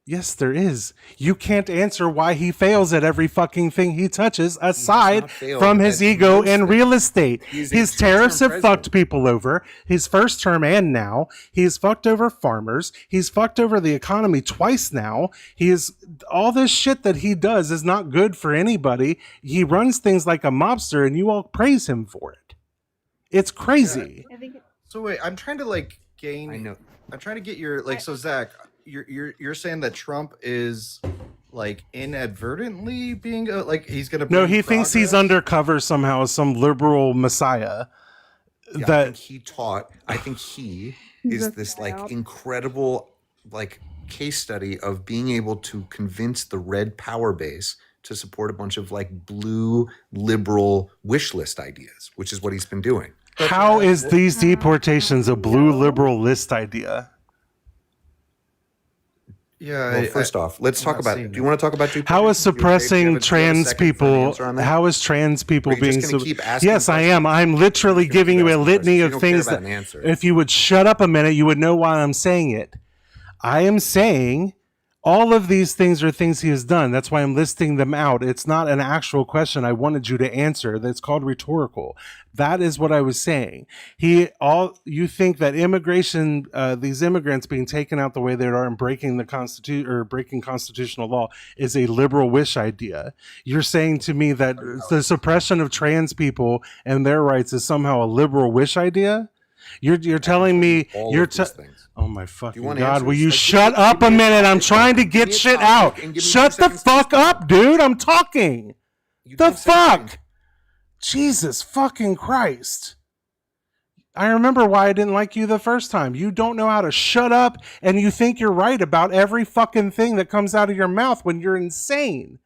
Yes, there is. You can't answer why he fails at every fucking thing he touches, aside from his ego in real estate. His tariffs have fucked people over. His first term and now. He's fucked over farmers. He's fucked over the economy twice now. All this shit that he does is not good for anybody. He runs things like a mobster, and you all praise him for it. It's crazy. So wait, I'm trying to gain. I know. I'm trying to get your so Zach. You're saying that Trump is inadvertently being he's gonna no he thinks he's undercover somehow as some liberal messiah I think he is this incredible case study of being able to convince the red power base to support a bunch of blue liberal wish list ideas, which is what he's been doing. How is these deportations a blue liberal list idea? Yeah. Well, first off, let's talk about. Do you want to talk about how is suppressing trans people? How is trans people being? Yes, I am. I'm literally giving you a litany of things that, if you would shut up a minute, you would know why I'm saying it. I am saying all of these things are things he has done. That's why I'm listing them out. It's not an actual question I wanted you to answer. That's called rhetorical. That is what I was saying. You think that immigration, these immigrants being taken out the way they are and breaking the constitution or breaking constitutional law is a liberal wish idea. You're saying to me that the suppression of trans people and their rights is somehow a liberal wish idea? You're telling me oh my fucking God, will you shut up a minute? I'm trying to get shit out. Shut the fuck up, dude. I'm talking. The fuck? Jesus fucking Christ. I remember why I didn't like you the first time. You don't know how to shut up, and you think you're right about every fucking thing that comes out of your mouth when you're insane.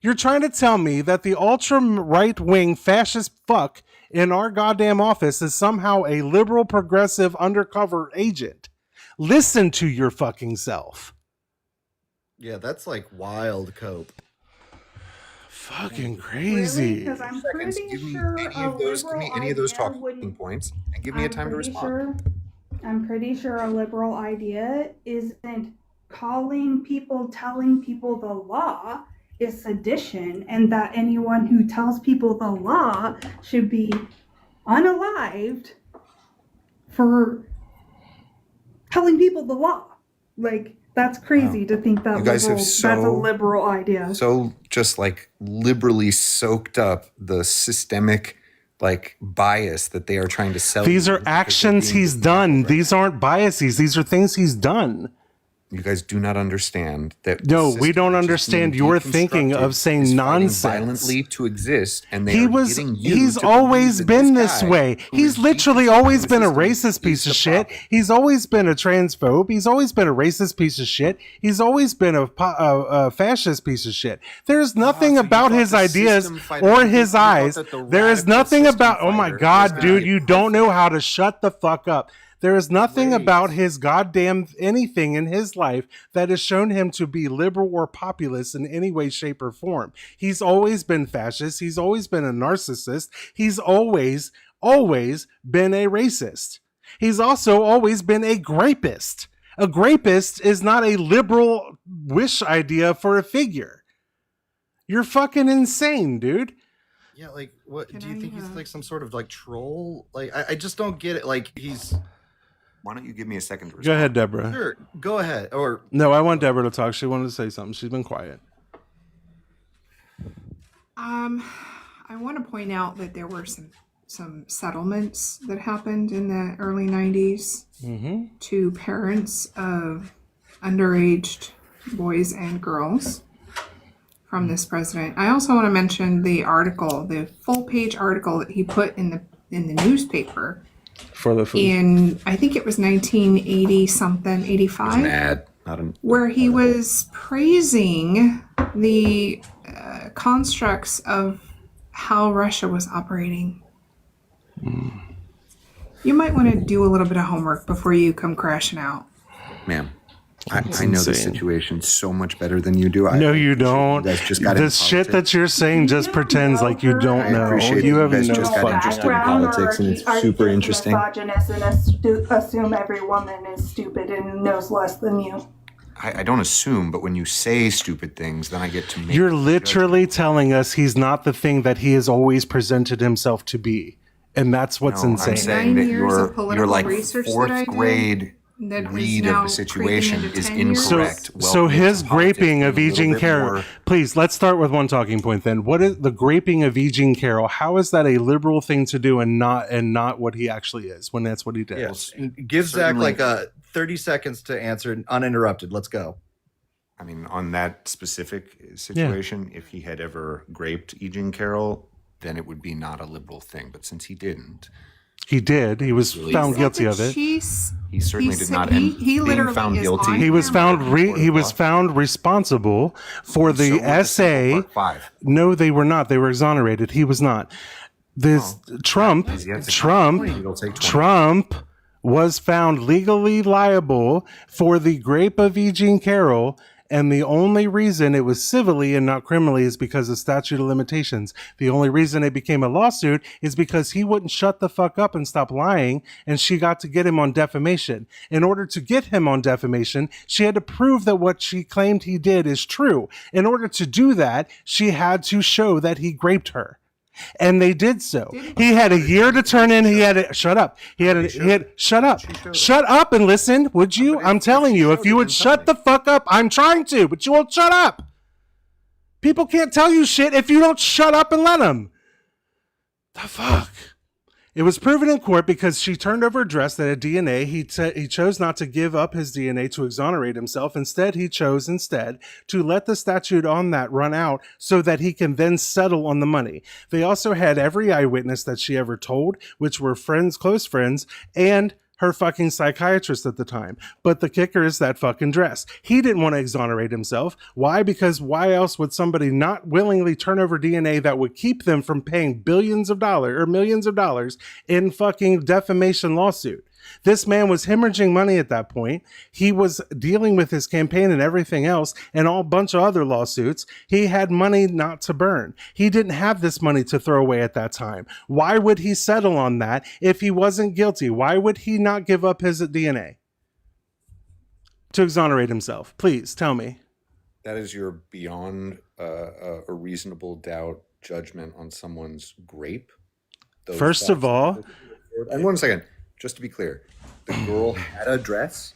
You're trying to tell me that the ultra right-wing fascist fuck in our goddamn office is somehow a liberal progressive undercover agent. Listen to your fucking self. Yeah, that's wild, Cope. Fucking crazy. Because I'm pretty sure any of those talking points and give me a time to respond. I'm pretty sure a liberal idea isn't telling people the law is sedition, and that anyone who tells people the law should be unalived for telling people the law. That's crazy to think that that's a liberal idea. So just liberally soaked up the systemic bias that they are trying to sell. These are actions he's done. These aren't biases. These are things he's done. You guys do not understand that. No, the we system don't is just understand being your thinking deconstructed, of saying is fighting nonsense. violently to exist, and they He are was getting you he's to always believe that been this this guy way. who He's is literally deconstructing always the been a system racist is piece the of shit. problem. He's always been a transphobe. He's always been a racist piece of shit. He's always been a fascist piece of shit. There's nothing so you about thought his the ideas system fighter- or you his thought eyes. that the There is radical nothing system about, oh my fighter God, was dude, gonna you be don't know how to shut the fuck up. There is nothing Great. about his goddamn anything in his life that has shown him to be liberal or populist in any way, shape, or form. He's always been fascist. He's always been a narcissist. He's always been a racist. He's also always been a grapist. A grapist is not a liberal wish idea for a figure. You're fucking insane, dude. Yeah, like what Can do you I, think he's like some sort of like troll? Like I just don't get it. Like he's Why don't you give me a second to respond? Go ahead, Deborah. sure, go ahead. Or No, I want Deborah to talk. She wanted to say something. She's been quiet. I want to point out that there were some settlements that happened in the early 90s to parents of underaged boys and girls from this president. I also want to mention the article, the full page article that he put in the newspaper For the food. in, I think it was 1980 something, 85. An ad, not an. Where he was praising the constructs of how Russia was operating. You might want to do a little bit of homework before you come crashing out. Ma'am, I know the insane. situation so much better than you do. No, you don't. You guys just got The in shit politics. that you're saying just pretends like you don't I know. appreciate You that have you guys no just got fucking interested in politics, and it's super interesting. Misogynist and assume every woman is stupid and knows less than you. I don't assume, but when you say stupid things, then I get to make. You're literally telling us he's not the thing that he has always presented himself to be. And that's what's No, insane. I'm saying 9 that years of your political like research that fourth I did grade that is read now of the situation creeping into is 10 years. incorrect. So Welcome his to politics graping being of a little Eugene bit Carroll. more- Please, let's start with one talking point then. What is the graping of Eugene Carroll? How is that a liberal thing to do and not what he actually is when that's what he did? yes, give Zach certainly- like 30 seconds to answer uninterrupted. Let's go. I mean, on that specific situation, if he had ever graped Eugene Carroll, then it would be not a liberal thing. But since he didn't, He did. He was found guilty of it. he certainly did not. He And being literally found is guilty, on He was camera. found he was found responsible for the So were the essay. Central Park Five. No, they were not. They were exonerated. He was not. This Trump It'll take 20. Trump was found legally liable for the grape of Eugene Carroll, and the only reason it was civilly and not criminally is because of statute of limitations. The only reason it became a lawsuit is because he wouldn't shut the fuck up and stop lying, and she got to get him on defamation. In order to get him on defamation, she had to prove that what she claimed he did is true. In order to do that, she had to show that he graped her. And they did so. He had a year to turn in. He had to shut up. Shut up and listen, would you? I'm telling you, if you would shut the fuck up, I'm trying to, but you won't shut up. People can't tell you shit if you don't shut up and let them. The fuck? It was proven in court because she turned over a dress that had DNA. He chose not to give up his DNA to exonerate himself. Instead, he chose to let the statute on that run out so that he can then settle on the money. They also had every eyewitness that she ever told, which were friends, close friends, and her fucking psychiatrist at the time. But the kicker is that fucking dress. He didn't want to exonerate himself. Why? Because why else would somebody not willingly turn over DNA that would keep them from paying billions of dollars or millions of dollars in fucking defamation lawsuit? This man was hemorrhaging money at that point. He was dealing with his campaign and everything else and all bunch of other lawsuits. He had money not to burn. He didn't have this money to throw away at that time. Why would he settle on that if he wasn't guilty? Why would he not give up his DNA to exonerate himself? Please tell me. That is your beyond a reasonable doubt judgment on someone's grape. Those First of facts- all, and one second, just to be clear, the girl had a dress.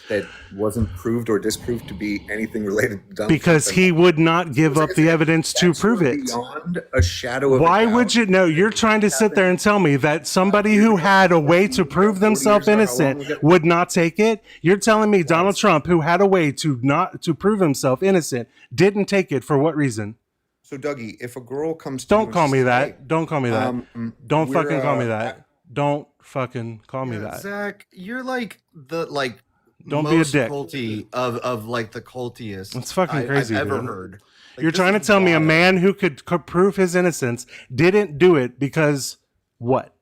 that wasn't proved or disproved to be anything related to Donald Because Trump? he would not give up the evidence to prove it. Beyond a shadow of Why a doubt. would you know? You're trying to sit there and tell me that somebody who had a way to prove themselves innocent would not take it? You're telling me Donald Trump, who had a way to prove himself innocent, didn't take it for what reason? So, Dougie, if a girl comes to you Don't and call she me says, that. "Hey, Don't call me that. Don't we're, fucking call me that. Don't fucking call me that. Zach, you're like the Don't be a most dick. culty of like the cultiest. It's fucking crazy, I've ever dude. heard. Like, You're this trying to is tell me a wild. man who could prove his innocence didn't do it because what?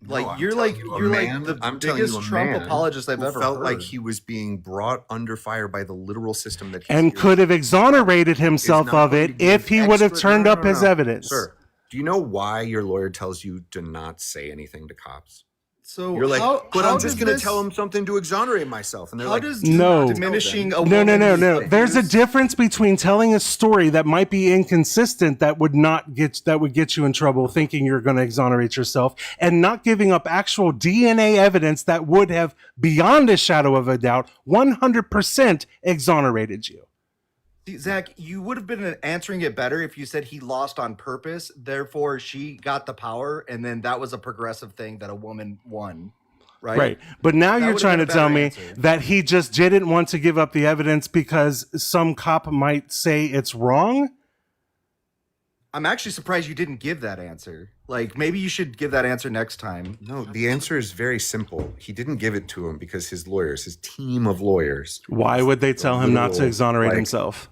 Like No, you're I'm like telling you, a you're man- like the I'm telling you, biggest a Trump man apologist I've who ever felt heard. like he was being brought under fire by the literal system that he's And here could have exonerated is himself not of going it to give if he would have extra- turned no, up no, his no. evidence. Sir, do you know why your lawyer tells you to not say anything to cops? So You're like, but how I'm just does going to this- tell him something to exonerate myself. And they're How like, does No. diminishing a No, no, no, woman's no. There's a abuse- difference between telling a story that might be inconsistent that would get you in trouble thinking you're going to exonerate yourself and not giving up actual DNA evidence that would have, beyond a shadow of a doubt, 100% exonerated you. See, Zach, you would have been answering it better if you said he lost on purpose, therefore she got the power, and then that was a progressive thing that a woman won. Right. But now That you're would've trying been to a tell better me answer. that he just didn't want to give up the evidence because some cop might say it's wrong. I'm actually surprised you didn't give that answer. Like, maybe you should give that answer next time. no, the answer is very simple. He didn't give it to him because his lawyers, his team of lawyers. Why would they tell him not to literal, exonerate like, himself?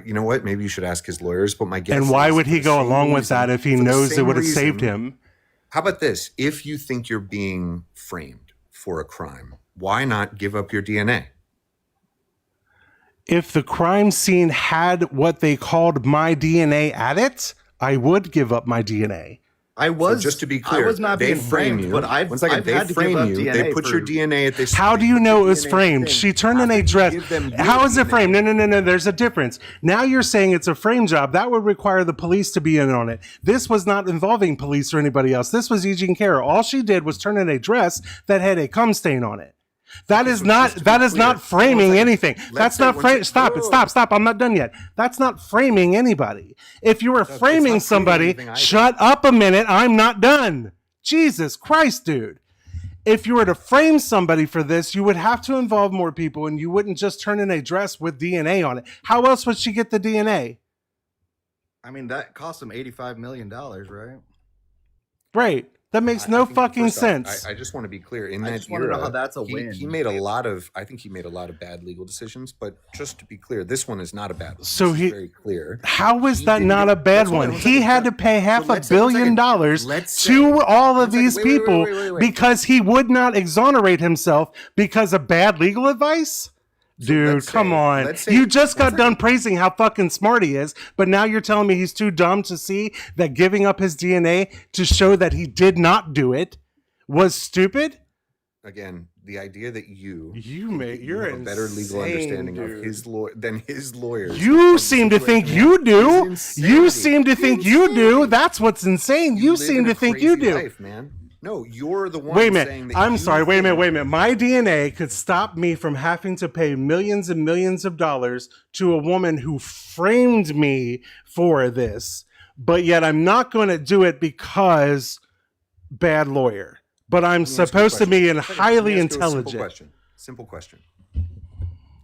You know what? Maybe you should ask his lawyers, but my guess And why is would for he the go same along with reason- that if he for the knows it same would have saved reason- him? How about this? If you think you're being framed for a crime, why not give up your DNA? If the crime scene had what they called my DNA at it, I would give up my DNA. I was So just to be clear, I was not they being frame framed, you. but I've, One second, I've they had to frame give up you. DNA They put your for- DNA at this. How do you know it was framed? She turned in a dress. How is it framed? No. There's a difference. Now you're saying it's a frame job. That would require the police to be in on it. This was not involving police or anybody else. This was Eugene Carroll. All she did was turn in a dress that had a cum stain on it. That is not framing anything. That's not frame. Stop. I'm not done yet. That's not framing anybody. If you were framing somebody, shut up a minute. I'm not done. Jesus Christ, dude. If you were to frame somebody for this, you would have to involve more people and you wouldn't just turn in a dress with DNA on it. How else would she get the DNA? I mean, that cost him $85 million, right? Right. That makes no fucking sense. I just want to be clear. In I that just wanna know era, how that's a he- win. He made a lot of. I think he made a lot of bad legal decisions. But just to be clear, this one is not a bad one. So This is he- very clear. How is He that didn't not get- a bad Let's hold one? on one He second. had to pay half So a let's say- one billion second. dollars Let's to say- all of one second. these Wait, people wait. because he would not exonerate himself because of bad legal advice? Dude, let's come say- on. let's say- You just got done praising how fucking smart he is, but now you're telling me he's too dumb to see that giving up his DNA to show that he did not do it was stupid? Again, the idea that you're have a better legal insane, understanding dude. of his than his lawyers. You of the seem to think situation you do. is You insanity. seem to think you do. That's what's insane. You live seem in to a think you crazy do. life, man. No, you're the one. Wait a saying minute. that I'm you sorry. Wait a think- minute. My DNA could stop me from having to pay millions and millions of dollars to a woman who framed me for this, but yet I'm not going to do it because bad lawyer. But I'm Let me ask you a supposed to question. be Let me highly ask you a simple intelligent. question. Simple question.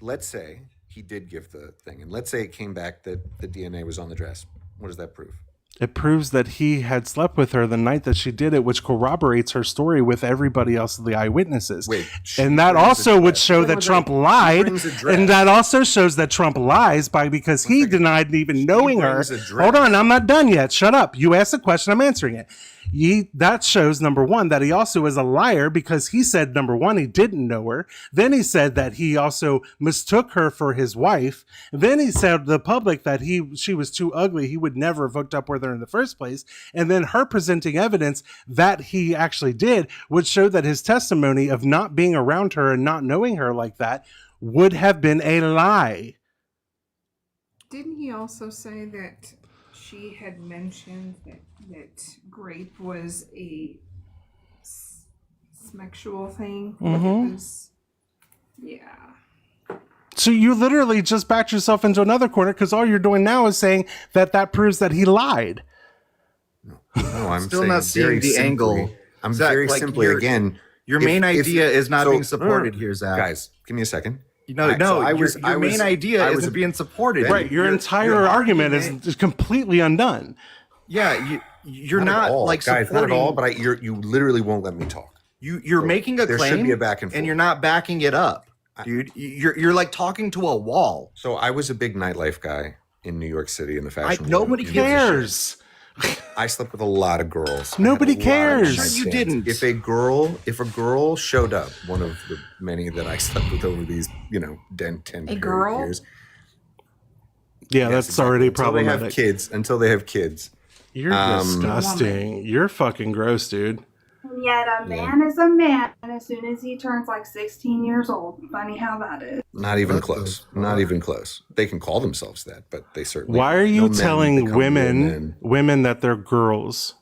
Let's say he did give the thing, and let's say it came back that the DNA was on the dress. What does that prove? It proves that he had slept with her the night that she did it, which corroborates her story with everybody else, the eyewitnesses. Wait, she and that brings a also would dress. show Wait, that wait, Trump wait. She lied. brings a dress. And that also shows that Trump lies because he denied even knowing her. brings a dress. Hold on, I'm not done yet. Shut up. You asked a question, I'm answering it. That shows, number one, that he also is a liar because he said, number one, he didn't know her. Then he said that he also mistook her for his wife. Then he said to the public that she was too ugly. He would never have hooked up with her in the first place. And then her presenting evidence that he actually did would show that his testimony of not being around her and not knowing her like that would have been a lie. Didn't he also say that she had mentioned that grape was a sexual thing? Mhm. It was Yeah. So you literally just backed yourself into another corner because all you're doing now is saying that proves that he lied. No, I'm Still saying not seeing very the simply- angle. I'm Zach, very like, simply again. Your if- main if- idea is not so- being supported here, Zach. Guys, give me a second. No, I- no. so I your was- your I was- main idea I was isn't a- being supported. Right. Your entire argument is completely undone. Yeah, you're Not not at all, like guys, not at all. supporting- But you literally won't let me talk. You're So making a there claim. should be a back and forth. and you're not backing it up, dude. You're like talking to a wall. So I was a big nightlife guy in New York City in the fashion. Nobody world. cares. I slept with a lot of girls. Nobody I had a lot of cares. one-night Sure you stands. didn't. If a girl showed up, one of the many that I slept with over these, 10 A girl? years. Yeah, Yes, that's already until they have problematic. Until they have kids. You're Um, disgusting. You're fucking gross, dude. And yet a man is a man as soon as he turns like 16 years old. Funny how that is. Not even What the close. fuck? Not even close. They can call themselves that, but they certainly. Why are no you men telling become real men. women that they're girls?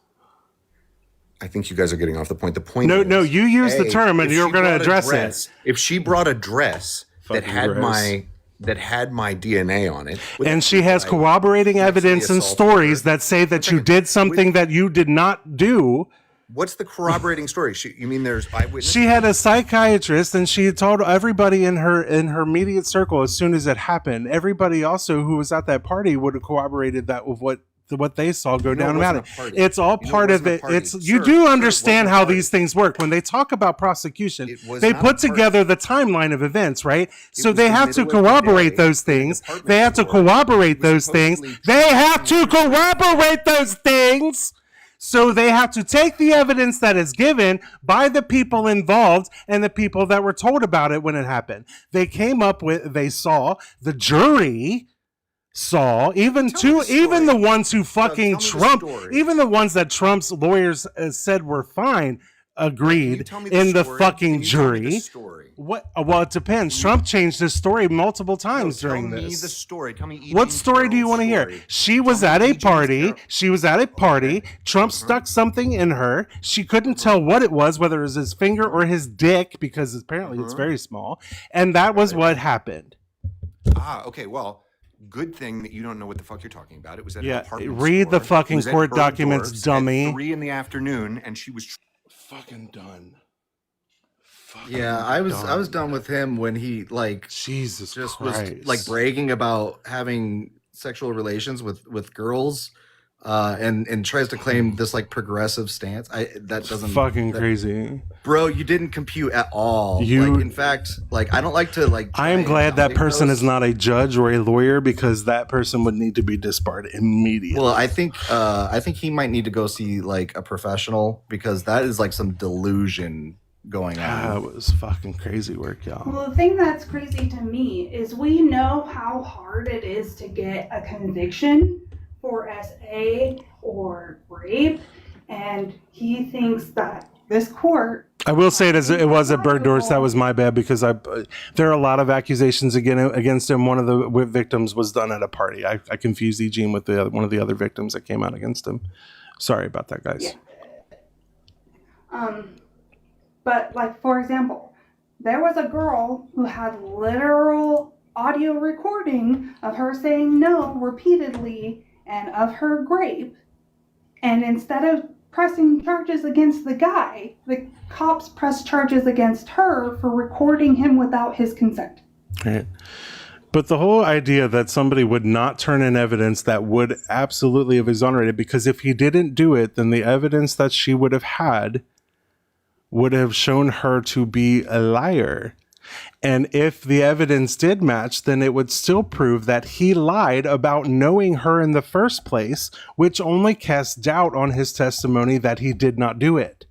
I think you guys are getting off the point. The point. No, is, no, you use the term and if you're she going to brought a address dress- it. If she brought a dress that Fucking had gross. that had my DNA on it, And she has corroborating evidence and assaulted stories her. that say that you Second, did something that you did not do. What's the corroborating story? You mean there's eyewitness? She had a psychiatrist and she had told everybody in her immediate circle as soon as it happened. Everybody also who was at that party would have corroborated that with what they saw go down it about wasn't it. a party. It's all You know, part it of wasn't a it. party. It's Sir, you sir, do it understand wasn't a how party. these things work. When they talk about prosecution, It was they not put a party. together the timeline of events, right? So was they the have to middle of the corroborate day those in a things. department They have to store. corroborate It was those things. supposedly They have to corroborate those things. So they have to take the evidence that is given by the people involved and the people that were told about it when it happened. They came up with, they saw, the jury saw, even the ones who fucking tell me the Trump, story. even the ones that Trump's lawyers said were fine, agreed tell me in the story? fucking Can you tell me the jury. story? What? Well, it depends. Trump changed his story multiple times during Tell me this. the story. Tell me. E. What James story do you Carroll's want to hear? story. She was Tell at me a E. James party. Carroll. She was at a party. Trump stuck something in her. She couldn't tell what it was, whether it was his finger or his dick, because apparently it's very small. And that was what happened. Okay. Well, good thing that you don't know what the fuck you're talking about. It was at Yeah, an apartment read the store. fucking It was at court documents, Bergdorf's dummy. At 3 p.m, and she was. Fucking done. Yeah, I was done with him when he like Jesus just Christ. was like bragging about having sexual relations with girls, and tries to claim this like progressive stance. That doesn't fucking that- crazy. Bro, you didn't compute at all. You- like, in fact, like I don't like to like. I am try glad and that validate person those. is not a judge or a lawyer, because that person would need to be disbarred immediately. Well, I think he might need to go see like a professional, because that is like some delusion going that on. was fucking crazy work, y'all. Well, the thing that's crazy to me is we know how hard it is to get a conviction for SA or rape, and he thinks that this court. I will say it was at Bergdorf's. That was my bad, because there are a lot of accusations against him. One of the victims was done at a party. I confused Eugene with one of the other victims that came out against him. Sorry about that, guys. Yeah. But like, for example, there was a girl who had literal audio recording of her saying no repeatedly and of her grape. And instead of pressing charges against the guy, the cops pressed charges against her for recording him without his consent. Right. But the whole idea that somebody would not turn in evidence that would absolutely have exonerated, because if he didn't do it, then the evidence that she would have had would have shown her to be a liar. And if the evidence did match, then it would still prove that he lied about knowing her in the first place, which only casts doubt on his testimony that he did not do it.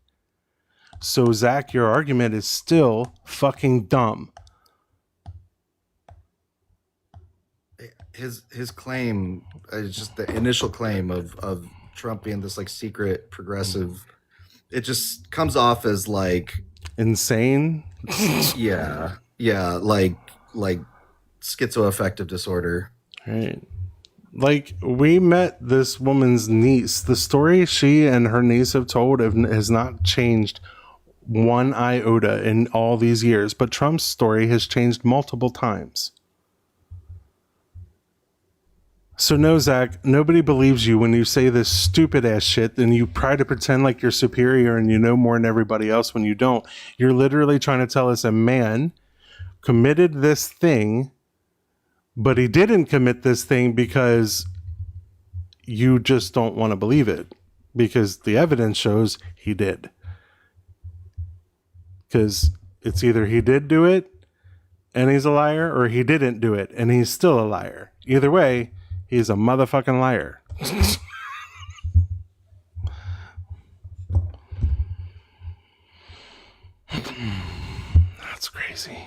So, Zach, your argument is still fucking dumb. His claim is just the initial claim of Trump being this like secret progressive. It just comes off as like insane. yeah, like schizoaffective disorder. Right. Like, we met this woman's niece. The story she and her niece have told has not changed one iota in all these years, but Trump's story has changed multiple times. So no, Zach, nobody believes you when you say this stupid ass shit and you try to pretend like you're superior and you know more than everybody else when you don't. You're literally trying to tell us a man committed this thing, but he didn't commit this thing because you just don't want to believe it, because the evidence shows he did. Because it's either he did do it and he's a liar, or he didn't do it and he's still a liar. Either way, he's a motherfucking liar. That's crazy.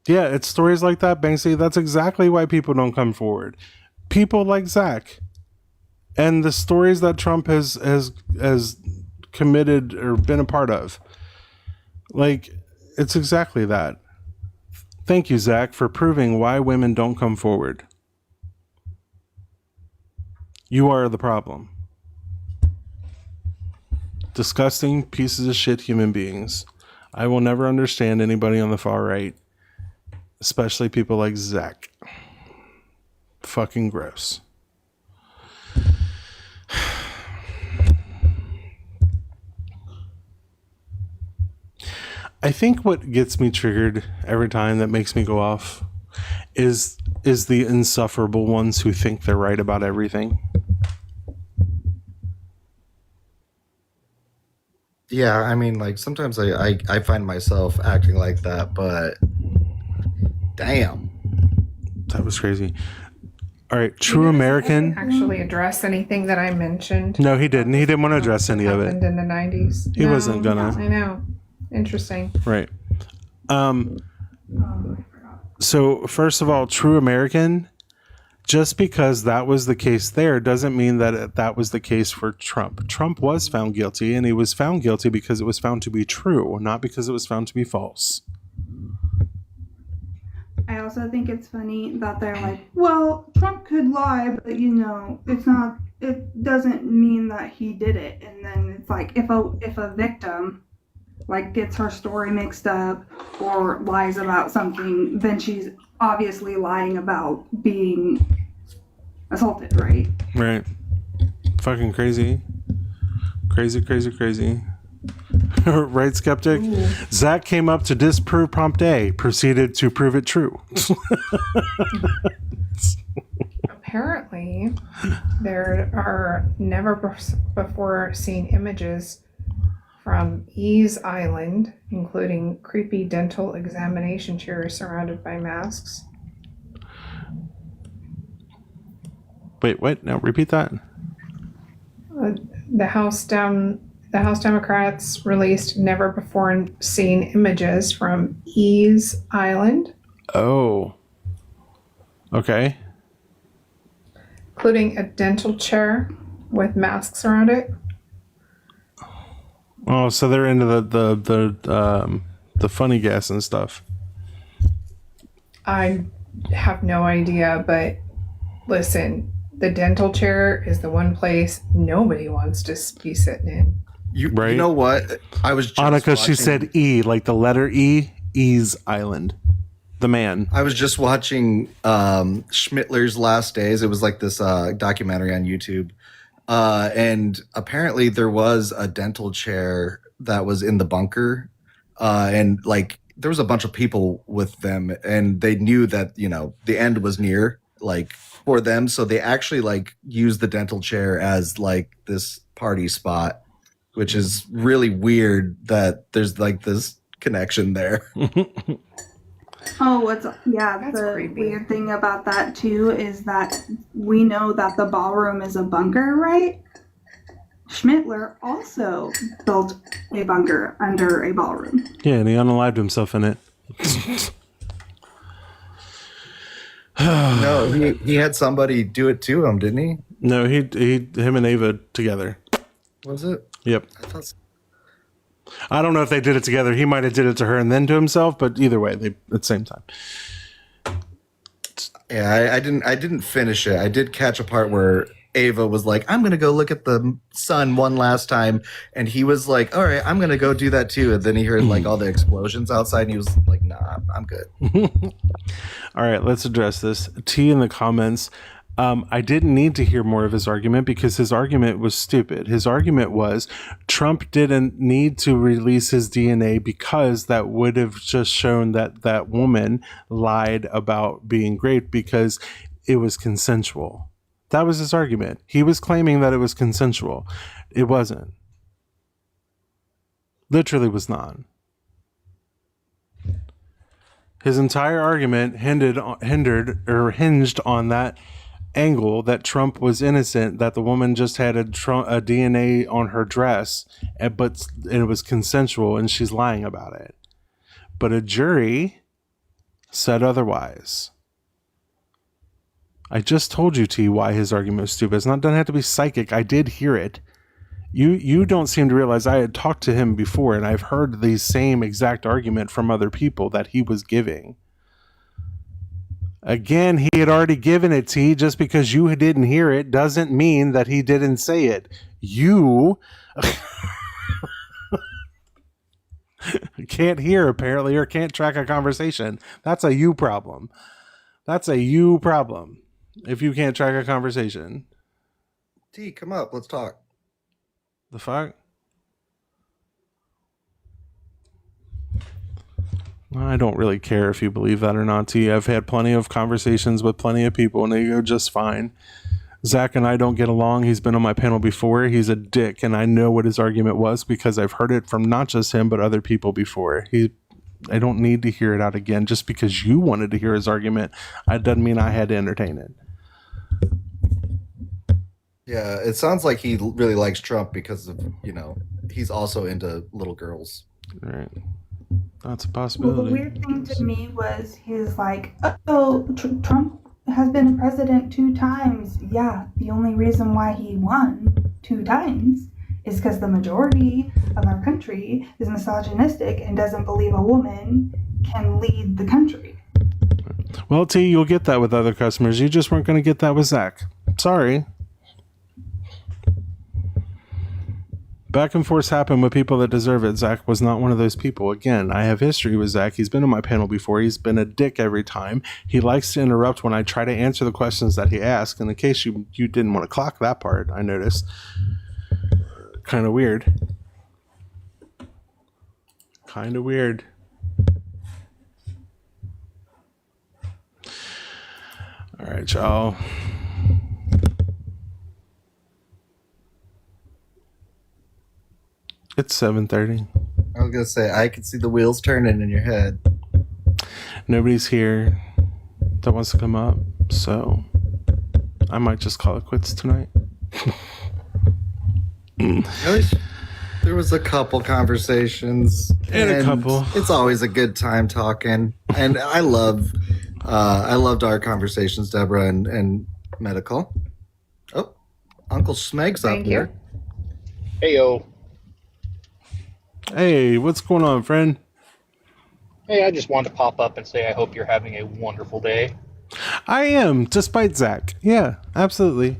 Yeah, it's stories like that, Banksy. That's exactly why people don't come forward. People like Zach. And the stories that Trump has committed or been a part of. Like, it's exactly that. Thank you, Zach, for proving why women don't come forward. You are the problem. Disgusting pieces of shit human beings. I will never understand anybody on the far right, especially people like Zach. Fucking gross. I think what gets me triggered every time, that makes me go off, is the insufferable ones who think they're right about everything. Yeah, I mean, like, sometimes I find myself acting like that, but damn. That was crazy. All right, True American. Actually address anything that I mentioned. No, he didn't. He didn't want to address any of it. Happened in the 90s. He wasn't gonna. I know. Interesting. Right. So first of all, True American, just because that was the case there doesn't mean that that was the case for Trump. Trump was found guilty, and he was found guilty because it was found to be true, not because it was found to be false. I also think it's funny that they're like, well, Trump could lie, but it doesn't mean that he did it. And then it's like, if a victim like gets her story mixed up or lies about something, then she's obviously lying about being assaulted, right? Right. Fucking crazy. Crazy. Right, Skeptic? Ooh. Zach came up to disprove Prompt A, proceeded to prove it true. Apparently, there are never before seen images from Ease Island, including creepy dental examination chairs surrounded by masks. Wait, what? Now repeat that. The House Democrats released never before seen images from Ease Island. Oh. Okay. Including a dental chair with masks around it. Oh, so they're into the funny gas and stuff. I have no idea, but listen, the dental chair is the one place nobody wants to be sitting in. You know what? I was just Annika, she watching- said E, like the letter E, Ease Island. The man. I was just watching Schmittler's Last Days. It was like this documentary on YouTube. And apparently there was a dental chair that was in the bunker. And like there was a bunch of people with them, and they knew that, you know, the end was near, like, for them. So they actually like used the dental chair as like this party spot, which is really weird that there's like this connection there. Oh, That's the creepy. weird thing about that too is that we know that the ballroom is a bunker, right? Schmittler also built a bunker under a ballroom. Yeah, and he unalived himself in it. No, he had somebody do it to him, didn't he? No, him and Ava together. Was it? Yep. I thought so. I don't know if they did it together. He might have did it to her and then to himself, but either way, they at the same time. Yeah, I didn't finish it. I did catch a part where Ava was like, I'm gonna go look at the sun one last time, and he was like, all right, I'm gonna go do that too. And then he heard like all the explosions outside, and he was like, nah, I'm good. All right, let's address this. T in the comments. I didn't need to hear more of his argument because his argument was stupid. His argument was Trump didn't need to release his DNA because that would have just shown that that woman lied about being raped because it was consensual. That was his argument. He was claiming that it was consensual. It wasn't. Literally was not. His entire argument hinged on that angle that Trump was innocent, that the woman just had a DNA on her dress, but it was consensual and she's lying about it. But a jury said otherwise. I just told you, T, why his argument was stupid. It doesn't have to be psychic. I did hear it. You don't seem to realize I had talked to him before, and I've heard the same exact argument from other people that he was giving. Again, he had already given it, T. Just because you didn't hear it doesn't mean that he didn't say it. You can't hear, apparently, or can't track a conversation. That's a you problem. That's a you problem if you can't track a conversation. T, come up. Let's talk. The fuck? I don't really care if you believe that or not, T. I've had plenty of conversations with plenty of people and they go just fine. Zach and I don't get along. He's been on my panel before. He's a dick, and I know what his argument was because I've heard it from not just him but other people before. I don't need to hear it out again. Just because you wanted to hear his argument, it doesn't mean I had to entertain it. Yeah, it sounds like he really likes Trump because of, he's also into little girls. Right. That's a Well, possibility. the weird thing to me was he's like, oh, Trump has been president 2 times. Yeah, the only reason why he won 2 times is because the majority of our country is misogynistic and doesn't believe a woman can lead the country. Well, T, you'll get that with other customers. You just weren't going to get that with Zach. Sorry. Back and forth happen with people that deserve it. Zach was not one of those people. Again, I have history with Zach. He's been on my panel before. He's been a dick every time. He likes to interrupt when I try to answer the questions that he asks. In the case you didn't want to clock that part, I noticed. Kind of weird. Kind of weird. All right, y'all. It's 7:30. I was gonna say I can see the wheels turning in your head. Nobody's here that wants to come up, so I might just call it quits tonight. There was a couple conversations, and a couple. It's always a good time talking, and I loved our conversations, Deborah and Medical. Oh, Uncle Smeg's up here. Heyo. Hey, what's going on, friend? Hey, I just wanted to pop up and say I hope you're having a wonderful day. I am, despite Zach. Yeah, absolutely.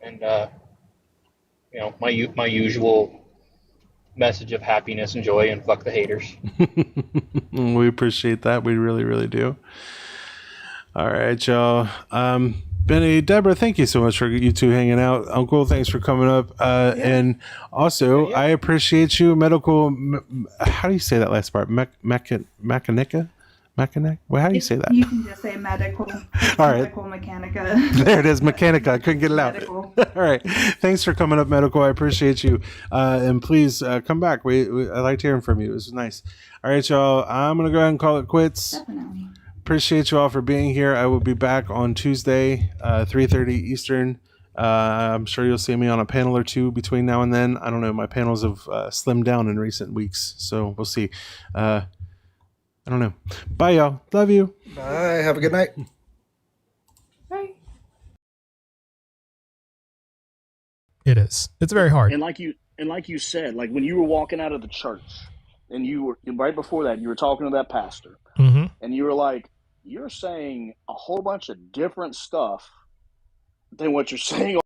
And my usual message of happiness and joy and fuck the haters. We appreciate that. We really, really do. All right, y'all. Benny, Deborah, thank you so much for you two hanging out. Uncle, thanks for coming up. And also, I appreciate you, Medical. How do you say that last part? Mechanica? Well, how do you say that? You can just say medical. All right. Medical mechanica. There it is, Mechanica. I couldn't get it out. Medical. All right. Thanks for coming up, Medical. I appreciate you. And please come back. I liked hearing from you. It was nice. All right, y'all. I'm going to go ahead and call it quits. Definitely. Appreciate you all for being here. I will be back on Tuesday, 3:30 Eastern. I'm sure you'll see me on a panel or two between now and then. I don't know. My panels have slimmed down in recent weeks, so we'll see. I don't know. Bye, y'all. Love you. Bye. Have a good night. Bye. It is. It's very hard. And like you said, like when you were walking out of the church, and you were right before that, you were talking to that pastor, mm-hmm. and you were like, "You're saying a whole bunch of different stuff then what you're saying